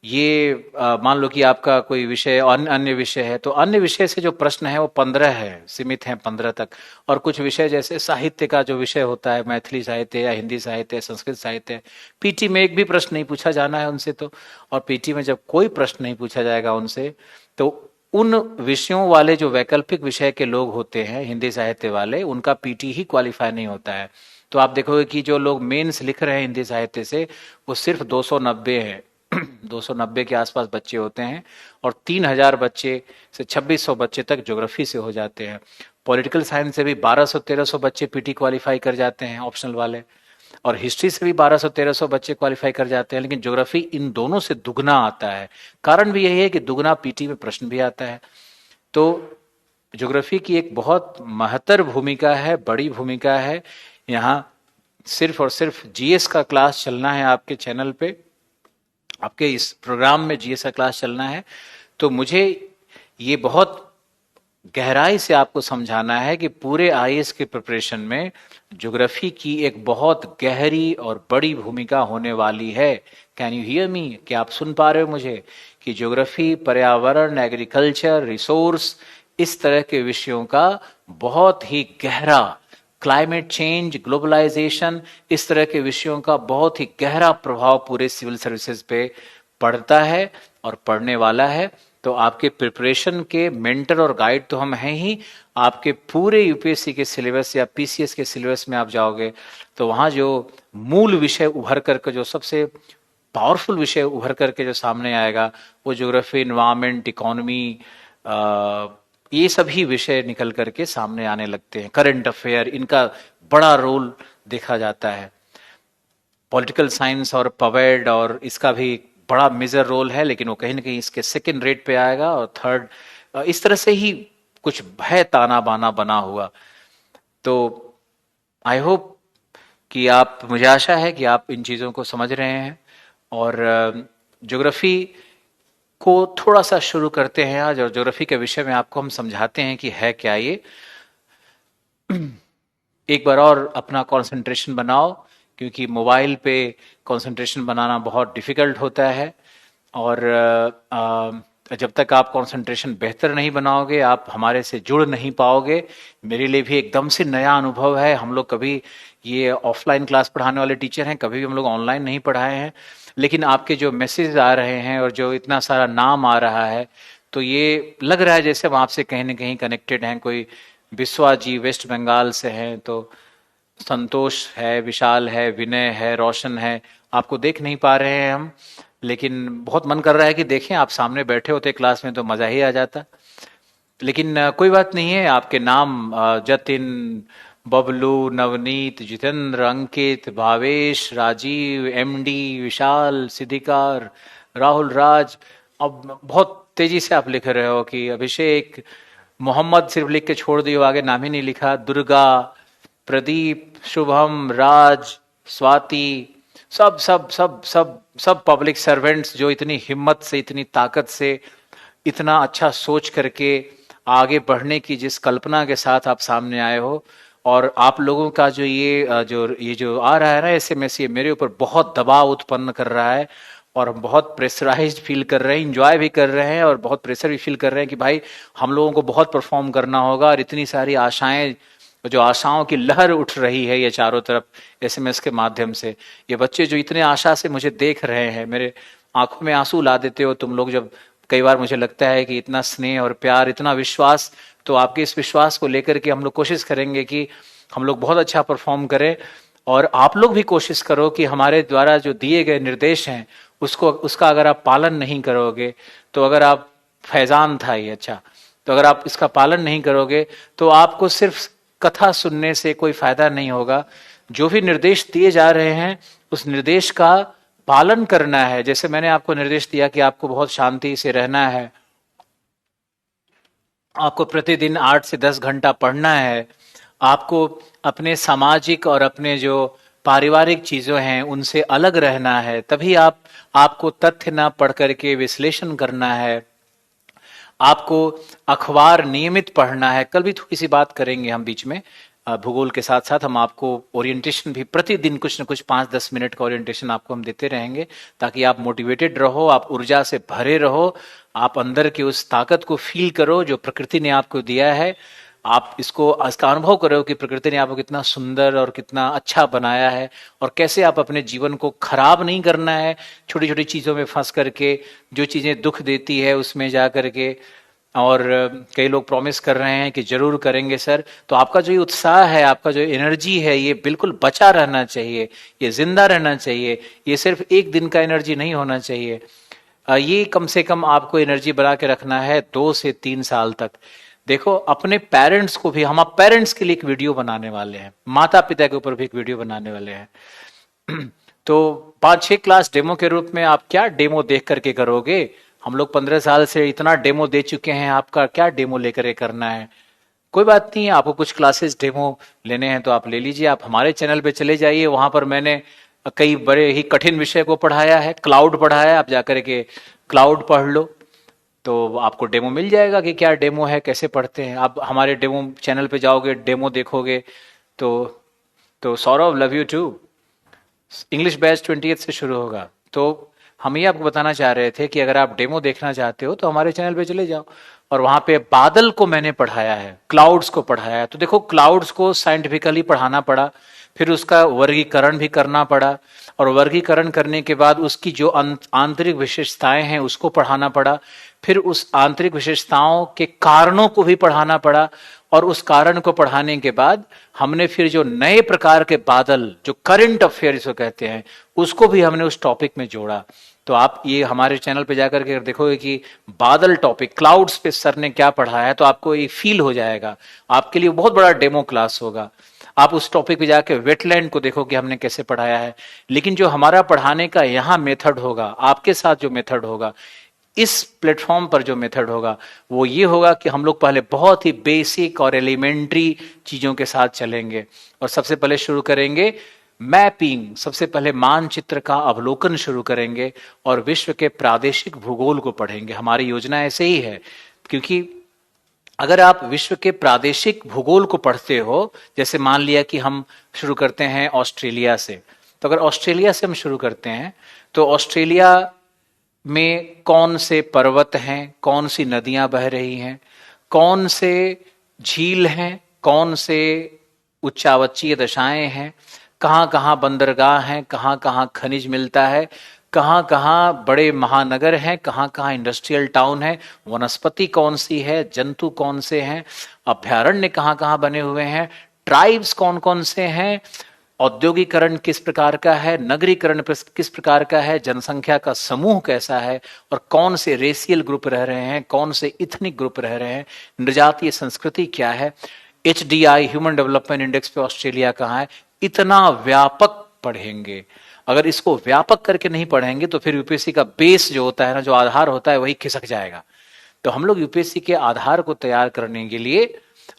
ये मान लो कि आपका कोई विषय अन्य विषय है, तो अन्य विषय से जो प्रश्न है वो 15 है, सीमित हैं 15 तक। और कुछ विषय जैसे साहित्य का जो विषय होता है, मैथिली साहित्य या हिंदी साहित्य, संस्कृत साहित्य, पीटी में एक भी प्रश्न नहीं पूछा जाना है उनसे। तो और पीटी में जब कोई प्रश्न नहीं पूछा जाएगा उनसे, तो उन विषयों वाले जो वैकल्पिक विषय के लोग होते हैं, हिंदी साहित्य वाले, उनका पीटी ही क्वालिफाई नहीं होता है। तो आप देखोगे कि जो लोग मेंस लिख रहे हैं हिंदी साहित्य से, वो सिर्फ 290 है 290 के आसपास बच्चे होते हैं, और 3,000 बच्चे से 2600 बच्चे तक ज्योग्राफी से हो जाते हैं। पॉलिटिकल साइंस से भी 1200-1300 बच्चे पीटी क्वालिफाई कर जाते हैं ऑप्शनल वाले, और हिस्ट्री से भी 1200-1300 बच्चे क्वालिफाई कर जाते हैं। लेकिन ज्योग्राफी इन दोनों से दुगना आता है। कारण भी यही है कि दुगना पीटी में प्रश्न भी आता है। तो ज्योग्राफी की एक बहुत महत्तर भूमिका है, बड़ी भूमिका है। यहाँ सिर्फ और सिर्फ जीएस का क्लास चलना है आपके चैनल पे, आपके इस प्रोग्राम में जीएस का क्लास चलना है। तो मुझे ये बहुत गहराई से आपको समझाना है कि पूरे आईएएस के प्रिपरेशन में ज्योग्राफी की एक बहुत गहरी और बड़ी भूमिका होने वाली है। Can you hear me? क्या आप सुन पा रहे हो मुझे? कि ज्योग्राफी पर्यावरण, एग्रीकल्चर, रिसोर्स इस तरह के विषयों का बहुत ही गहरा, क्लाइमेट चेंज, ग्लोबलाइजेशन, इस तरह के विषयों का बहुत ही गहरा प्रभाव पूरे सिविल सर्विसेज पे पड़ता है और पड़ने वाला है। तो आपके प्रिपरेशन के मेंटर और गाइड तो हम हैं ही। आपके पूरे यूपीएससी के सिलेबस या पीसीएस के सिलेबस में आप जाओगे तो वहाँ जो मूल विषय उभर करके, जो सबसे पावरफुल विषय उभर करके जो सामने आएगा, वो ज्योग्राफी, इन्वायरमेंट, इकोनॉमी, ये सभी विषय निकल करके सामने आने लगते हैं। करंट अफेयर, इनका बड़ा रोल देखा जाता है। पॉलिटिकल साइंस और पवेड और इसका भी बड़ा मेजर रोल है, लेकिन वो कहीं ना कहीं इसके सेकंड रेट पे आएगा और थर्ड, इस तरह से ही कुछ भय ताना बाना बना हुआ। तो आई होप कि आप, मुझे आशा है कि आप इन चीज़ों को समझ रहे हैं। और ज्योग्राफी को थोड़ा सा शुरू करते हैं आज, और ज्योग्राफी के विषय में आपको हम समझाते हैं कि है क्या ये। एक बार और अपना कंसंट्रेशन बनाओ, क्योंकि मोबाइल पे कंसंट्रेशन बनाना बहुत डिफिकल्ट होता है। और जब तक आप कंसंट्रेशन बेहतर नहीं बनाओगे, आप हमारे से जुड़ नहीं पाओगे। मेरे लिए भी एकदम से नया अनुभव है। हम लोग कभी ये ऑफलाइन क्लास पढ़ाने वाले टीचर हैं, कभी भी हम लोग ऑनलाइन नहीं पढ़ाए हैं, लेकिन आपके जो मैसेज आ रहे हैं और जो इतना सारा नाम आ रहा है, तो ये लग रहा है जैसे हम आपसे कहीं ना कहीं कनेक्टेड हैं। कोई बिस्वा जी वेस्ट बंगाल से हैं, तो संतोष है, विशाल है, विनय है, रोशन है। आपको देख नहीं पा रहे हैं हम, लेकिन बहुत मन कर रहा है कि देखें। आप सामने बैठे होते क्लास में तो मजा ही आ जाता। लेकिन कोई बात नहीं है। आपके नाम जतिन, बबलू, नवनीत, जितेंद्र, अंकित, भावेश, राजीव, एमडी, विशाल, सिद्धिकार, राहुल राज, अब बहुत तेजी से आप लिख रहे हो कि अभिषेक, मोहम्मद सिर्फ लिख के छोड़ दियो, आगे नाम ही नहीं लिखा। दुर्गा, प्रदीप, शुभम, राज, स्वाति, सब सब सब सब सब पब्लिक सर्वेंट्स जो इतनी हिम्मत से, इतनी ताकत से, इतना अच्छा सोच करके आगे बढ़ने की जिस कल्पना के साथ आप सामने आए हो। और आप लोगों का जो ये जो आ रहा है ना एसएमएस, ये मेरे ऊपर बहुत दबाव उत्पन्न कर रहा है और हम बहुत प्रेशराइज्ड फील कर रहे हैं, इंजॉय भी कर रहे हैं और बहुत प्रेशर भी फील कर रहे हैं कि भाई हम लोगों को बहुत परफॉर्म करना होगा। और इतनी सारी आशाएं, जो आशाओं की लहर उठ रही है ये चारों तरफ एसएमएस के माध्यम से। ये बच्चे जो इतने आशा से मुझे देख रहे हैं, मेरे आंखों में आंसू ला देते हो तुम लोग जब कई बार मुझे लगता है कि इतना स्नेह और प्यार, इतना विश्वास। तो आपके इस विश्वास को लेकर के हम लोग कोशिश करेंगे कि हम लोग बहुत अच्छा परफॉर्म करें। और आप लोग भी कोशिश करो कि हमारे द्वारा जो दिए गए निर्देश हैं उसका अगर आप पालन नहीं करोगे, तो अगर आप, फैजान था ये, अच्छा, तो अगर आप इसका पालन नहीं करोगे तो आपको सिर्फ कथा सुनने से कोई फायदा नहीं होगा। जो भी निर्देश दिए जा रहे हैं उस निर्देश का पालन करना है। जैसे मैंने आपको निर्देश दिया कि आपको बहुत शांति से रहना है, आपको प्रतिदिन 8 से 10 घंटा पढ़ना है, आपको अपने सामाजिक और अपने जो पारिवारिक चीजों हैं उनसे अलग रहना है, तभी आपको तथ्य ना पढ़ करके विश्लेषण करना है, आपको अखबार नियमित पढ़ना है। कल भी थोड़ी सी बात करेंगे हम बीच में भूगोल के साथ साथ। हम आपको ओरिएंटेशन भी प्रतिदिन कुछ न कुछ 5-10 मिनट का ओरिएंटेशन आपको हम देते रहेंगे, ताकि आप मोटिवेटेड रहो, आप ऊर्जा से भरे रहो, आप अंदर की उस ताकत को फील करो जो प्रकृति ने आपको दिया है। आप इसका अनुभव करो कि प्रकृति ने आपको कितना सुंदर और कितना अच्छा बनाया है, और कैसे आप अपने जीवन को खराब नहीं करना है छोटी छोटी चीजों में फंस करके, जो चीजें दुख देती है उसमें जा करके। और कई लोग प्रॉमिस कर रहे हैं कि जरूर करेंगे सर। तो आपका जो ये उत्साह है, आपका जो एनर्जी है, ये बिल्कुल बचा रहना चाहिए, ये जिंदा रहना चाहिए। ये सिर्फ एक दिन का एनर्जी नहीं होना चाहिए। ये कम से कम आपको एनर्जी बना के रखना है 2 से 3 साल तक। देखो अपने पेरेंट्स को भी, हम आप पेरेंट्स के लिए एक वीडियो बनाने वाले हैं, माता पिता के ऊपर भी एक वीडियो बनाने वाले हैं। तो 5-6 क्लास डेमो के रूप में आप क्या डेमो देख करके करोगे? हम लोग 15 साल से इतना डेमो दे चुके हैं, आपका क्या डेमो लेकर करना है? कोई बात नहीं, आपको कुछ क्लासेस डेमो लेने हैं तो आप ले लीजिए। आप हमारे चैनल पे चले जाइए, वहां पर मैंने कई बड़े ही कठिन विषय को पढ़ाया है, क्लाउड पढ़ाया है। आप जाकर के क्लाउड पढ़ लो तो आपको डेमो मिल जाएगा कि क्या डेमो है, कैसे पढ़ते हैं। आप हमारे डेमो चैनल पे जाओगे, डेमो देखोगे तो Saurabh, love you too. English batch 20th से शुरू होगा, तो हम ये आपको बताना चाह रहे थे कि अगर आप डेमो देखना चाहते हो तो हमारे चैनल पे चले जाओ, और वहां पे बादल को मैंने पढ़ाया है, क्लाउड्स को पढ़ाया है। तो देखो, क्लाउड्स को साइंटिफिकली पढ़ाना पड़ा, फिर उसका वर्गीकरण भी करना पड़ा, और वर्गीकरण करने के बाद उसकी जो आंतरिक विशेषताएं हैं उसको पढ़ाना पड़ा, फिर उस आंतरिक विशेषताओं के कारणों को भी पढ़ाना पड़ा, और उस कारण को पढ़ाने के बाद हमने फिर जो नए प्रकार के बादल, जो करंट अफेयर्स को कहते हैं, उसको भी हमने उस टॉपिक में जोड़ा। तो आप ये हमारे चैनल पे जाकर के देखोगे कि बादल टॉपिक, क्लाउड्स पे सर ने क्या पढ़ाया है, तो आपको ये फील हो जाएगा। आपके लिए बहुत बड़ा डेमो क्लास होगा। आप उस टॉपिक पे जाके वेटलैंड को देखो कि हमने कैसे पढ़ाया है। लेकिन जो हमारा पढ़ाने का यहाँ मेथड होगा, आपके साथ जो मेथड होगा, इस प्लेटफॉर्म पर जो मेथड होगा, वो ये होगा कि हम लोग पहले बहुत ही बेसिक और एलिमेंट्री चीजों के साथ चलेंगे। और सबसे पहले शुरू करेंगे मैपिंग, सबसे पहले मानचित्र का अवलोकन शुरू करेंगे, और विश्व के प्रादेशिक भूगोल को पढ़ेंगे। हमारी योजना ऐसे ही है, क्योंकि अगर आप विश्व के प्रादेशिक भूगोल को पढ़ते हो, जैसे मान लिया कि हम शुरू करते हैं ऑस्ट्रेलिया से, तो अगर ऑस्ट्रेलिया से हम शुरू करते हैं तो ऑस्ट्रेलिया में कौन से पर्वत हैं, कौन सी नदियां बह रही हैं, कौन से झील हैं, कौन से उच्चावचीय दशाएं हैं, कहाँ कहाँ बंदरगाह हैं, कहाँ कहाँ खनिज मिलता है, कहाँ कहाँ बड़े महानगर हैं, कहाँ कहाँ इंडस्ट्रियल टाउन है, वनस्पति कौन सी है, जंतु कौन से हैं, अभ्यारण्य कहाँ कहाँ बने हुए हैं, ट्राइब्स कौन कौन से हैं, औद्योगिकरण किस प्रकार का है, नगरीकरण किस प्रकार का है, जनसंख्या का समूह कैसा है, और कौन से रेशियल ग्रुप रह रहे हैं, कौन से इथनिक ग्रुप रह रहे हैं, नृजातीय संस्कृति क्या है, HDI ह्यूमन डेवलपमेंट इंडेक्स पे ऑस्ट्रेलिया कहाँ है। इतना व्यापक पढ़ेंगे। अगर इसको व्यापक करके नहीं पढ़ेंगे तो फिर यूपीएससी का बेस जो होता है ना, जो आधार होता है, वही खिसक जाएगा। तो हम लोग यूपीएससी के आधार को तैयार करने के लिए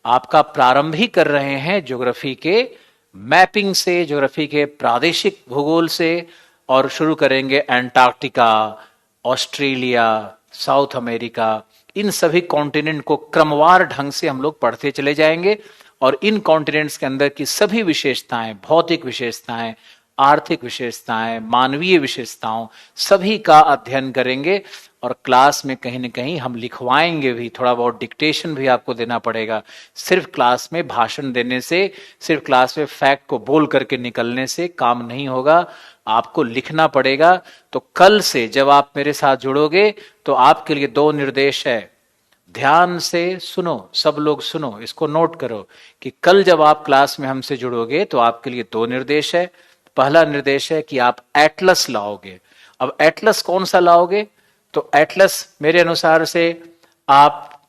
आपका प्रारंभ ही कर रहे हैं ज्योग्राफी के मैपिंग से, ज्योग्राफी के प्रादेशिक भूगोल से, और शुरू करेंगे एंटार्क्टिका, ऑस्ट्रेलिया, साउथ अमेरिका, इन सभी कॉन्टिनेंट को क्रमवार ढंग से हम लोग पढ़ते चले जाएंगे, और इन कॉन्टिनेंट्स के अंदर की सभी विशेषताएं, भौतिक विशेषताएं, आर्थिक विशेषताएं, मानवीय विशेषताओं, सभी का अध्ययन करेंगे। और क्लास में कहीं ना कहीं हम लिखवाएंगे भी, थोड़ा बहुत डिक्टेशन भी आपको देना पड़ेगा। सिर्फ क्लास में भाषण देने से, सिर्फ क्लास में फैक्ट को बोल करके निकलने से काम नहीं होगा, आपको लिखना पड़ेगा। तो कल से जब आप मेरे साथ जुड़ोगे तो आपके लिए 2 निर्देश है। ध्यान से सुनो, सब लोग सुनो, इसको नोट करो कि कल जब आप क्लास में हमसे जुड़ोगे तो आपके लिए 2 निर्देश है। पहला निर्देश है कि आप एटलस लाओगे। अब एटलस कौन सा लाओगे? तो एटलस मेरे अनुसार से आप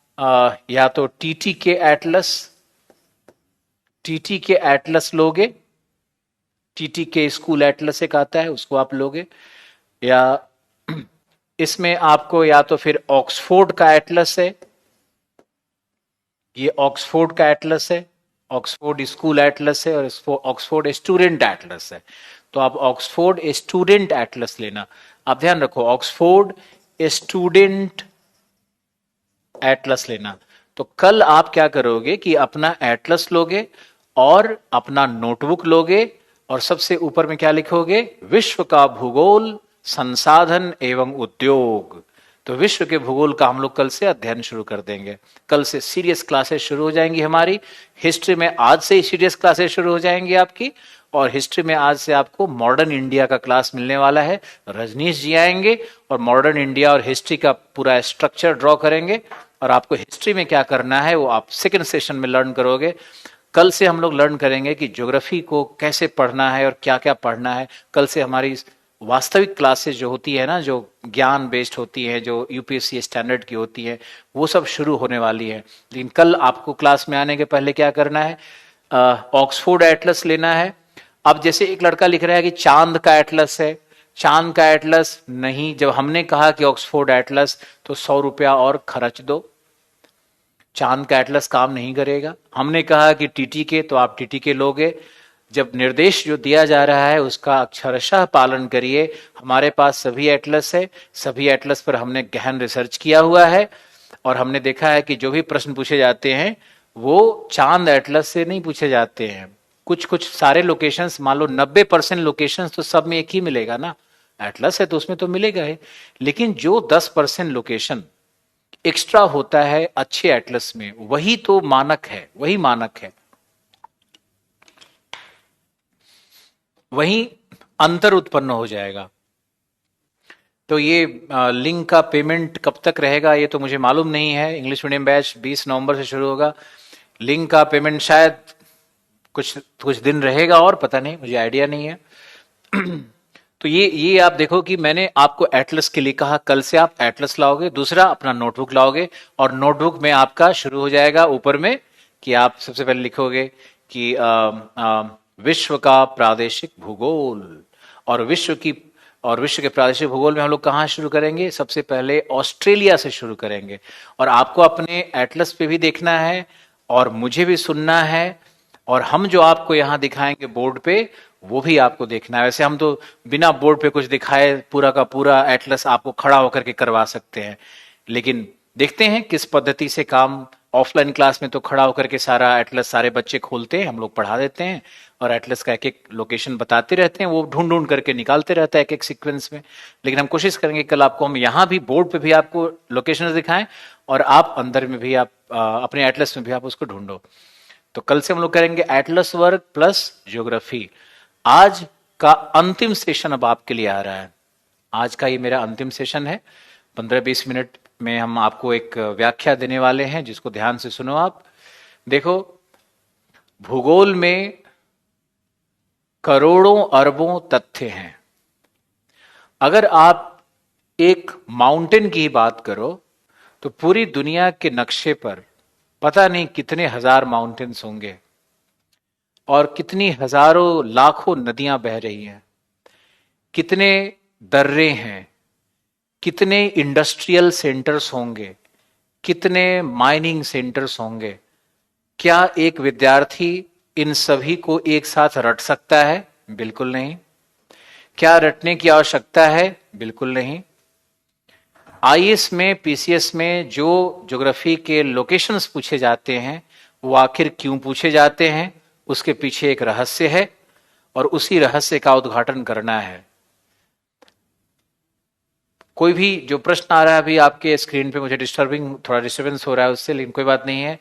या तो टीटी के एटलस लोगे, टीटी के स्कूल एटलस एक आता है, उसको आप लोगे, या इसमें आपको या तो फिर ऑक्सफोर्ड का एटलस है, ये ऑक्सफोर्ड का एटलस है, ऑक्सफोर्ड स्कूल एटलस है, और ऑक्सफोर्ड स्टूडेंट एटलस है। तो आप ऑक्सफोर्ड स्टूडेंट एटलस लेना। आप ध्यान रखो, ऑक्सफोर्ड स्टूडेंट एटलस लेना। तो कल आप क्या करोगे कि अपना एटलस लोगे और अपना नोटबुक लोगे, और सबसे ऊपर में क्या लिखोगे? विश्व का भूगोल, संसाधन एवं उद्योग। तो विश्व के भूगोल का हम लोग कल से अध्ययन शुरू कर देंगे। कल से सीरियस क्लासेस शुरू हो जाएंगी हमारी। हिस्ट्री में आज से ही सीरियस क्लासेस शुरू हो जाएंगी आपकी, और हिस्ट्री में आज से आपको मॉडर्न इंडिया का क्लास मिलने वाला है। रजनीश जी आएंगे और मॉडर्न इंडिया और हिस्ट्री का पूरा स्ट्रक्चर ड्रॉ करेंगे, और आपको हिस्ट्री में क्या करना है वो आप सेकेंड सेशन में लर्न करोगे। कल से हम लोग लर्न करेंगे कि ज्योग्राफी को कैसे पढ़ना है और क्या क्या पढ़ना है। कल से हमारी वास्तविक क्लासेस जो होती है ना, जो ज्ञान बेस्ड होती है, जो यूपीएससी स्टैंडर्ड की होती है, वो सब शुरू होने वाली है। लेकिन कल आपको क्लास में आने के पहले क्या करना है? ऑक्सफोर्ड एटलस लेना है। अब जैसे एक लड़का लिख रहा है कि चांद का एटलस है, चांद का एटलस नहीं। जब हमने कहा कि ऑक्सफोर्ड एटलस, तो 100 रुपया और खर्च दो, चांद का एटलस काम नहीं करेगा। हमने कहा कि टीटी के, तो आप टीटी के लोगे। जब निर्देश जो दिया जा रहा है उसका अक्षरशः पालन करिए। हमारे पास सभी एटलस है, सभी एटलस पर हमने गहन रिसर्च किया हुआ है, और हमने देखा है कि जो भी प्रश्न पूछे जाते हैं वो चांद एटलस से नहीं पूछे जाते हैं। कुछ कुछ सारे लोकेशंस, मान लो 90% लोकेशंस तो सब में एक ही मिलेगा ना, एटलस है तो उसमें तो मिलेगा ही, लेकिन जो 10% लोकेशन एक्स्ट्रा होता है अच्छे एटलस में, वही तो मानक है, वही मानक है, वही अंतर उत्पन्न हो जाएगा। तो ये लिंक का पेमेंट कब तक रहेगा ये तो मुझे मालूम नहीं है। इंग्लिश मीडियम बैच 20 नवंबर से शुरू होगा। लिंक का पेमेंट शायद कुछ कुछ दिन रहेगा, और पता नहीं, मुझे आइडिया नहीं है। तो ये आप देखो कि मैंने आपको एटलस के लिए कहा, कल से आप एटलस लाओगे, दूसरा अपना नोटबुक लाओगे, और नोटबुक में आपका शुरू हो जाएगा ऊपर में कि आप सबसे पहले लिखोगे कि विश्व का प्रादेशिक भूगोल, और विश्व के प्रादेशिक भूगोल में हम लोग कहाँ शुरू करेंगे? सबसे पहले ऑस्ट्रेलिया से शुरू करेंगे। और आपको अपने एटलस पे भी देखना है और मुझे भी सुनना है, और हम जो आपको यहाँ दिखाएंगे बोर्ड पे वो भी आपको देखना है। वैसे हम तो बिना बोर्ड पे कुछ दिखाए पूरा का पूरा एटलस आपको खड़ा होकर के करवा सकते हैं, लेकिन देखते हैं किस पद्धति से काम। ऑफलाइन क्लास में तो खड़ा होकर के सारा एटलस सारे बच्चे खोलते हैं, हम लोग पढ़ा देते हैं, और एटलस का एक एक लोकेशन बताते रहते हैं, वो ढूंढ ढूंढ करके निकालते रहता है एक एक सीक्वेंस में। लेकिन हम कोशिश करेंगे कल आपको हम यहाँ भी बोर्ड पे भी आपको लोकेशन दिखाएं, और आप अंदर में भी आप अपने एटलस में भी आप उसको ढूंढो। तो कल से हम लोग करेंगे एटलस वर्क प्लस ज्योग्राफी। आज का अंतिम सेशन अब आपके लिए आ रहा है। आज का ये मेरा अंतिम सेशन है। 15-20 मिनट में हम आपको एक व्याख्या देने वाले हैं, जिसको ध्यान से सुनो आप। देखो, भूगोल में करोड़ों अरबों तथ्य हैं। अगर आप एक माउंटेन की बात करो तो पूरी दुनिया के नक्शे पर पता नहीं कितने हजार माउंटेन्स होंगे, और कितनी हजारों लाखों नदियां बह रही हैं, कितने दर्रे हैं, कितने इंडस्ट्रियल सेंटर्स होंगे, कितने माइनिंग सेंटर्स होंगे। क्या एक विद्यार्थी इन सभी को एक साथ रट सकता है? बिल्कुल नहीं। क्या रटने की आवश्यकता है? बिल्कुल नहीं। आईएएस में, पीसीएस में जो ज्योग्राफी के लोकेशंस पूछे जाते हैं, वो आखिर क्यों पूछे जाते हैं, उसके पीछे एक रहस्य है, और उसी रहस्य का उद्घाटन करना है। कोई भी जो प्रश्न आ रहा है अभी आपके स्क्रीन पे, मुझे थोड़ा डिस्टर्बेंस हो रहा है उससे, लेकिन कोई बात नहीं है।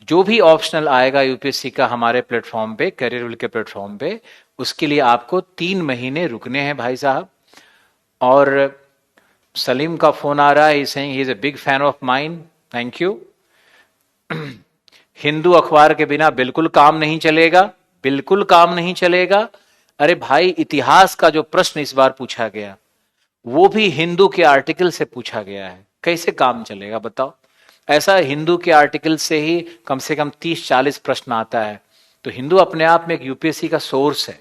जो भी ऑप्शनल आएगा यूपीएससी का हमारे प्लेटफॉर्म पे, करियर विल के प्लेटफॉर्म पे, उसके लिए आपको 3 महीने रुकने हैं भाई साहब। और सलीम का फोन आ रहा है, he is a big fan of mine, thank you. Hindu अखबार के बिना बिल्कुल काम नहीं चलेगा, बिल्कुल काम नहीं चलेगा। अरे भाई, इतिहास का जो प्रश्न इस बार पूछा गया वो भी हिंदू के आर्टिकल से पूछा गया है, कैसे काम चलेगा बताओ? ऐसा हिंदू के आर्टिकल से ही कम से कम 30-40 प्रश्न आता है। तो हिंदू अपने आप में एक यूपीएससी का सोर्स है,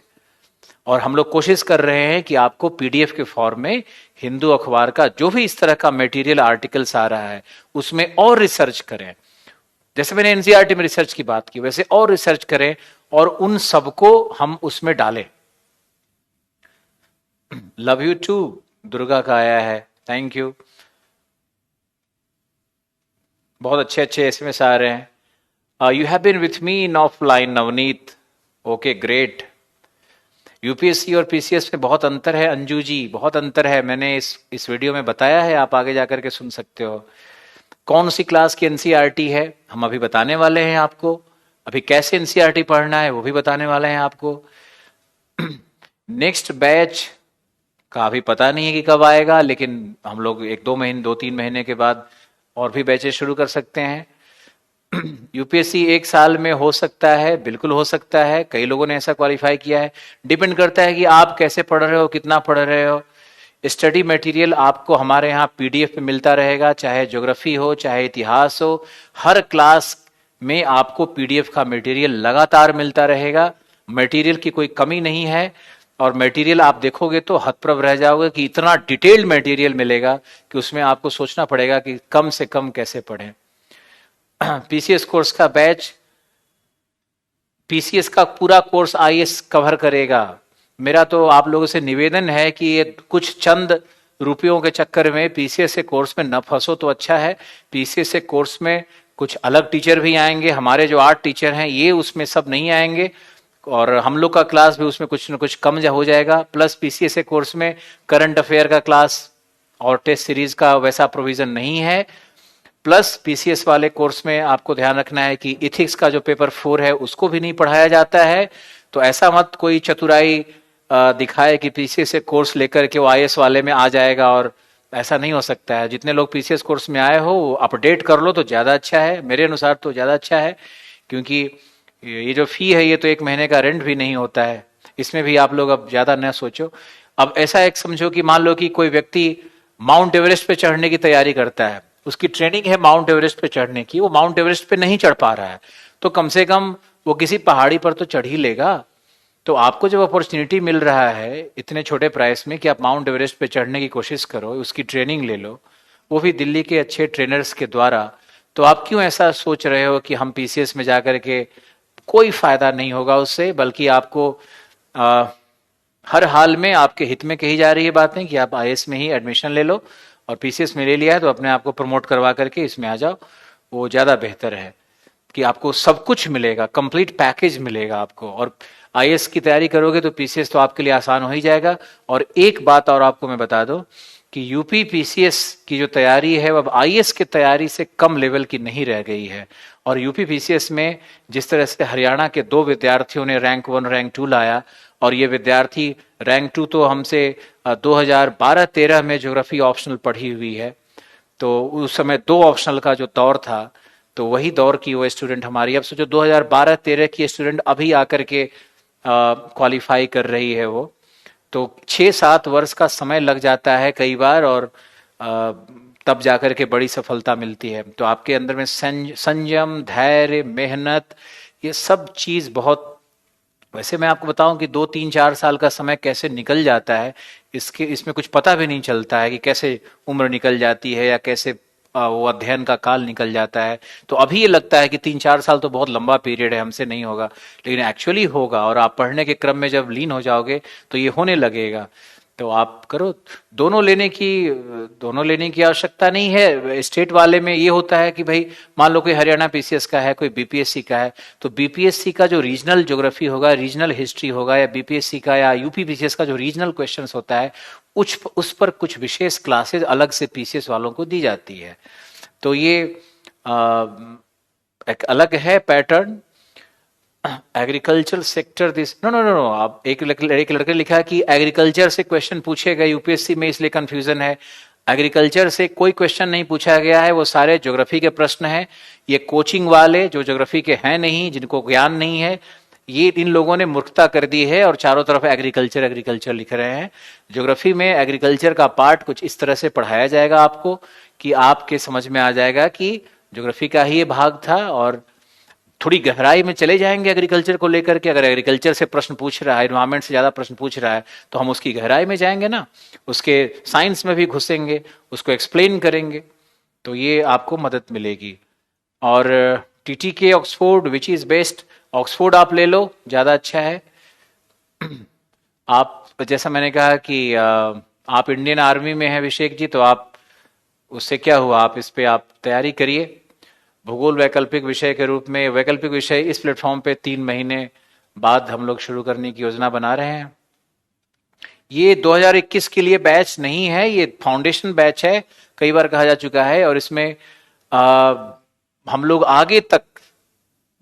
और हम लोग कोशिश कर रहे हैं कि आपको पीडीएफ के फॉर्म में हिंदू अखबार का जो भी इस तरह का मटेरियल आर्टिकल्स आ रहा है उसमें और रिसर्च करें। जैसे मैंने एनसीईआरटी में रिसर्च की बात की, वैसे और रिसर्च करें और उन सबको हम उसमें डालें। लव यू टू, दुर्गा का आया है, थैंक यू। बहुत अच्छे अच्छे एसएमएस आ रहे हैं। You have been with me in offline, Navneet, okay great. UPSC और पीसीएस में बहुत अंतर है अंजू जी, बहुत अंतर है। मैंने इस वीडियो में बताया है, आप आगे जाकर के सुन सकते हो। कौन सी क्लास की एनसीईआरटी है हम अभी बताने वाले हैं आपको। अभी कैसे एनसीईआरटी पढ़ना है वो भी बताने वाले हैं आपको। नेक्स्ट बैच का अभी पता नहीं है कि कब आएगा, लेकिन हम लोग 2-3 महीने के बाद और भी बैचेस शुरू कर सकते हैं। यूपीएससी 1 साल में हो सकता है, बिल्कुल हो सकता है। कई लोगों ने ऐसा क्वालिफाई किया है। डिपेंड करता है कि आप कैसे पढ़ रहे हो, कितना पढ़ रहे हो। स्टडी मटेरियल आपको हमारे यहाँ पीडीएफ पे मिलता रहेगा, चाहे ज्योग्राफी हो चाहे इतिहास हो। हर क्लास में आपको पीडीएफ का मटेरियल लगातार मिलता रहेगा। मटेरियल की कोई कमी नहीं है, और मटेरियल आप देखोगे तो हतप्रभ रह जाओगे कि इतना डिटेल्ड मटेरियल मिलेगा कि उसमें आपको सोचना पड़ेगा कि कम से कम कैसे पढ़ें। पीसीएस कोर्स का बैच, पीसीएस का पूरा कोर्स आईएएस कवर करेगा। मेरा तो आप लोगों से निवेदन है कि ये कुछ चंद रुपयों के चक्कर में पीसीएस के कोर्स में न फंसो तो अच्छा है। पीसीएस के कोर्स में कुछ अलग टीचर भी आएंगे, हमारे जो 8 टीचर हैं ये उसमें सब नहीं आएंगे। और हम लोग का क्लास भी उसमें कुछ न कुछ कम हो जाएगा, प्लस पीसीएसए कोर्स में करंट अफेयर का क्लास और टेस्ट सीरीज का वैसा प्रोविजन नहीं है। प्लस पीसीएस वाले कोर्स में आपको ध्यान रखना है कि इथिक्स का जो पेपर 4 है उसको भी नहीं पढ़ाया जाता है। तो ऐसा मत कोई चतुराई दिखाए कि पीसीएस से कोर्स लेकर के वो आईएएस वाले में आ जाएगा, और ऐसा नहीं हो सकता है। जितने लोग पीसीएस कोर्स में आए हो वो अपडेट कर लो तो ज्यादा अच्छा है, मेरे अनुसार तो ज्यादा अच्छा है, क्योंकि ये जो फी है ये तो 1 महीने का रेंट भी नहीं होता है। इसमें भी आप लोग अब ज्यादा न सोचो। अब ऐसा एक समझो कि मान लो कि कोई व्यक्ति माउंट एवरेस्ट पे चढ़ने की तैयारी करता है, उसकी ट्रेनिंग है माउंट एवरेस्ट पे चढ़ने की, वो माउंट एवरेस्ट पे नहीं चढ़ पा रहा है, तो कम से कम वो किसी पहाड़ी पर तो चढ़ ही लेगा। तो आपको जब अपॉर्चुनिटी मिल रहा है इतने छोटे प्राइस में कि आप माउंट एवरेस्ट पे चढ़ने की कोशिश करो, उसकी ट्रेनिंग ले लो, वो भी दिल्ली के अच्छे ट्रेनर्स के द्वारा, तो आप क्यों ऐसा सोच रहे हो कि हम पीसीएस में जाकर के कोई फायदा नहीं होगा उससे, बल्कि आपको हर हाल में आपके हित में कही जा रही है बातें कि आप आईएएस में ही एडमिशन ले लो, और पीसीएस में ले लिया है तो अपने आप को प्रमोट करवा करके इसमें आ जाओ, वो ज्यादा बेहतर है कि आपको सब कुछ मिलेगा, कंप्लीट पैकेज मिलेगा आपको। और आईएएस की तैयारी करोगे तो पीसीएस तो आपके लिए आसान हो ही जाएगा। और एक बात और आपको मैं बता दूं कि यूपी पीसीएस की जो तैयारी है वो अब आईएएस की तैयारी से कम लेवल की नहीं रह गई है। और यूपी पीसीएस में जिस तरह से हरियाणा के 2 विद्यार्थियों ने रैंक 1 रैंक 2 लाया, और ये विद्यार्थी रैंक 2 तो हमसे 2012-13 में ज्योग्राफी ऑप्शनल पढ़ी हुई है, तो उस समय 2 ऑप्शनल का जो दौर था, तो वही दौर की वो स्टूडेंट हमारी, अब सोचो 2012-13 की स्टूडेंट अभी आकर के क्वालिफाई कर रही है वो, तो 6-7 वर्ष का समय लग जाता है कई बार, और तब जाकर के बड़ी सफलता मिलती है। तो आपके अंदर में संयम, धैर्य, मेहनत, ये सब चीज बहुत, वैसे मैं आपको बताऊं कि 2-3-4 साल का समय कैसे निकल जाता है, इसमें कुछ पता भी नहीं चलता है कि कैसे उम्र निकल जाती है या कैसे वो अध्ययन का काल निकल जाता है। तो अभी ये लगता है कि 3-4 साल तो बहुत लंबा पीरियड है, हमसे नहीं होगा, लेकिन एक्चुअली होगा, और आप पढ़ने के क्रम में जब लीन हो जाओगे तो ये होने लगेगा। तो आप करो। दोनों लेने की आवश्यकता नहीं है। स्टेट वाले में ये होता है कि भाई मान लो कोई हरियाणा पीसीएस का है, कोई बीपीएससी का है, तो बीपीएससी का जो रीजनल ज्योग्राफी होगा, रीजनल हिस्ट्री होगा, या बीपीएससी का या यूपी पीसीएस का जो रीजनल क्वेश्चंस होता है, उस पर कुछ विशेष क्लासेस अलग से पीसीएस वालों को दी जाती है। तो ये एक अलग है pattern. Agriculture sector this no no no no, आप एक लड़के लिखा कि एग्रीकल्चर से क्वेश्चन पूछे गए यूपीएससी में, इसलिए कंफ्यूजन है। एग्रीकल्चर से कोई क्वेश्चन नहीं पूछा गया है, वो सारे ज्योग्राफी के प्रश्न हैं। ये कोचिंग वाले जो ज्योग्राफी के हैं नहीं, जिनको ज्ञान नहीं है, ये इन लोगों ने मूर्खता कर दी है और चारों तरफ एग्रीकल्चर एग्रीकल्चर लिख रहे हैं। ज्योग्राफी में एग्रीकल्चर का पार्ट कुछ इस तरह से पढ़ाया जाएगा आपको कि आपके समझ में आ जाएगा कि ज्योग्राफी का ही ये भाग था, और थोड़ी गहराई में चले जाएंगे एग्रीकल्चर को लेकर के। अगर एग्रीकल्चर से प्रश्न पूछ रहा है, एनवायरमेंट से ज्यादा प्रश्न पूछ रहा है, तो हम उसकी गहराई में जाएंगे ना, उसके साइंस में भी घुसेंगे, उसको एक्सप्लेन करेंगे, तो ये आपको मदद मिलेगी। और TTK Oxford which is best, Oxford आप ले लो, ज्यादा अच्छा है। आप जैसा मैंने कहा कि आप इंडियन आर्मी में हैं अभिषेक जी, तो आप उससे क्या हुआ, आप इस पे आप तैयारी करिए। भूगोल वैकल्पिक विषय के रूप में, वैकल्पिक विषय इस प्लेटफॉर्म पे 3 महीने बाद हम लोग शुरू करने की योजना बना रहे हैं। ये 2021 के लिए बैच नहीं है, ये फाउंडेशन बैच है, कई बार कहा जा चुका है। और इसमें हम लोग आगे तक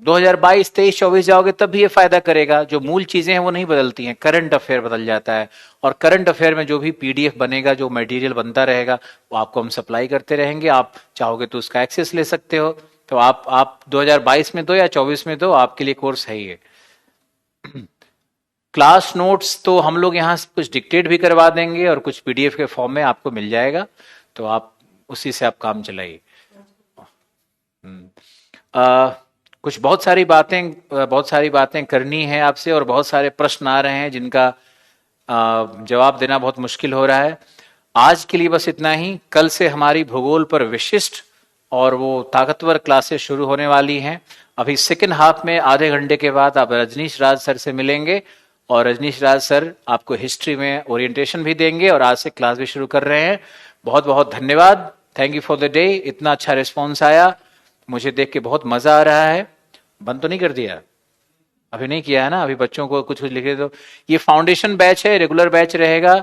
2022, 23, 24 जाओगे तब भी ये फायदा करेगा। जो मूल चीजें हैं वो नहीं बदलती हैं, करंट अफेयर बदल जाता है, और करंट अफेयर में जो भी पीडीएफ बनेगा, जो मटेरियल बनता रहेगा, वो आपको हम सप्लाई करते रहेंगे। आप चाहोगे तो उसका एक्सेस ले सकते हो। तो आप 2022 में दो या 24 में दो, आपके लिए कोर्स है ये। क्लास नोट्स तो हम लोग यहाँ से कुछ डिक्टेट भी करवा देंगे और कुछ पीडीएफ के फॉर्म में आपको मिल जाएगा, तो आप उसी से आप काम चलाइए। कुछ बहुत सारी बातें करनी है आपसे, और बहुत सारे प्रश्न आ रहे हैं जिनका जवाब देना बहुत मुश्किल हो रहा है। आज के लिए बस इतना ही। कल से हमारी भूगोल पर विशिष्ट और वो ताकतवर क्लासेस शुरू होने वाली हैं। अभी सेकेंड हाफ में आधे घंटे के बाद आप रजनीश राज सर से मिलेंगे, और रजनीश राज सर आपको हिस्ट्री में ओरिएंटेशन भी देंगे, और आज से क्लास भी शुरू कर रहे हैं। बहुत बहुत धन्यवाद, thank you for the day. इतना अच्छा रिस्पॉन्स आया, मुझे देख के बहुत मजा आ रहा है। बंद तो नहीं कर दिया? अभी नहीं किया है ना, अभी बच्चों को कुछ कुछ लिखे। तो ये फाउंडेशन बैच है, रेगुलर बैच रहेगा।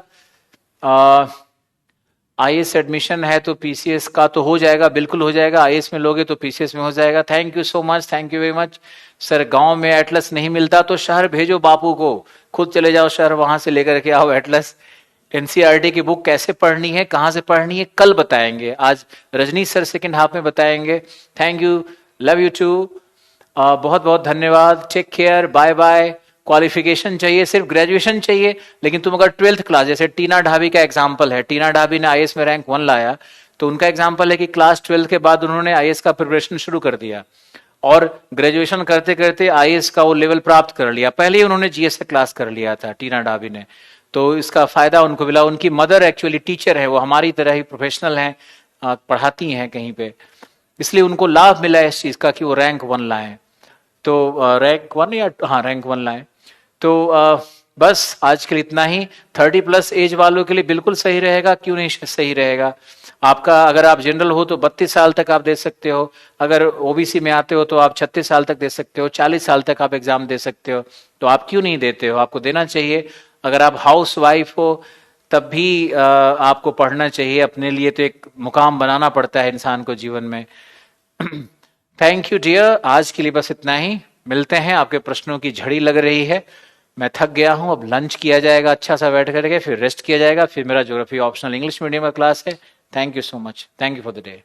आईएएस एडमिशन है तो पीसीएस का तो हो जाएगा, बिल्कुल हो जाएगा। आईएएस में लोगे तो पीसीएस में हो जाएगा। Thank you so much, thank you very much sir. गांव में एटलस नहीं मिलता तो शहर भेजो बापू को, खुद चले जाओ शहर, वहां से लेकर के आओ एटलस। एनसीईआरटी की बुक कैसे पढ़नी है, कहां से पढ़नी है, कल बताएंगे। आज रजनी सर सेकंड हाफ में बताएंगे। Thank you, love you too, बहुत बहुत धन्यवाद। Take care, bye bye. Qualification चाहिए, सिर्फ ग्रेजुएशन चाहिए, लेकिन तुम अगर 12th क्लास, जैसे टीना ढाबी का एग्जाम्पल है, टीना ढाबी ने आईएएस में रैंक 1 लाया, तो उनका एग्जाम्पल है कि क्लास 12 के बाद उन्होंने आईएएस का प्रिपरेशन शुरू कर दिया और ग्रेजुएशन करते करते आईएएस का वो लेवल प्राप्त कर लिया। पहले ही उन्होंने जीएस का क्लास कर लिया था टीना ढाबी ने, तो इसका फायदा उनको मिला। उनकी मदर एक्चुअली टीचर है, वो हमारी तरह ही प्रोफेशनल हैं, पढ़ाती हैं कहीं पे, इसलिए उनको लाभ मिला इस चीज का कि वो रैंक 1 लाए। तो रैंक 1 या हाँ रैंक 1 लाए। तो बस आज के लिए इतना ही। 30+ एज वालों के लिए बिल्कुल सही रहेगा, क्यों नहीं सही रहेगा। आपका अगर आप जनरल हो तो 32 साल तक आप दे सकते हो, अगर ओबीसी में आते हो तो आप 36 साल तक दे सकते हो, 40 साल तक आप एग्जाम दे सकते हो। तो आप क्यों नहीं देते हो, आपको देना चाहिए। अगर आप हाउस वाइफ हो तब भी आपको पढ़ना चाहिए, अपने लिए तो एक मुकाम बनाना पड़ता है इंसान को जीवन में। थैंक यू डियर, आज के लिए बस इतना ही। मिलते हैं, आपके प्रश्नों की झड़ी लग रही है, मैं थक गया हूं। अब लंच किया जाएगा अच्छा सा बैठ करके, फिर रेस्ट किया जाएगा, फिर मेरा ज्योग्राफी ऑप्शनल इंग्लिश मीडियम का क्लास है। Thank you so much, thank you for the day.